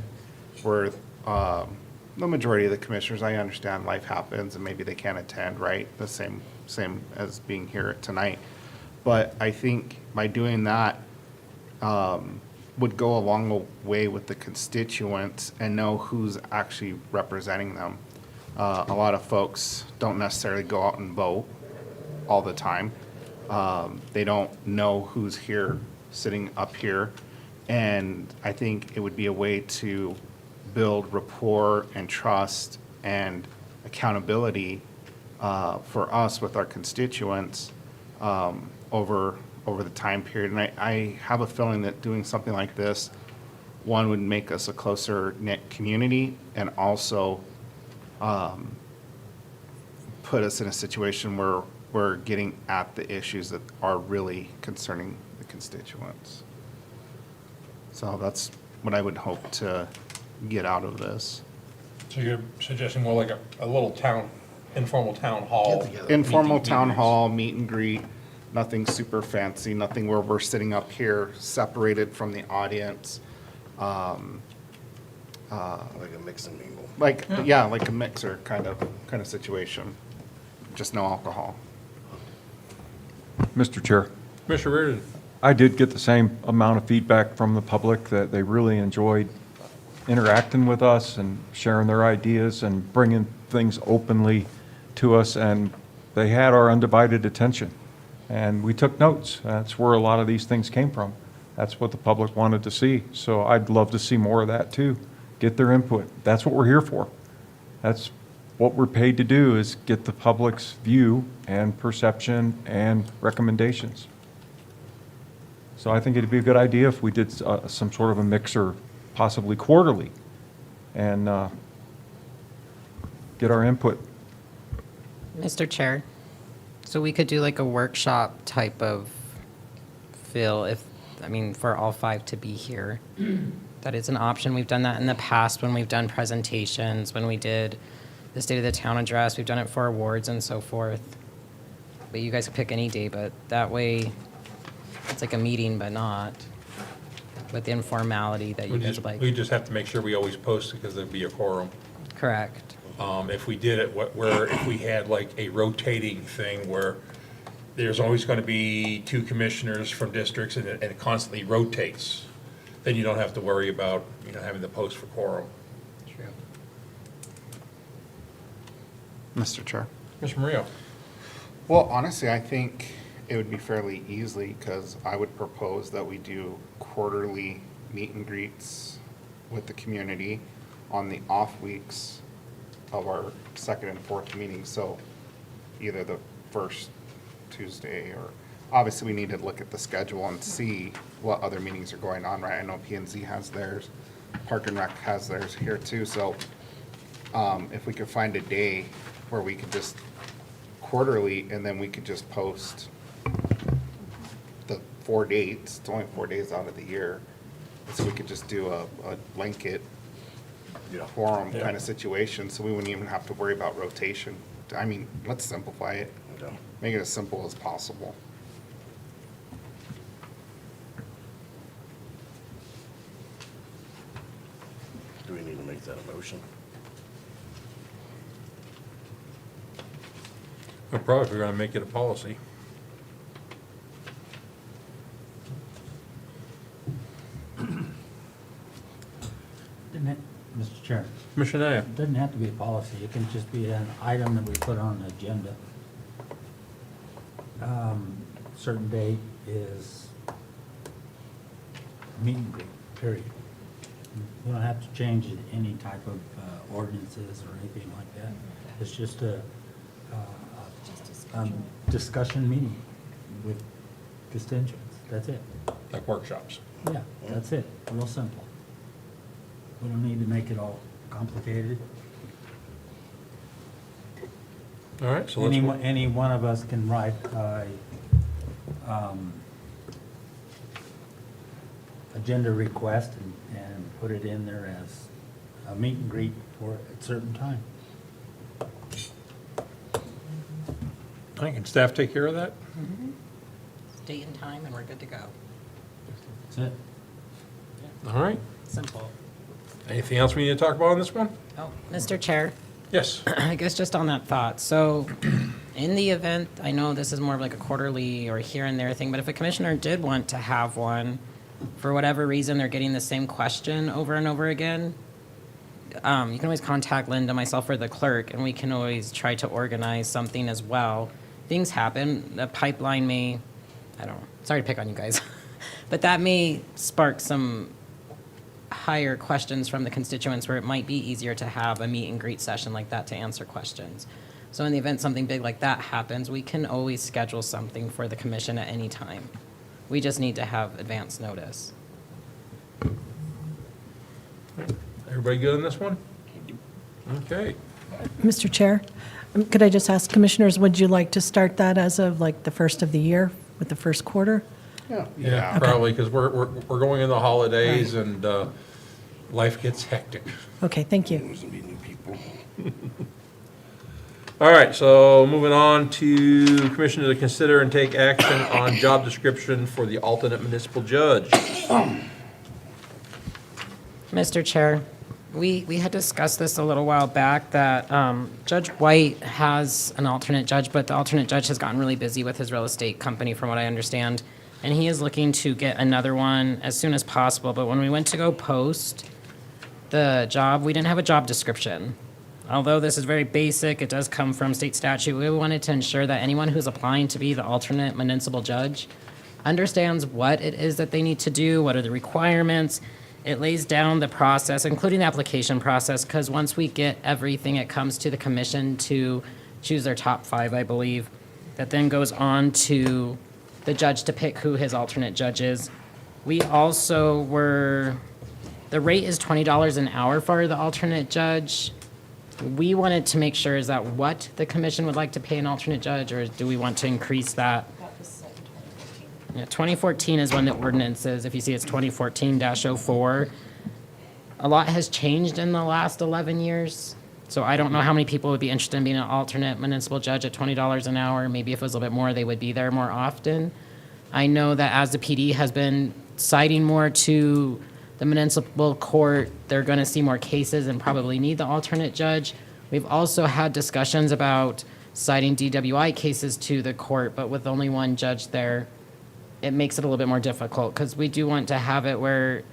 where the majority of the commissioners, I understand life happens and maybe they can't attend, right? The same as being here tonight. But I think by doing that, would go a long way with the constituents and know who's actually representing them. A lot of folks don't necessarily go out and vote all the time. They don't know who's here, sitting up here. And I think it would be a way to build rapport and trust and accountability for us with our constituents over the time period. And I have a feeling that doing something like this, one, would make us a closer knit community, and also put us in a situation where we're getting at the issues that are really concerning the constituents. So that's what I would hope to get out of this. So you're suggesting more like a little informal town hall? Informal town hall, meet and greet, nothing super fancy, nothing where we're sitting up here separated from the audience. Like a mix and mingle. Like a mixer kind of situation, just no alcohol. Mr. Chair, Mr. Reardon? I did get the same amount of feedback from the public that they really enjoyed interacting with us and sharing their ideas and bringing things openly to us, and they had our undivided attention. And we took notes. That's where a lot of these things came from. That's what the public wanted to see. So I'd love to see more of that too. Get their input. That's what we're here for. That's what we're paid to do, is get the public's view and perception and recommendations. So I think it'd be a good idea if we did some sort of a mixer, possibly quarterly, and get our input. Mr. Chair, so we could do like a workshop type of feel if, I mean, for all 5 to be here. That is an option. We've done that in the past when we've done presentations, when we did the State of the Town address. We've done it for awards and so forth. But you guys can pick any day, but that way it's like a meeting, but not with the informality that you guys like. We just have to make sure we always post it because there'd be a quorum. Correct. If we did it, where if we had like a rotating thing where there's always going to be 2 commissioners from districts and it constantly rotates, then you don't have to worry about, having to post for quorum. True. Mr. Chair. Mr. Mario? Well, honestly, I think it would be fairly easily, because I would propose that we do quarterly meet and greets with the community on the off weeks of our 2nd and 4th meetings. So either the first Tuesday, or obviously we need to look at the schedule and see what other meetings are going on, right? I know P&Z has theirs, Park and Rec has theirs here too. So if we could find a day where we could just quarterly, and then we could just post the 4 dates. It's only 4 days out of the year. So we could just do a blanket quorum kind of situation, so we wouldn't even have to worry about rotation. I mean, let's simplify it. Make it as simple as possible. Do we need to make that a motion? Well, probably if we're going to make it a policy. Mr. Chair, Commissioner Naya? it doesn't have to be a policy. It can just be an item that we put on an agenda. Certain date is meet and greet, period. We don't have to change any type of ordinances or anything like that. It's just a discussion meeting with constituents. That's it. Like workshops. Yeah, that's it. Real simple. We don't need to make it all complicated. All right, so let's. Any one of us can write a agenda request and put it in there as a meet and greet for a certain time. All right, can staff take care of that? Date and time, and we're good to go. That's it. All right. Simple. Anything else we need to talk about on this one? Oh, Mr. Chair, Yes. I guess just on that thought, so in the event, I know this is more of like a quarterly or here and there thing, but if a commissioner did want to have one, for whatever reason, they're getting the same question over and over again, you can always contact Linda, myself, or the clerk, and we can always try to organize something as well. Things happen, the pipeline may, I don't know, sorry to pick on you guys, but that may spark some higher questions from the constituents where it might be easier to have a meet and greet session like that to answer questions. So in the event something big like that happens, we can always schedule something for the commission at any time. We just need to have advance notice. Everybody good on this one? Okay. Mr. Chair, could I just ask commissioners, would you like to start that as of like the first of the year with the first quarter? Yeah, probably, because we're going in the holidays and life gets hectic. Okay, thank you. There's gonna be new people. All right, so moving on to commissioner to consider and take action on job description for the alternate municipal judge. Mr. Chair, we had discussed this a little while back, that Judge White has an alternate judge, but the alternate judge has gotten really busy with his real estate company, from what I understand. And he is looking to get another one as soon as possible. But when we went to go post the job, we didn't have a job description. although this is very basic, it does come from state statute. We wanted to ensure that anyone who's applying to be the alternate municipal judge understands what it is that they need to do, what are the requirements. It lays down the process, including the application process, because once we get everything, it comes to the commission to choose their top 5, I believe. That then goes on to the judge to pick who his alternate judge is. We also the rate is $20 an hour for the alternate judge. We wanted to make sure, is that what the commission would like to pay an alternate judge, or do we want to increase that? Yeah, 2014 is when the ordinance is. If you see, it's 2014-04. A lot has changed in the last 11 years. So I don't know how many people would be interested in being an alternate municipal judge at $20 an hour. Maybe if it was a little bit more, they would be there more often. I know that as the PD has been citing more to the municipal court, they're going to see more cases and probably need the alternate judge. We've also had discussions about citing DWI cases to the court, but with only one judge there, it makes it a little bit more difficult, because we do want to have it where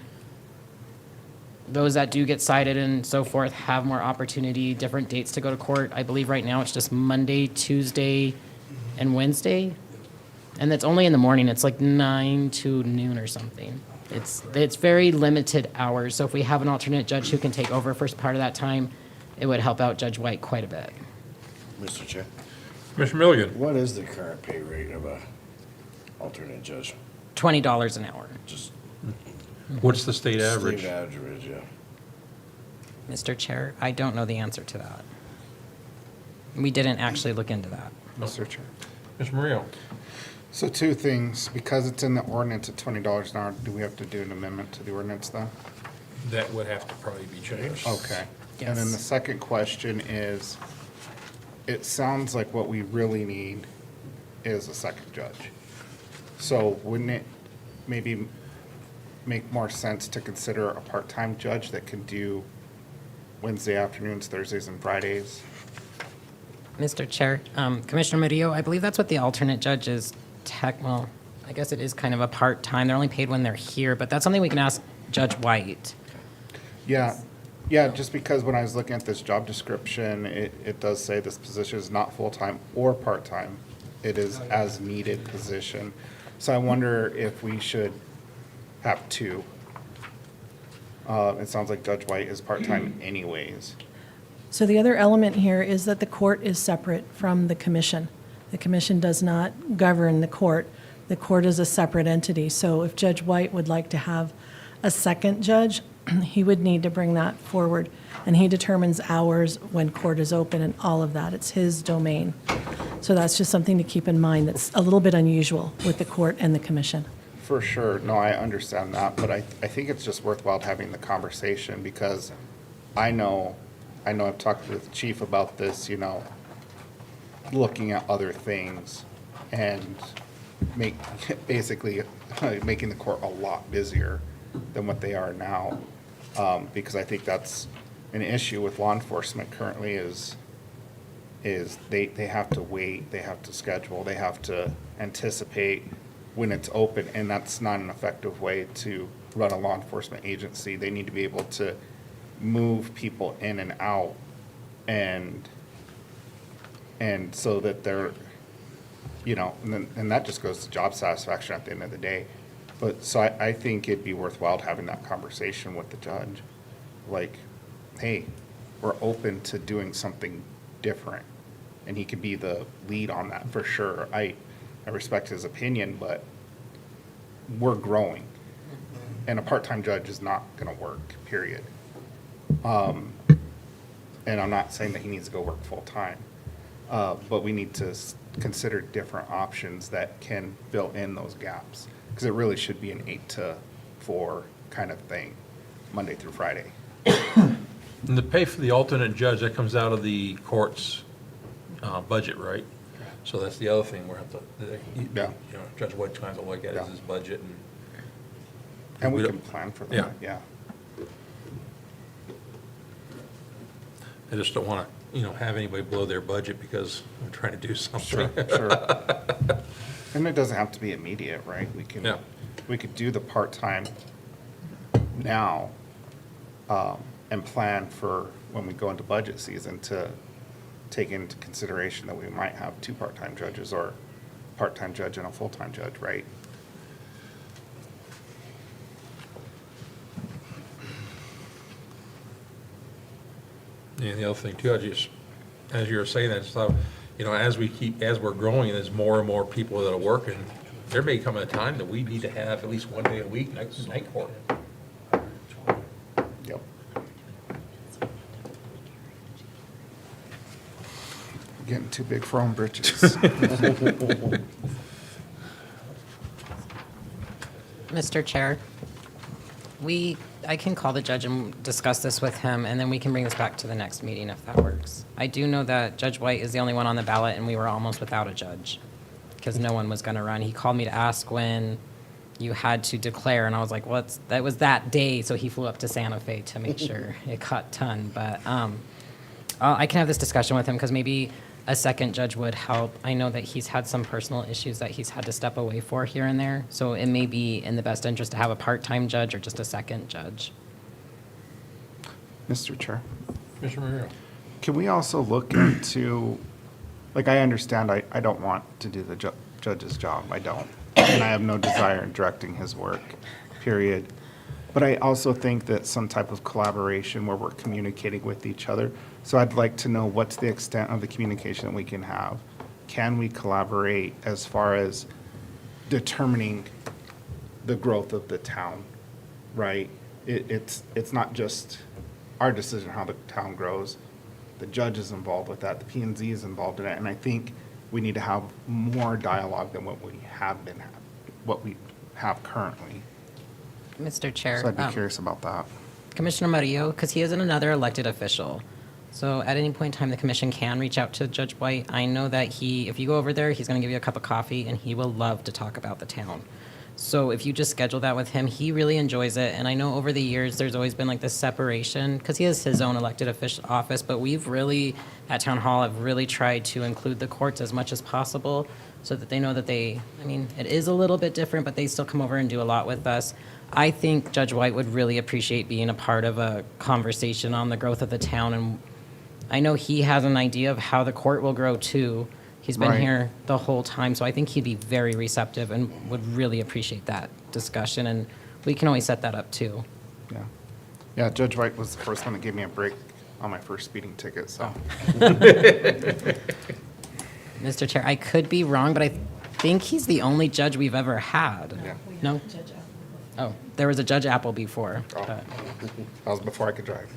those that do get cited and so forth have more opportunity, different dates to go to court. I believe right now it's just Monday, Tuesday, and Wednesday. And it's only in the morning. It's like 9 to noon or something. It's very limited hours. So if we have an alternate judge who can take over first part of that time, it would help out Judge White quite a bit. Mr. Chair, Commissioner Milligan? what is the current pay rate of a alternate judge? $20 an hour. Just What's the state average? state average, yeah. Mr. Chair, I don't know the answer to that. We didn't actually look into that. Mr. Chair. Mr. Murillo? So 2 things, because it's in the ordinance at $20 an hour, do we have to do an amendment to the ordinance then? That would have to probably be changed. Okay. And then the Yes. second question is, it sounds like what we really need is a second judge. So wouldn't it maybe make more sense to consider a part-time judge that can do Wednesday afternoons, Thursdays, and Fridays? Mr. Chair, Commissioner Murillo, I believe that's what the alternate judge is well, I guess it is kind of a part-time. They're only paid when they're here, but that's something we can ask Judge White. Yeah, just because when I was looking at this job description, it does say this position is not full-time or part-time. It is as-needed position. So I wonder if we should have 2. It sounds like Judge White is part-time anyways. So the other element here is that the court is separate from the commission. The commission does not govern the court. The court is a separate entity. So if Judge White would like to have a second judge, he would need to bring that forward. And he determines hours when court is open and all of that. It's his domain. So that's just something to keep in mind that's a little bit unusual with the court and the commission. For sure, no, I understand that, but I think it's just worthwhile having the conversation, because I know I've talked with the chief about this, looking at other things and basically making the court a lot busier than what they are now. Because I think that's an issue with law enforcement currently is they have to wait, they have to schedule, they have to anticipate when it's open, and that's not an effective way to run a law enforcement agency. They need to be able to move people in and out, and so that they're, and that just goes to job satisfaction at the end of the day. But, so I think it'd be worthwhile having that conversation with the judge. Like, hey, we're open to doing something different, and he could be the lead on that for sure. I respect his opinion, but we're growing, and a part-time judge is not going to work, period. And I'm not saying that he needs to go work full-time, but we need to consider different options that can fill in those gaps, because it really should be an 8 to 4 kind of thing, Monday through Friday. And the pay for the alternate judge, that comes out of the court's budget, right? So that's the other thing we're have to, Yeah. Judge White's kind of look at is his budget And we we can don't- plan for Yeah. that, yeah. I just don't want to, have anybody blow their budget because we're trying to do something. Sure. And it doesn't have to be immediate, right? Yeah. We could do the part-time now, and plan for when we go into budget season to take into consideration that we might have 2 part-time judges or part-time judge and a full-time judge, right? And the other thing too, as you were saying that stuff, as we're growing, there's more and more people that are working, there may come a time that we need to have at least one day a week night court. Yep. Getting too big for our own britches. Mr. Chair, I can call the judge and discuss this with him, and then we can bring this back to the next meeting if that works. I do know that Judge White is the only one on the ballot, and we were almost without a judge because no one was going to run. He called me to ask when you had to declare, and I was like, well, that was that day, so he flew up to Santa Fe to make sure it got done. But I can have this discussion with him because maybe a second judge would help. I know that he's had some personal issues that he's had to step away for here and there, so it may be in the best interest to have a part-time judge or just a second judge. Mr. Chair, Commissioner Marrero? can we also look into, like, I understand I don't want to do the judge's job, I don't. And I have no desire in directing his work, period. But I also think that some type of collaboration where we're communicating with each other. So I'd like to know what's the extent of the communication that we can have. Can we collaborate as far as determining the growth of the town, right? It's not just our decision how the town grows. The judge is involved with that. The P&Z is involved in it. And I think we need to have more dialogue than what we have currently. Mr. Chair. So I'd be curious about that. Commissioner Murillo, because he isn't another elected official. So at any point in time, the commission can reach out to Judge White. I know that if you go over there, he's going to give you a cup of coffee, and he will love to talk about the town. So if you just schedule that with him, he really enjoys it. And I know over the years, there's always been like this separation, because he has his own elected official office, but we've really, at Town Hall, have really tried to include the courts as much as possible so that they know that it is a little bit different, but they still come over and do a lot with us. I think Judge White would really appreciate being a part of a conversation on the growth of the town, and I know he has an idea of how the court will grow too. He's been Right. here the whole time, so I think he'd be very receptive and would really appreciate that discussion, and we can always set that up too. Yeah. Yeah, Judge White was the first one that gave me a break on my first speeding ticket, so. Mr. Chair, I could be wrong, but I think he's the only judge we've ever had. Yeah. No? Oh, there was a Judge Apple before. Oh. But That was before I could drive.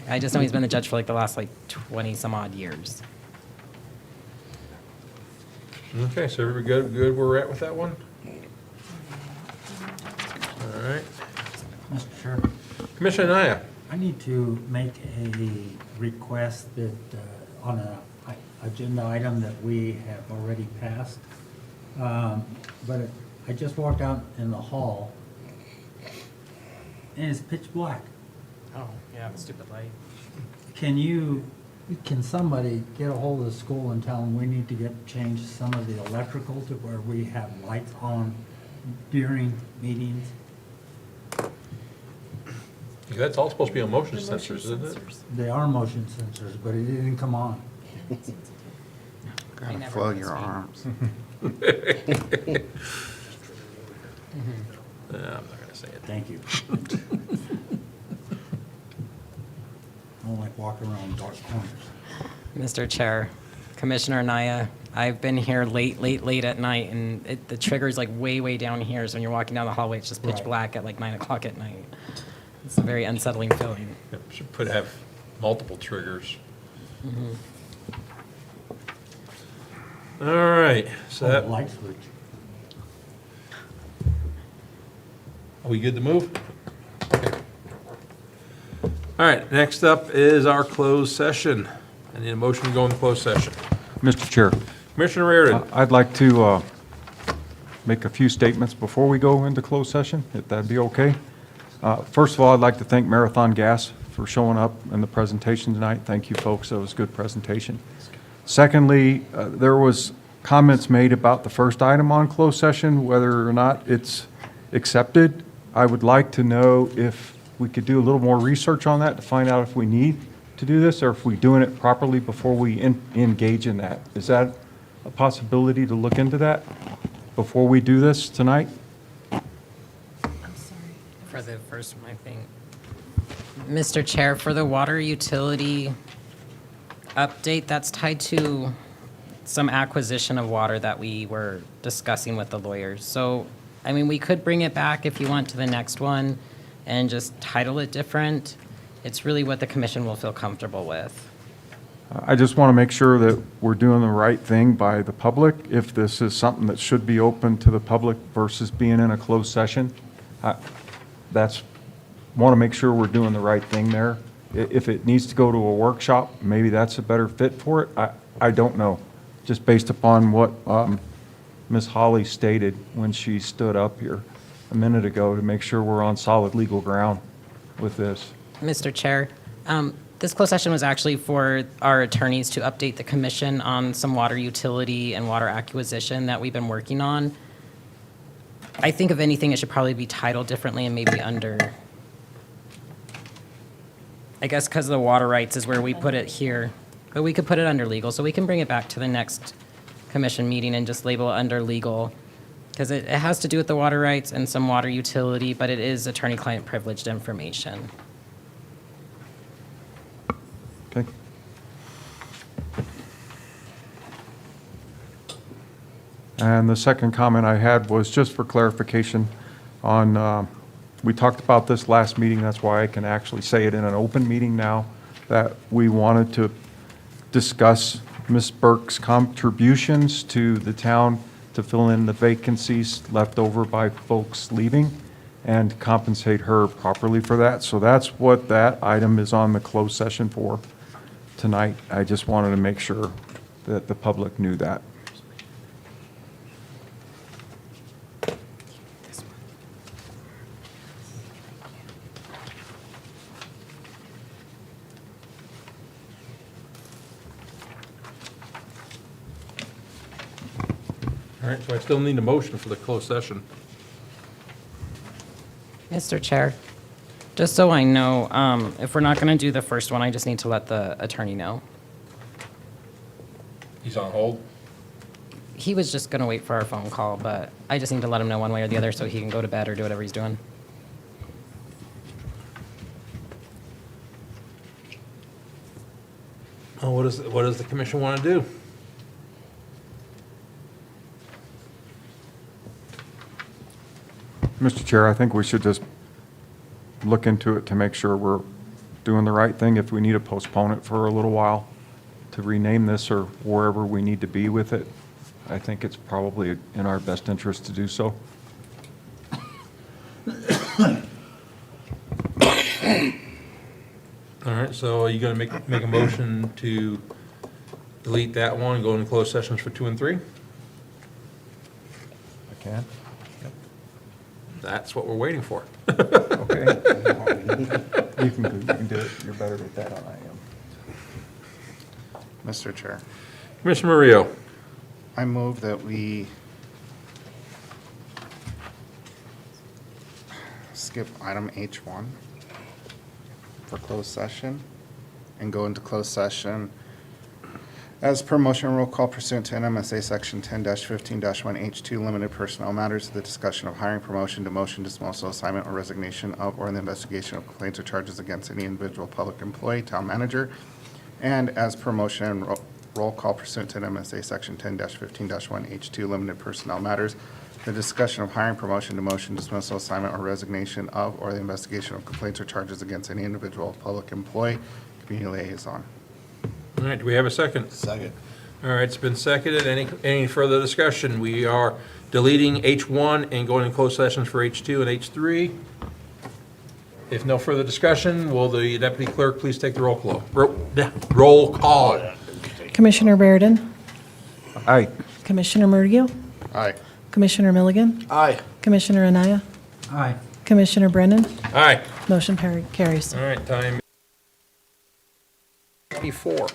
I just know he's been the judge for like the last 20 some odd years. Okay, so everybody good where we're at with that one? All right. Mr. Chair, Commissioner Naya? I need to make a request that, on an agenda item that we have already passed. But I just walked out in the hall, and it's pitch black. Oh, yeah, the stupid light. Can somebody get a hold of the school and tell them we need to change some of the electrical to where we have lights on during meetings? That's all supposed to be on motion sensors, isn't it? They are motion sensors, but it didn't come on. Gotta never flow noticed your me. arms. I'm not gonna say it. Thank you. I don't like walking around dark corners. Mr. Chair, Commissioner Naya, I've been here late at night, and the trigger's like way down here, so when you're walking down the hallway, it's just pitch Right. black at like 9 o'clock at night. It's a very unsettling feeling. Yep, should have multiple triggers. All right, so Oh, that, the light switch. are we good to move? All right, next up is our closed session. I need a motion to go into closed session. Mr. Chair, Commissioner Reardon? I'd like to make a few statements before we go into closed session, if that'd be okay. First of all, I'd like to thank Marathon Gas for showing up in the presentation tonight. Thank you, folks. That was a good presentation. Secondly, there was comments made about the first item on closed session, whether or not it's accepted. I would like to know if we could do a little more research on that to find out if we need to do this, or if we're doing it properly before we engage in that. Is that a possibility to look into that before we do this tonight? For the first one, I think. Mr. Chair, for the water utility update, that's tied to some acquisition of water that we were discussing with the lawyers. So, I mean, we could bring it back if you want to the next one and just title it different. It's really what the commission will feel comfortable with. I just want to make sure that we're doing the right thing by the public. If this is something that should be open to the public versus being in a closed session, want to make sure we're doing the right thing there. If it needs to go to a workshop, maybe that's a better fit for it. I don't know, just based upon what Ms. Holly stated when she stood up here a minute ago, to make sure we're on solid legal ground with this. Mr. Chair, this closed session was actually for our attorneys to update the commission on some water utility and water acquisition that we've been working on. I think if anything, it should probably be titled differently and maybe under, I guess because the water rights is where we put it here, but we could put it under legal, so we can bring it back to the next commission meeting and just label it under legal, because it has to do with the water rights and some water utility, but it is attorney-client privileged information. Okay. And the second comment I had was just for clarification on, we talked about this last meeting, that's why I can actually say it in an open meeting now, that we wanted to discuss Ms. Burke's contributions to the town to fill in the vacancies left over by folks leaving and compensate her properly for that. So that's what that item is on the closed session for tonight. I just wanted to make sure that the public knew that. All right, so I still need a motion for the closed session. Mr. Chair, just so I know, if we're not going to do the first one, I just need to let the attorney know. He's on hold. He was just going to wait for our phone call, but I just need to let him know one way or the other so he can go to bed or do whatever he's doing. Oh, what does the commission want to do? Mr. Chair, I think we should just look into it to make sure we're doing the right thing. If we need to postpone it for a little while to rename this or wherever we need to be with it, I think it's probably in our best interest to do so. All right, so are you going to make a motion to delete that one and go into closed sessions for 2 and 3? I can. That's what we're waiting for. Okay. You can do it. You're better at that than I am. Mr. Chair, Commissioner Murillo. I move that we skip item H1 for closed session and go into closed session as per motion roll call pursuant to NMSA Section 10-15-1H2, limited personnel matters, the discussion of hiring, promotion, demotion, dismissal, assignment, or resignation of, or the investigation of complaints or charges against any individual public employee, town manager, and as per motion and roll call pursuant to NMSA Section 10-15-1H2, limited personnel matters, the discussion of hiring, promotion, demotion, dismissal, assignment, or resignation of, or the investigation of complaints or charges against any individual public employee, community liaison. All right, do we have a second? Second. All right, it's been seconded. Any further discussion? We are deleting H1 and going in closed sessions for H2 and H3. If no further discussion, will the deputy clerk please take the roll call? Roll call. Commissioner Reardon, Aye. Commissioner Murillo, Aye. Commissioner Milligan, Aye. Commissioner Anaya, Aye. Commissioner Brennan. Aye. Motion carries. All right, time 54.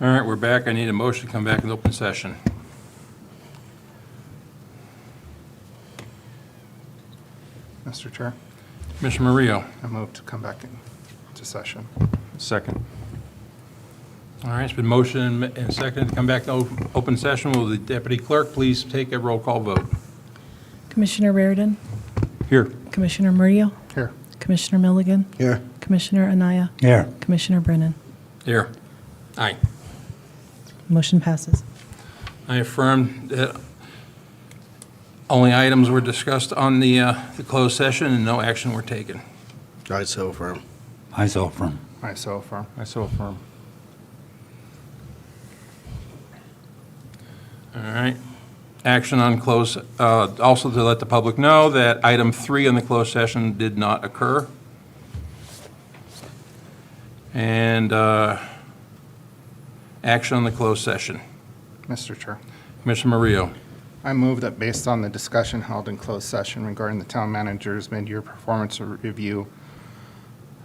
All right, we're back. I need a motion to come back in open session. Mr. Chair, Commissioner Murillo. I move to come back into session. Second. All right, it's been motioned and seconded to come back to open session. Will the deputy clerk please take a roll call vote? Commissioner Reardon, Here. Commissioner Murillo, Here. Commissioner Milligan, Here. Commissioner Anaya, Here. Commissioner Brennan. Here. Aye. Motion passes. I affirm that only items were discussed on the closed session and no action were taken. I so affirm. I so affirm. I so affirm. I so affirm. All right. Action on close, also to let the public know that item 3 on the closed session did not occur. And action on the closed session. Mr. Chair, Commissioner Murillo. I move that based on the discussion held in closed session regarding the town manager's mid-year performance review,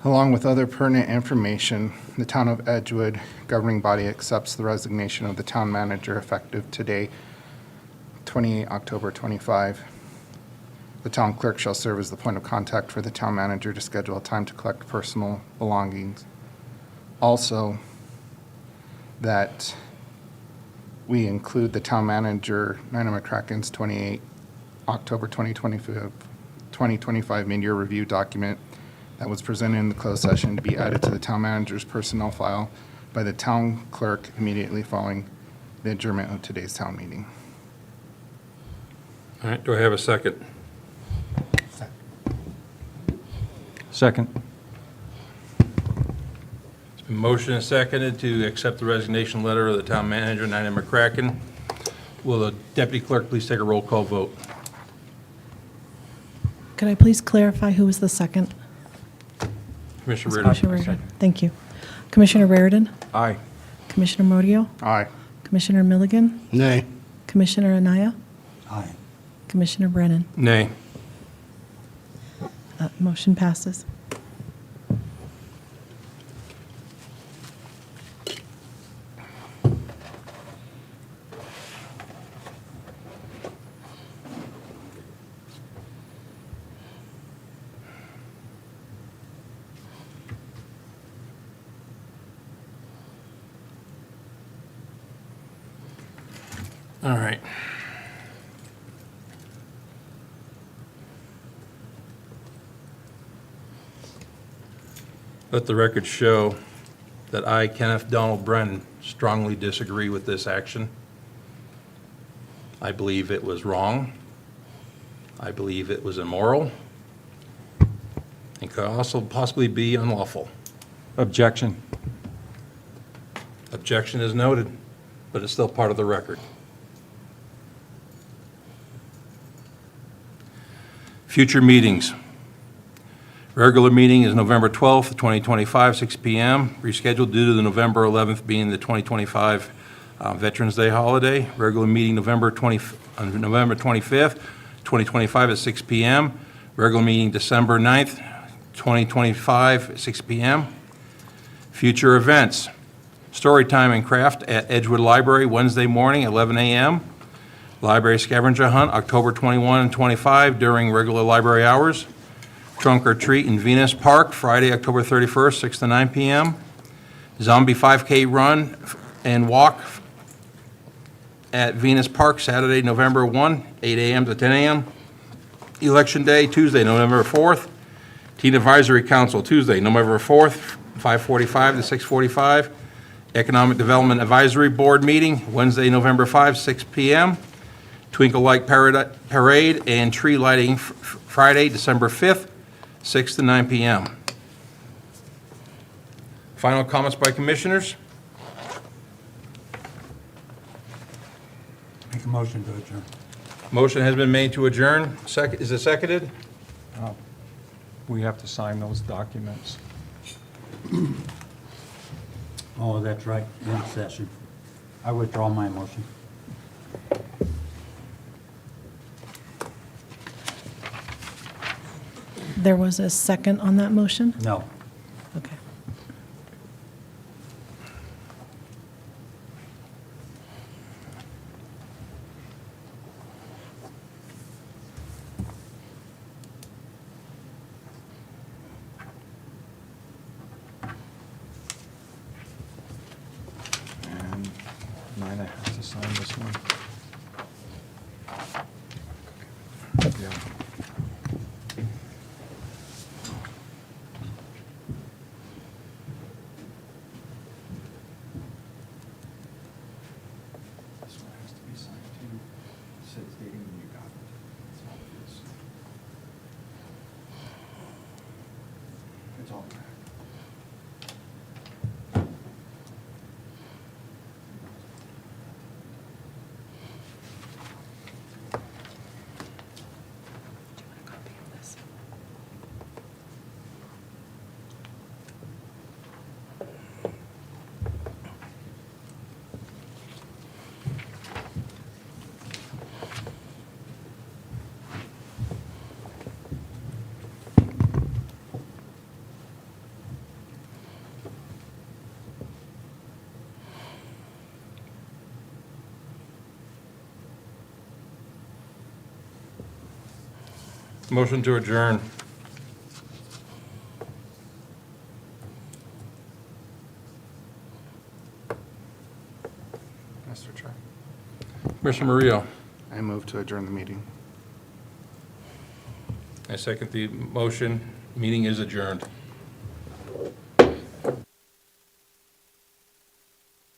along with other pertinent information, the town of Edgewood governing body accepts the resignation of the town manager effective today, 28 October 25. The town clerk shall serve as the point of contact for the town manager to schedule a time to collect personal belongings. Also, that we include the town manager, Nina McCracken's 28 October 2025 mid-year review document that was presented in the closed session to be added to the town manager's personnel file by the town clerk immediately following the adjournment of today's town meeting. All right, do I have a second? Second. It's been motioned and seconded to accept the resignation letter of the town manager, Nina McCracken. Will the deputy clerk please take a roll call vote? Could I please clarify who was the second? Commissioner Commissioner Reardon. Reardon. Thank you. Commissioner Reardon, Aye. Commissioner Murillo, Aye. Commissioner Milligan, Nay. Commissioner Anaya, Aye. Commissioner Brennan. Nay. Motion passes. All right. Let the record show that I, Kenneth Donald Brennan, strongly disagree with this action. I believe it was wrong. I believe it was immoral. And could also possibly be unlawful. Objection. Objection is noted, but it's still part of the record. Future meetings. Regular meeting is November 12th, 2025, 6 p.m., rescheduled due to the November 11th being the 2025 Veterans Day holiday. Regular meeting November 25th, 2025 at 6 p.m. Regular meeting December 9th, 2025, at 6 p.m. Future events. Story time and craft at Edgewood Library, Wednesday morning, 11 a.m. Library scavenger hunt, October 21 and 25 during regular library hours. Trunk or treat in Venus Park, Friday, October 31st, 6 to 9 p.m. Zombie 5K run and walk at Venus Park, Saturday, November 1, 8 a.m. to 10 a.m. Election Day, Tuesday, November 4th. Teen Advisory Council, Tuesday, November 4th, 5:45 to 6:45. Economic Development Advisory Board meeting, Wednesday, November 5, 6 p.m. Twinkle Light Parade and tree lighting Friday, December 5th, 6 to 9 p.m. Final comments by commissioners? Make a motion to adjourn. Motion has been made to adjourn. Is it seconded? We have to sign those documents. Oh, that's right, in session. I withdraw my motion. There was a second on that motion? No. Okay. sign this one. Yeah. This one has to be signed too. It says dating when you got it. That's all it is. It's all back. Motion to adjourn. Mr. Chair, Commissioner Murillo. I move to adjourn the meeting. I second the motion. Meeting is adjourned.